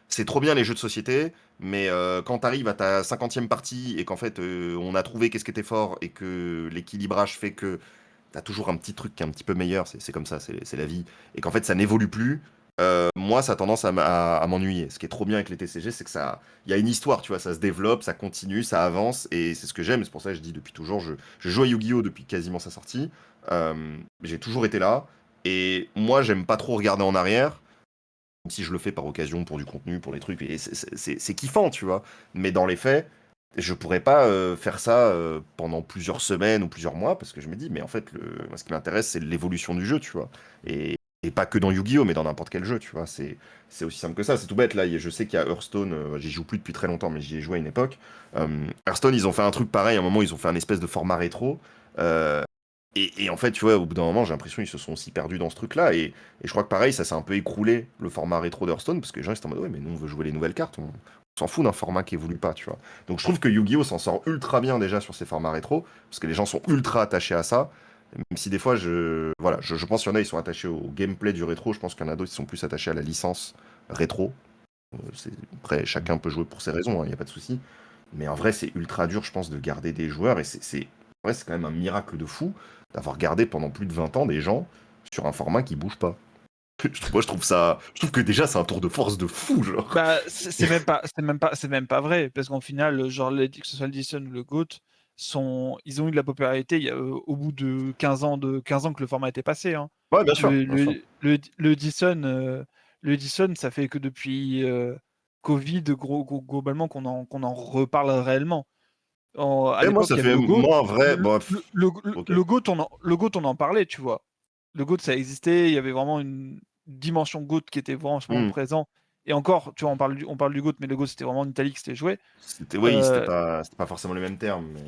C: c'est trop bien les jeux de société, mais quand t'arrives à ta 50e partie et qu'en fait, on a trouvé qu'est-ce qui était fort et que l'équilibrage fait que t'as toujours un petit truc qui est un petit peu meilleur, c'est comme ça, c'est la vie, et qu'en fait, ça n'évolue plus, moi, ça a tendance à m'ennuyer. Ce qui est trop bien avec les TCG, c'est que il y a une histoire, tu vois, ça se développe, ça continue, ça avance, et c'est ce que j'aime. C'est pour ça que je dis depuis toujours, je joue à Yu-Gi-Oh depuis quasiment sa sortie. J'ai toujours été là, et moi, j'aime pas trop regarder en arrière, même si je le fais par occasion pour du contenu, pour les trucs, et c'est kiffant, tu vois. Mais dans les faits, je pourrais pas faire ça pendant plusieurs semaines ou plusieurs mois, parce que je me dis, mais en fait, moi, ce qui m'intéresse, c'est l'évolution du jeu, tu vois. Et pas que dans Yu-Gi-Oh, mais dans n'importe quel jeu, tu vois. C'est aussi simple que ça, c'est tout bête. Là, je sais qu'il y a Hearthstone, j'y joue plus depuis très longtemps, mais j'y ai joué à une époque. Hearthstone, ils ont fait un truc pareil, à un moment, ils ont fait un espèce de format rétro. euh, et en fait, tu vois, au bout d'un moment, j'ai l'impression qu'ils se sont aussi perdus dans ce truc-là. Et je crois que pareil, ça s'est un peu écroulé, le format rétro d'Hearthstone, parce que les gens ils étaient en mode, ouais, mais nous, on veut jouer les nouvelles cartes. On s'en fout d'un format qui évolue pas, tu vois. Donc je trouve que Yu-Gi-Oh s'en sort ultra bien déjà sur ces formats rétro, parce que les gens sont ultra attachés à ça. Même si des fois, voilà, je pense qu'il y en a, ils sont attachés au gameplay du rétro. Je pense qu'il y en a d'autres qui sont plus attachés à la licence rétro. Après, chacun peut jouer pour ses raisons, il n'y a pas de souci. Mais en vrai, c'est ultra dur, je pense, de garder des joueurs. Et en vrai, c'est quand même un miracle de fou d'avoir gardé pendant plus de 20 ans des gens sur un format qui bouge pas. Moi, je trouve ça. Je trouve que déjà, c'est un tour de force de fou, genre.
B: Bah, c'est même pas vrai, parce qu'en final, genre, que ce soit le Dyson ou le GOAT, ils ont eu de la popularité au bout de 15 ans, 15 ans que le format était passé, hein.
C: Ouais, bien sûr,
B: Le,
C: bien sûr.
B: le Dyson, ça fait que depuis Covid, globalement, qu'on en reparle réellement. À
C: Et moi,
B: l'époque,
C: ça
B: il y avait
C: fait.
B: le GOAT.
C: Moi, en vrai, bon, ok.
B: Le GOAT, le GOAT, on en parlait, tu vois. Le GOAT, ça existait, il y avait vraiment une dimension GOAT qui était vraiment
C: Hmm.
B: présent. Et encore, tu vois, on parle du GOAT, mais le GOAT, c'était vraiment en Italie que c'était joué.
C: Oui,
B: Euh,
C: c'était pas forcément les mêmes termes, mais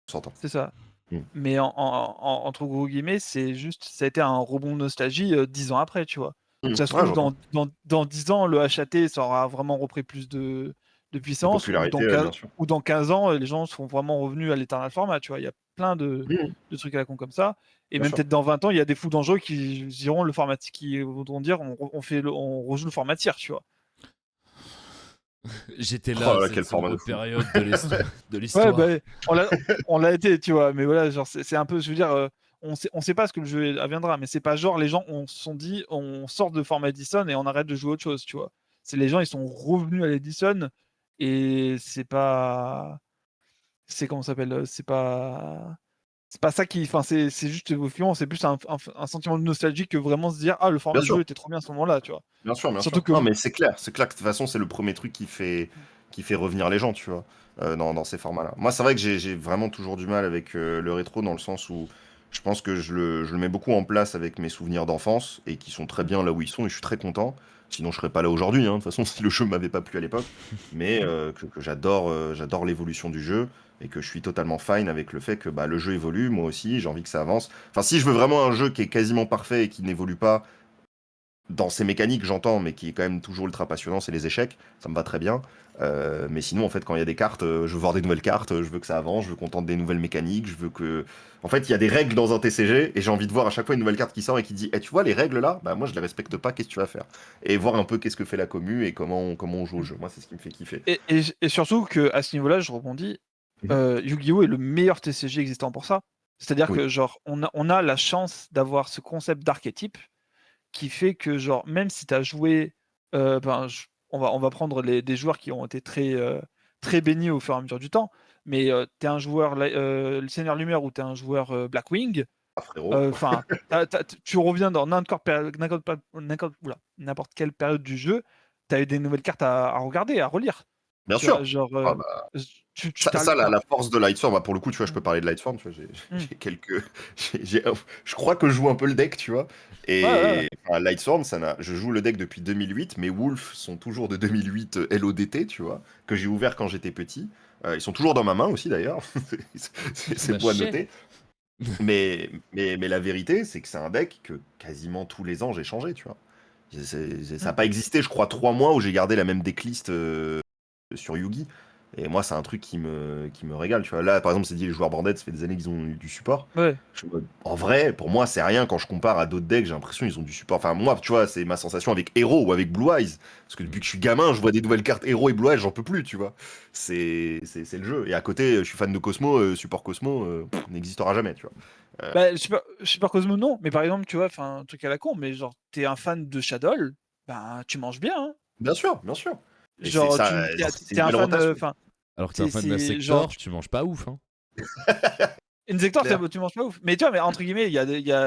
C: on s'entend.
B: c'est ça.
C: Hmm.
B: Mais entre gros guillemets, c'est juste, ça a été un rebond de nostalgie 10 ans après, tu vois.
C: Hmm.
B: Ça se
C: Ouais,
B: trouve,
C: j'entends.
B: dans 10 ans, le HAT, ça aura vraiment repris plus de
C: De
B: puissance,
C: popularité, bien sûr.
B: ou dans 15 ans, les gens seront vraiment revenus à l'Eternal Format, tu vois. Il y a plein
C: Hmm.
B: de trucs à la con comme ça. Et
C: Bien
B: même
C: sûr.
B: peut-être dans 20 ans, il y a des fous dangereux qui diront le format, qui voudront dire on rejoue le format tir, tu vois.
A: J'étais là
C: Oh
A: à
C: là,
A: cette
C: quel format de
A: sombre
C: fou.
A: période de de
B: Ouais,
A: l'histoire.
B: bah, on l'a été, tu vois, mais voilà, genre, c'est un peu, je veux dire, on sait pas ce que le jeu adviendra, mais c'est pas genre les gens on se sont dit, on sort de format Edison et on arrête de jouer autre chose, tu vois. C'est les gens, ils sont revenus à l'Edison et c'est comment ça s'appelle, c'est pas ça qui, enfin, c'est juste émouvant, c'est plus un sentiment de nostalgie que vraiment se dire, ah,
C: Bien
B: le jeu
C: sûr.
B: était trop bien à ce moment-là, tu vois.
C: Bien sûr, bien
B: Surtout
C: sûr.
B: que,
C: Non, mais c'est clair. C'est clair que de toute façon, c'est le premier truc qui fait revenir les gens, tu vois, dans ces formats-là. Moi, c'est vrai que j'ai vraiment toujours du mal avec le rétro dans le sens où Je pense que je le mets beaucoup en place avec mes souvenirs d'enfance et qui sont très bien là où ils sont et je suis très content. Sinon, je serais pas là aujourd'hui, hein, de toute façon, si le jeu m'avait pas plu à l'époque. Mais que j'adore l'évolution du jeu et que je suis totalement fine avec le fait que bah, le jeu évolue, moi aussi, j'ai envie que ça avance. Enfin, si je veux vraiment un jeu qui est quasiment parfait et qui n'évolue pas dans ses mécaniques, j'entends, mais qui est quand même toujours ultra passionnant, c'est les échecs, ça me va très bien. Mais sinon, en fait, quand il y a des cartes, je veux voir des nouvelles cartes, je veux que ça avance, je veux qu'on tente des nouvelles mécaniques, je veux que... En fait, il y a des règles dans un TCG, et j'ai envie de voir à chaque fois une nouvelle carte qui sort et qui dit, tu vois, les règles là, bah moi je les respecte pas, qu'est-ce que tu vas faire? Et voir un peu qu'est-ce que fait la commu et comment on joue au jeu. Moi, c'est ce qui me fait kiffer.
B: Et surtout qu'à ce niveau-là, je rebondis,
C: Mhm.
B: Yu-Gi-Oh! Est le meilleur TCG existant pour ça. C'est-à-dire
C: Oui.
B: que, genre, on a la chance d'avoir ce concept d'archétype qui fait que, genre, même si tu as joué, on va prendre des joueurs qui ont été très baignés au fur et à mesure du temps, mais tu es un joueur le Seigneur Lumière ou tu es un joueur Blackwing,
C: Ah, frérot.
B: enfin, tu reviens dans n'importe quelle période du jeu, tu as eu des nouvelles cartes à regarder, à relire.
C: Bien
B: Tu vois,
C: sûr.
B: genre,
C: Ah, bah,
B: tu
C: ça,
B: t'as
C: ça,
B: le
C: la,
B: enfin,
C: la force de Lightstorm, bah, pour le coup, tu vois, je
B: mmh,
C: peux parler de Lightstorm, tu vois,
B: mmh.
C: j'ai quelques... je crois que je joue un peu le deck, tu vois,
B: Ouais, ouais, ouais.
C: et enfin, Lightstorm, je joue le deck depuis 2008, mes Wolves sont toujours de 2008 LODT, tu vois, que j'ai ouvert quand j'étais petit. Ils sont toujours dans ma main aussi, d'ailleurs, c'est
A: Bah,
C: beau à
A: chier.
C: noter. Mais la vérité, c'est que c'est un deck que quasiment tous les ans, j'ai changé, tu vois. Ça n'a
B: Mmh.
C: pas existé, je crois, 3 mois où j'ai gardé la même decklist sur Yugi. Et moi, c'est un truc qui me régale, tu vois. Là, par exemple, c'est dit les joueurs banded, ça fait des années qu'ils ont eu du support.
B: Ouais.
C: En vrai, pour moi, c'est rien quand je compare à d'autres decks, j'ai l'impression qu'ils ont du support. Enfin, moi, tu vois, c'est ma sensation avec Hero ou avec Blue Eyes. Parce que depuis que je suis gamin, je vois des nouvelles cartes Hero et Blue Eyes, j'en peux plus, tu vois. C'est le jeu. Et à côté, je suis fan de Cosmo, support Cosmo n'existera jamais, tu vois.
B: Bah, Super Cosmo, non, mais par exemple, tu vois, enfin, un truc à la con, mais genre, tu es un fan de Shadow, ben, tu manges bien, hein.
C: Bien sûr, bien sûr. Et c'est
B: Genre,
C: ça, c'est
B: tu
C: une
B: un
C: belle
B: fan,
C: rotation.
B: enfin,
A: Alors que t'es un fan
B: genre,
A: d'Insector, tu manges pas ouf, hein.
B: Insector,
C: Clair.
B: tu manges pas ouf. Mais tu vois, mais entre guillemets, il y a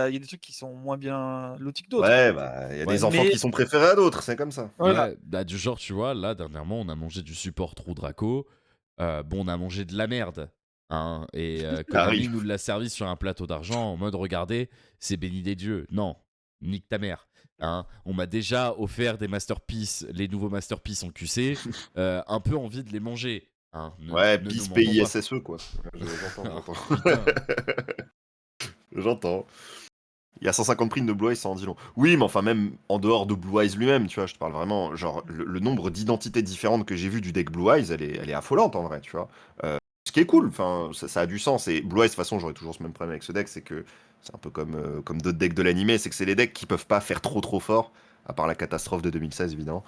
B: des trucs qui sont moins bien lotis que d'autres.
C: Ouais, bah, il y a
A: Ouais.
C: des enfants
B: Mais
C: qui sont préférés à d'autres, c'est comme ça.
B: voilà.
A: Ouais, bah, du genre, tu vois, là, dernièrement, on a mangé du support Trou Draco. Bon, on a mangé de la merde. Hein, et
C: Ça
A: Konami
C: arrive.
A: nous l'a servi sur un plateau d'argent en mode regardez, c'est béni des dieux. Non, nique ta mère. Hein, on m'a déjà offert des masterpieces, les nouveaux masterpieces en QC. Un peu envie de les manger. Hein,
C: Ouais,
A: ne nous
C: PIS
A: mentons pas.
C: PISSE, quoi. J'entends,
A: Oh,
C: j'entends.
A: putain.
C: J'entends. Il y a 150 primes de Blue Eyes, ça en dit long. Oui, mais enfin, même en dehors de Blue Eyes lui-même, tu vois, je te parle vraiment, genre, le nombre d'identités différentes que j'ai vues du deck Blue Eyes, elle est affolante en vrai, tu vois. Ce qui est cool, enfin, ça a du sens. Et Blue Eyes, de toute façon, j'aurais toujours ce même problème avec ce deck, c'est que c'est un peu comme d'autres decks de l'animé, c'est que c'est les decks qui peuvent pas faire trop fort, à part la catastrophe de 2016, évidemment.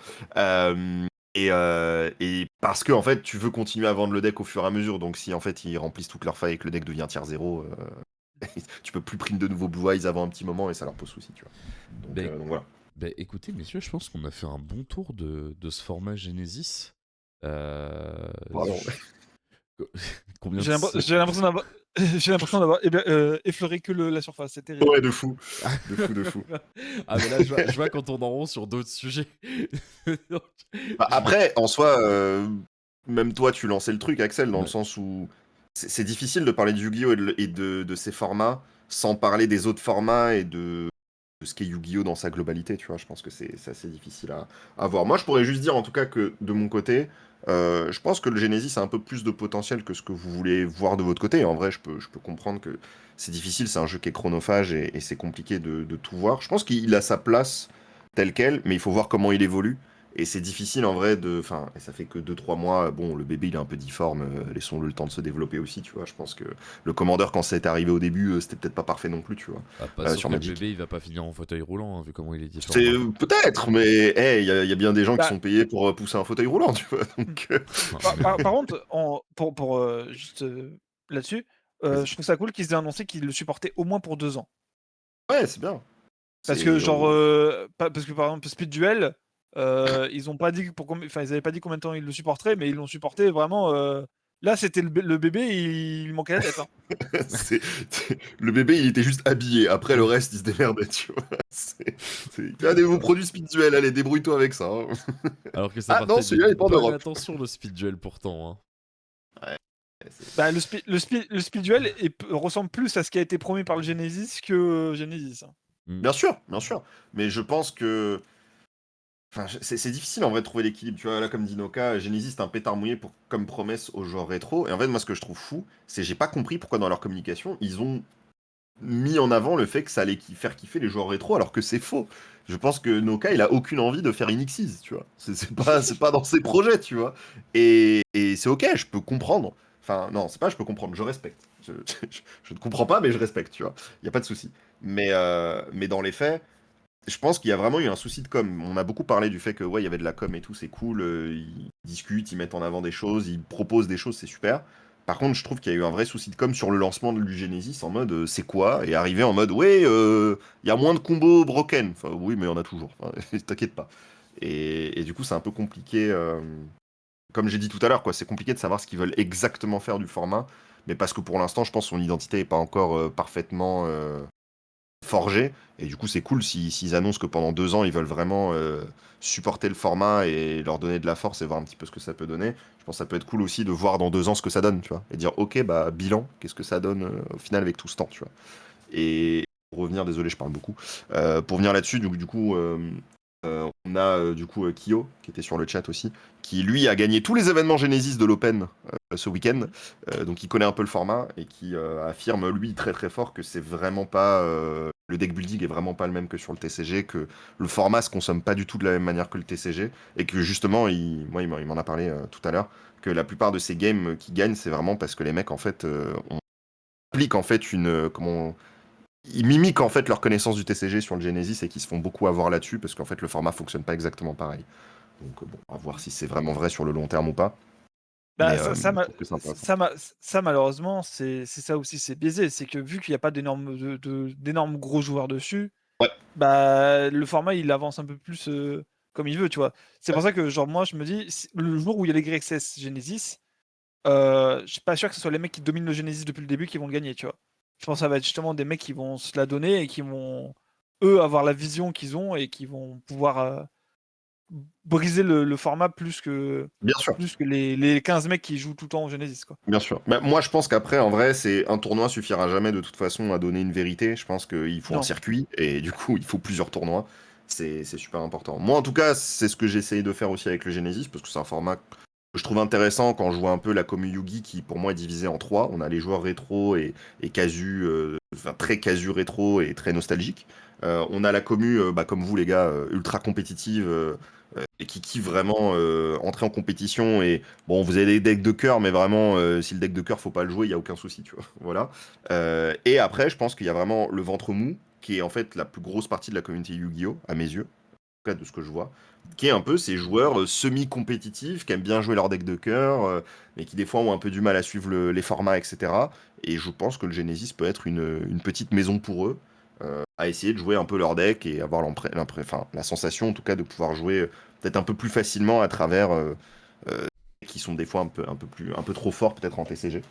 C: Et parce que, en fait, tu veux continuer à vendre le deck au fur et à mesure, donc si en fait ils remplissent toutes leurs failles et que le deck devient tier 0, tu peux plus print de nouveaux Blue Eyes avant un petit moment et ça leur pose souci, tu vois.
A: Ben,
C: Donc voilà.
A: ben, écoutez, messieurs, je pense qu'on a fait un bon tour de ce format Genesis.
C: Pardon.
A: Combien
B: J'ai
A: de...
B: l'impression j'ai l'impression d'avoir j'ai l'impression d'avoir effleuré que la surface, c'est terrible.
C: Ouais, de fou. De fou, de fou.
A: Ah, mais là, je vois qu'on tourne en rond sur d'autres sujets. Donc,
C: Bah,
A: je vais-
C: après, en soi, même toi, tu lançais le truc, Axel, dans le
A: Ouais.
C: sens où c'est difficile de parler de Yu-Gi-Oh! Et de ces formats sans parler des autres formats et de ce qu'est Yu-Gi-Oh! Dans sa globalité, tu vois. Je pense que c'est assez difficile à voir. Moi, je pourrais juste dire, en tout cas, que de mon côté, je pense que le Genesis a un peu plus de potentiel que ce que vous voulez voir de votre côté. En vrai, je peux comprendre que c'est difficile, c'est un jeu qui est chronophage et c'est compliqué de tout voir. Je pense qu'il a sa place telle quelle, mais il faut voir comment il évolue. Et c'est difficile en vrai de. Enfin, et ça fait que 2-3 mois. Bon, le bébé il est un peu difforme. Laissons-le le temps de se développer aussi, tu vois. Je pense que le commandeur, quand c'est arrivé au début, c'était peut-être pas parfait non plus, tu vois.
A: Ah, pas sûr
C: Sur
A: que le
C: Magic.
A: bébé, il va pas finir en fauteuil roulant, hein, vu comment il est
C: C'est
A: difforme. Hein.
C: peut-être, mais hey, il y a bien des gens qui
B: Bah,
C: sont payés pour pousser un fauteuil roulant, tu vois. Donc,
B: par contre, pour juste là-dessus,
C: vas-y.
B: je trouve ça cool qu'ils aient annoncé qu'ils le supportaient au moins pour 2 ans.
C: Ouais, c'est bien.
B: Parce que
C: C'est.
B: genre, parce que par exemple Speed Duel, ils ont pas dit enfin ils avaient pas dit combien de temps ils le supporteraient, mais ils l'ont supporté vraiment. Là, c'était le bébé, il manquait la tête, hein.
C: Le bébé, il était juste habillé. Après, le reste, il se démerdait, tu vois. T'as des nouveaux produits spirituels, allez, débrouille-toi avec ça.
A: Alors que ça
C: Ah non,
A: partait
C: celui-là, il est
A: d'une
C: pas en
A: bonne
C: Europe.
A: intention, le speed duel, pourtant. Hein.
C: Ouais.
B: Bah, le speed duel ressemble plus à ce qui a été promis par le Genesis que Genesis.
C: Bien sûr, bien sûr. Mais je pense que. Enfin, c'est difficile en vrai de trouver l'équilibre. Tu vois, là, comme dit Noka, Genesis, c'est un pétard mouillé comme promesse aux joueurs rétro. Et en fait, moi, ce que je trouve fou, c'est que j'ai pas compris pourquoi dans leur communication, ils ont mis en avant le fait que ça allait faire kiffer les joueurs rétro, alors que c'est faux. Je pense que Noka, il a aucune envie de faire Inixis, tu vois. C'est pas dans ses projets, tu vois. Et c'est ok, je peux comprendre. Enfin, non, c'est pas je peux comprendre, je respecte. Je ne comprends pas, mais je respecte, tu vois. Il n'y a pas de souci. Mais dans les faits, je pense qu'il y a vraiment eu un souci de com. On a beaucoup parlé du fait que ouais, il y avait de la com et tout, c'est cool. Ils discutent, ils mettent en avant des choses, ils proposent des choses, c'est super. Par contre, je trouve qu'il y a eu un vrai souci de com sur le lancement de Genesis en mode c'est quoi? Et arriver en mode ouais, il y a moins de combos broken. Enfin, oui, mais on a toujours. Enfin, t'inquiète pas. Et du coup, c'est un peu compliqué. Comme j'ai dit tout à l'heure, quoi, c'est compliqué de savoir ce qu'ils veulent exactement faire du format. Mais parce que pour l'instant, je pense que son identité n'est pas encore parfaitement forgé. Et du coup, c'est cool s'ils annoncent que pendant 2 ans, ils veulent vraiment supporter le format et leur donner de la force et voir un petit peu ce que ça peut donner. Je pense que ça peut être cool aussi de voir dans 2 ans ce que ça donne, tu vois. Et dire, ok, bah, bilan, qu'est-ce que ça donne au final avec tout ce temps, tu vois. Et pour revenir, désolé, je parle beaucoup. Pour venir là-dessus, du coup, on a du coup Kyo, qui était sur le chat aussi, qui lui a gagné tous les événements Genesis de l'Open ce week-end. Donc il connaît un peu le format et qui affirme lui très très fort que c'est vraiment pas le deck building est vraiment pas le même que sur le TCG, que le format se consomme pas du tout de la même manière que le TCG et que justement il m'en a parlé tout à l'heure, que la plupart de ces games qui gagnent c'est vraiment parce que les mecs en fait on applique en fait ils mimiquent en fait leur connaissance du TCG sur le Genesis et qui se font beaucoup avoir là-dessus parce qu'en fait le format fonctionne pas exactement pareil. Donc bon, à voir si c'est vraiment vrai sur le long terme ou pas.
B: Bah,
C: Mais
B: ça,
C: je trouve que c'est intéressant.
B: ça, malheureusement, c'est ça aussi, c'est biaisé. C'est que vu qu'il n'y a pas d'énormes gros joueurs dessus,
C: Ouais.
B: bah, le format il avance un peu plus comme il veut, tu vois. C'est pour ça que, genre, moi je me dis, le jour où il y a les GXS Genesis, je suis pas sûr que ce soit les mecs qui dominent le Genesis depuis le début qui vont le gagner, tu vois. Je pense que ça va être justement des mecs qui vont se la donner et qui vont, eux, avoir la vision qu'ils ont et qui vont pouvoir briser le format
C: Bien sûr.
B: plus que les 15 mecs qui jouent tout le temps au Genesis, quoi.
C: Bien sûr. Bah, moi, je pense qu'après, en vrai, c'est un tournoi suffira jamais de toute façon à donner une vérité. Je pense qu'il faut un
B: Non.
C: circuit et du coup, il faut plusieurs tournois. C'est super important. Moi, en tout cas, c'est ce que j'ai essayé de faire aussi avec le Genesis parce que c'est un format que je trouve intéressant quand je vois un peu la commu Yugi qui, pour moi, est divisée en trois. On a les joueurs rétro et casu, enfin très casu rétro et très nostalgique. On a la commu, bah, comme vous les gars, ultra compétitive et qui kiffe vraiment entrer en compétition. Et bon, vous avez des decks de cœur, mais vraiment, si le deck de cœur faut pas le jouer, il y a aucun souci, tu vois. Voilà. Et après, je pense qu'il y a vraiment le ventre mou, qui est en fait la plus grosse partie de la communauté Yu-Gi-Oh, à mes yeux, en tout cas de ce que je vois, qui est un peu ces joueurs semi-compétitifs, qui aiment bien jouer leur deck de cœur, mais qui des fois ont un peu du mal à suivre les formats, etc. Et je pense que le Genesis peut être une petite maison pour eux, à essayer de jouer un peu leur deck et avoir la sensation en tout cas de pouvoir jouer peut-être un peu plus facilement à travers qui sont des fois un peu trop forts peut-être en TCG.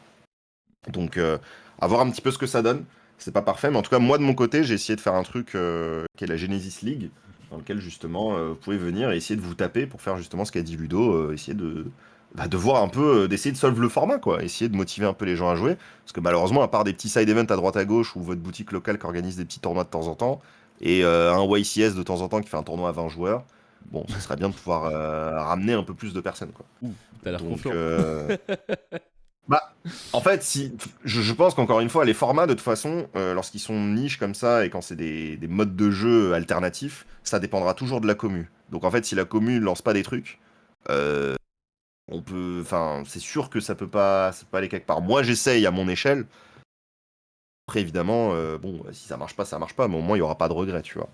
C: Donc à voir un petit peu ce que ça donne. C'est pas parfait, mais en tout cas moi de mon côté j'ai essayé de faire un truc qui est la Genesis League, dans lequel justement vous pouvez venir et essayer de vous taper pour faire justement ce qu'a dit Ludo, essayer de voir un peu, d'essayer de solve le format, quoi. Essayer de motiver un peu les gens à jouer. Parce que malheureusement, à part des petits side events à droite à gauche ou votre boutique locale qui organise des petits tournois de temps en temps, et un YCS de temps en temps qui fait un tournoi à 20 joueurs, bon, ce serait bien de pouvoir ramener un peu plus de personnes, quoi.
A: Ouh, t'as l'air
C: Donc,
A: confiant.
C: bah, en fait, si, je pense qu'encore une fois, les formats, de toute façon, lorsqu'ils sont niches comme ça et quand c'est des modes de jeu alternatifs, ça dépendra toujours de la commu. Donc en fait, si la commu ne lance pas des trucs, euh, on peut, enfin, c'est sûr que ça peut pas aller quelque part. Moi, j'essaye à mon échelle. Après, évidemment, bon, si ça marche pas, ça marche pas, mais au moins, il y aura pas de regret, tu vois.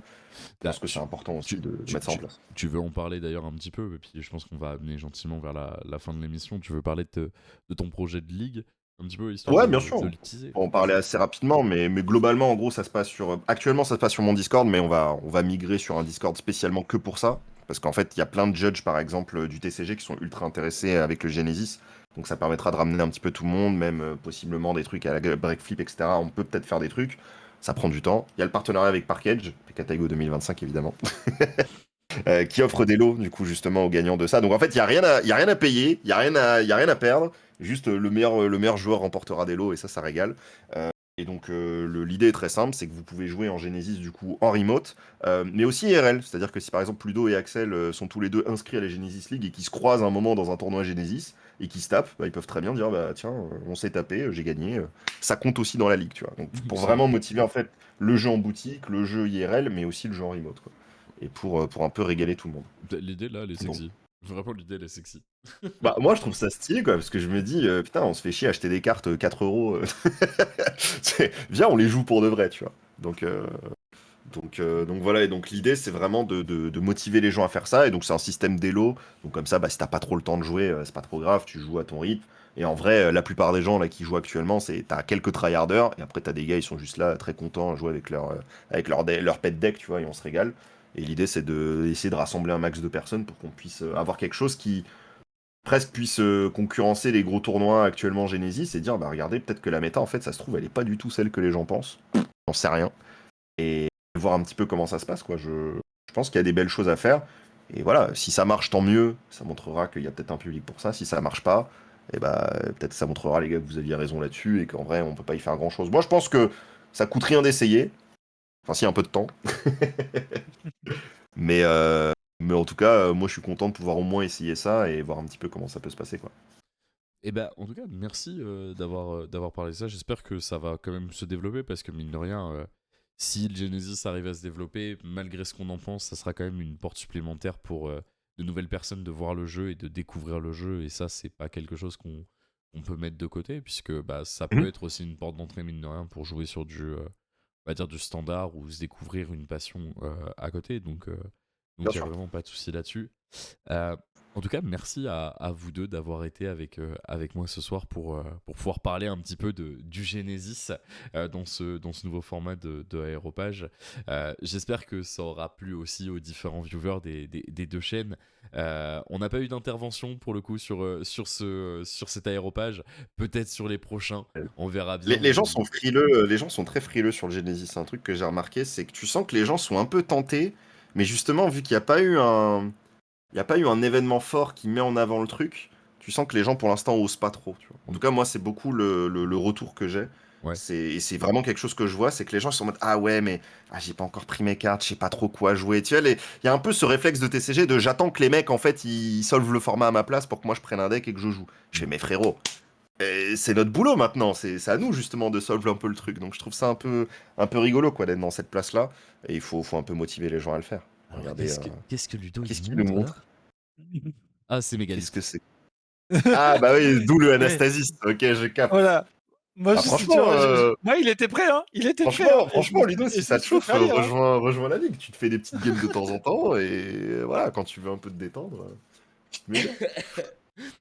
C: Je pense que c'est important aussi de mettre ça en place.
A: Tu veux en parler d'ailleurs un petit peu, et puis je pense qu'on va amener gentiment vers la fin de l'émission. Tu veux parler de ton projet de ligue, un petit peu, histoire
C: Ouais, bien sûr.
A: de le teaser.
C: On parlait assez rapidement, mais globalement, en gros, ça se passe sur. Actuellement, ça se passe sur mon Discord, mais on va migrer sur un Discord spécialement que pour ça. Parce qu'en fait, il y a plein de judges, par exemple, du TCG qui sont ultra intéressés avec le Genesis. Donc ça permettra de ramener un petit peu tout le monde, même possiblement des trucs à la break flip, etc. On peut peut-être faire des trucs. Ça prend du temps. Il y a le partenariat avec Park Edge, PKTIGO 2025 évidemment. qui offre des lots, du coup, justement, aux gagnants de ça. Donc, en fait, il n'y a rien à payer, il y a rien à perdre. Juste le meilleur joueur remportera des lots et ça régale. Et donc, l'idée est très simple, c'est que vous pouvez jouer en Genesis, du coup, en remote, mais aussi IRL. C'est-à-dire que si, par exemple, Ludo et Axel sont tous les deux inscrits à la Genesis League et qui se croisent à un moment dans un tournoi Genesis et qui se tapent, bah, ils peuvent très bien dire, bah tiens, on s'est tapé, j'ai gagné. Ça compte aussi dans la ligue, tu vois. Donc, pour
A: C'est
C: vraiment motiver, en fait, le jeu en boutique, le jeu IRL, mais aussi le jeu en remote, quoi. Et pour un peu régaler tout le monde.
A: l'idée là, elle est
C: Donc,
A: sexy. Vraiment, l'idée elle est sexy.
C: bah, moi, je trouve ça stylé, quoi, parce que je me dis, putain, on se fait chier à acheter des cartes 4 euros. Viens, on les joue pour de vrai, tu vois. Donc voilà, et donc l'idée, c'est vraiment de motiver les gens à faire ça, et donc c'est un système d'élo. Donc comme ça, bah, si t'as pas trop le temps de jouer, c'est pas trop grave, tu joues à ton rythme. Et en vrai, la plupart des gens là qui jouent actuellement, t'as quelques tryharders, et après t'as des gars, ils sont juste là, très contents à jouer avec leur pet deck, tu vois, et on se régale. Et l'idée, c'est d'essayer de rassembler un max de personnes pour qu'on puisse avoir quelque chose qui presque puisse concurrencer les gros tournois actuellement Genesis et dire bah regardez, peut-être que la méta en fait ça se trouve elle est pas du tout celle que les gens pensent. J'en sais rien. Et voir un petit peu comment ça se passe quoi. Je pense qu'il y a des belles choses à faire. Et voilà, si ça marche tant mieux, ça montrera qu'il y a peut-être un public pour ça. Si ça marche pas, et bah peut-être ça montrera les gars que vous aviez raison là-dessus et qu'en vrai on peut pas y faire grand chose. Moi je pense que ça coûte rien d'essayer. Enfin si un peu de temps. Mais mais en tout cas, moi je suis content de pouvoir au moins essayer ça et voir un petit peu comment ça peut se passer quoi.
A: Et ben, en tout cas, merci d'avoir parlé de ça. J'espère que ça va quand même se développer parce que mine de rien, si le Genesis arrive à se développer, malgré ce qu'on en pense, ça sera quand même une porte supplémentaire pour de nouvelles personnes de voir le jeu et de découvrir le jeu. Et ça, c'est pas quelque chose qu'on peut mettre de côté puisque bah, ça peut
C: Mhm.
A: être aussi une porte d'entrée, mine de rien, pour jouer sur du jeu, on va dire du standard ou se découvrir une passion à côté. Donc
C: Bien
A: il n'y a
C: sûr.
A: vraiment pas de souci là-dessus. Euh, En tout cas, merci à vous deux d'avoir été avec moi ce soir pour pouvoir parler un petit peu du Genesis dans ce nouveau format de Aéropage. J'espère que ça aura plu aussi aux différents viewers des deux chaînes. On n'a pas eu d'intervention pour le coup sur cet Aéropage. Peut-être sur les prochains, on verra bien.
C: Les gens sont frileux, les gens sont très frileux sur le Genesis. C'est un truc que j'ai remarqué, c'est que tu sens que les gens sont un peu tentés, mais justement, vu qu'il n'y a pas eu il y a pas eu un événement fort qui met en avant le truc, tu sens que les gens pour l'instant osent pas trop. Tu vois. En tout cas, moi, c'est beaucoup le retour que j'ai.
A: Ouais.
C: Et c'est vraiment quelque chose que je vois, c'est que les gens ils sont en mode ah ouais, mais j'ai pas encore pris mes cartes, je sais pas trop quoi jouer. Tu vois, il y a un peu ce réflexe de TCG de j'attends que les mecs en fait ils solvent le format à ma place pour que moi je prenne un deck et que je joue. Je fais mais frérot, c'est notre boulot maintenant, c'est à nous justement de solve un peu le truc. Donc je trouve ça un peu rigolo quoi d'être dans cette place-là. Et il faut un peu motiver les gens à le faire.
A: Alors,
C: Regardez,
A: qu'est-ce que Ludo
C: qu'est-ce
A: il
C: qu'il nous
A: montre là?
C: montre?
A: Ah, c'est
C: Qu'est-ce que
A: Mégalith.
C: c'est? Ah bah oui, d'où le
B: Ouais,
C: Anastasiste. Ok, je capte.
B: voilà. Moi,
C: Ah,
B: tu
C: franchement,
B: vois, moi, il était prêt, hein. Il était prêt, hein.
C: franchement, Ludo,
B: Et
C: si
B: je me
C: ça te
B: suis fait
C: chauffe,
B: faire lire, hein.
C: rejoins la ligue. Tu te fais des petites games de temps en temps et voilà, quand tu veux un peu te détendre, tu te mets bien.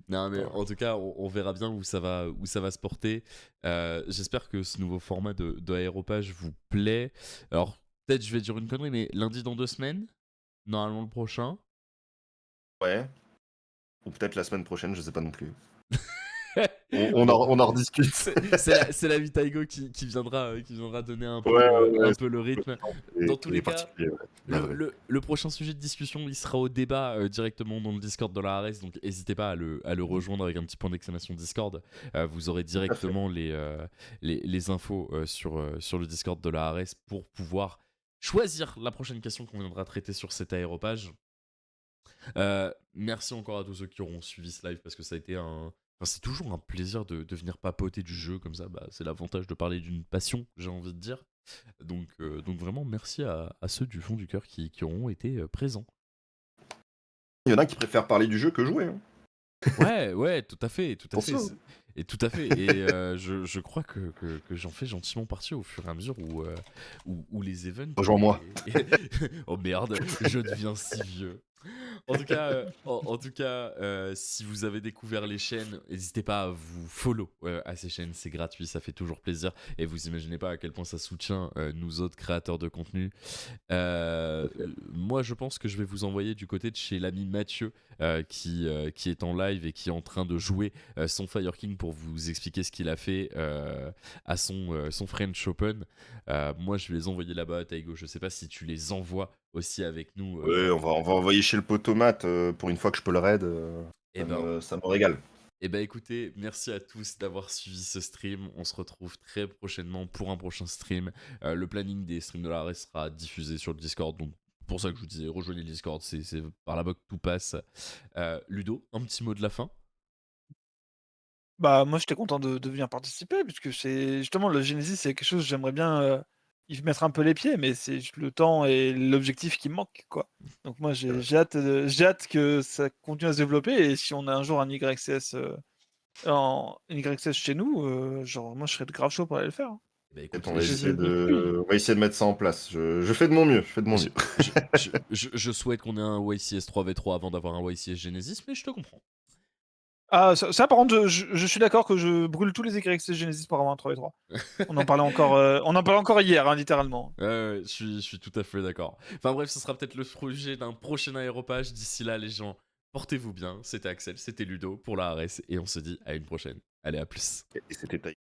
A: Non, mais
C: Voilà.
A: en tout cas, on verra bien où ça va se porter. J'espère que ce nouveau format de Aéropage vous plaît. Alors, peut-être je vais dire une connerie, mais lundi dans 2 semaines, normalement le prochain.
C: Ouais. Ou peut-être la semaine prochaine, je sais pas non plus.
A: Bon,
C: On en rediscute.
A: c'est la Vitaigo qui viendra donner un peu
C: Ouais,
A: le,
C: ouais,
A: un peu le rythme. Dans tous les cas,
C: particulier, ouais.
A: Le,
C: Navré.
A: le prochain sujet de discussion, il sera au débat directement dans le Discord de la Ares, donc n'hésitez pas à le rejoindre avec un petit point d'exclamation Discord. Vous aurez
C: Tout à fait.
A: directement les infos sur le Discord de la Ares pour pouvoir choisir la prochaine question qu'on viendra traiter sur cet aéropage. Merci encore à tous ceux qui auront suivi ce live parce que ça a été enfin, c'est toujours un plaisir de venir papoter du jeu comme ça. Bah, c'est l'avantage de parler d'une passion, j'ai envie de dire. Donc vraiment, merci à ceux du fond du cœur qui auront été présents.
C: Il y en a qui préfèrent parler du jeu que jouer. Hein.
A: Ouais, tout à fait, tout à
C: Pour
A: fait.
C: ça. Hein.
A: Et tout à fait. Et je crois que j'en fais gentiment partie au fur et à mesure où les events.
C: Rejoins-moi.
A: Oh merde, je deviens si vieux. En tout cas, si vous avez découvert les chaînes, n'hésitez pas à vous follow à ces chaînes, c'est gratuit, ça fait toujours plaisir. Et vous imaginez pas à quel point ça soutient nous autres créateurs de contenu. Moi, je pense que je vais vous envoyer du côté de chez l'ami Mathieu qui est en live et qui est en train de jouer son Fire King pour vous expliquer ce qu'il a fait à son French Open. Moi, je vais les envoyer là-bas à Taigo. Je sais pas si tu les envoies aussi avec nous.
C: Ouais, on va envoyer chez le potomate pour une fois que je peux le raid.
A: Et ben,
C: Ça me régale.
A: Eh ben écoutez, merci à tous d'avoir suivi ce stream. On se retrouve très prochainement pour un prochain stream. Le planning des streams de la RS sera diffusé sur le Discord. Donc pour ça que je vous disais, rejoignez le Discord, c'est par là-bas que tout passe. Ludo, un petit mot de la fin.
B: Bah, moi, j'étais content de venir participer puisque c'est justement le Genesis, c'est quelque chose j'aimerais bien, y mettre un peu les pieds, mais c'est juste le temps et l'objectif qui me manquent, quoi. Donc moi, j'ai hâte que ça continue à se développer et si on a un jour un YCS, un YCS chez nous, genre moi, je serais grave chaud pour aller le faire, hein.
A: Eh ben
C: Peut-être
A: écoute,
C: on va essayer
B: Oui.
C: on va essayer de mettre ça en place. Je fais de mon mieux. Je fais de mon
A: je,
C: mieux.
A: je souhaite qu'on ait un YCS 3v3 avant d'avoir un YCS Genesis, mais je te comprends.
B: Ah, ça par contre, je suis d'accord que je brûle tous les YCS Genesis pour avoir un 3v3. On en parlait encore hier, hein, littéralement.
A: Ouais, je suis tout à fait d'accord. Enfin bref, ce sera peut-être le projet d'un prochain aéropage. D'ici là, les gens, portez-vous bien. C'était Axel, c'était Ludo pour la RS et on se dit à une prochaine. Allez, à plus.
C: Et c'était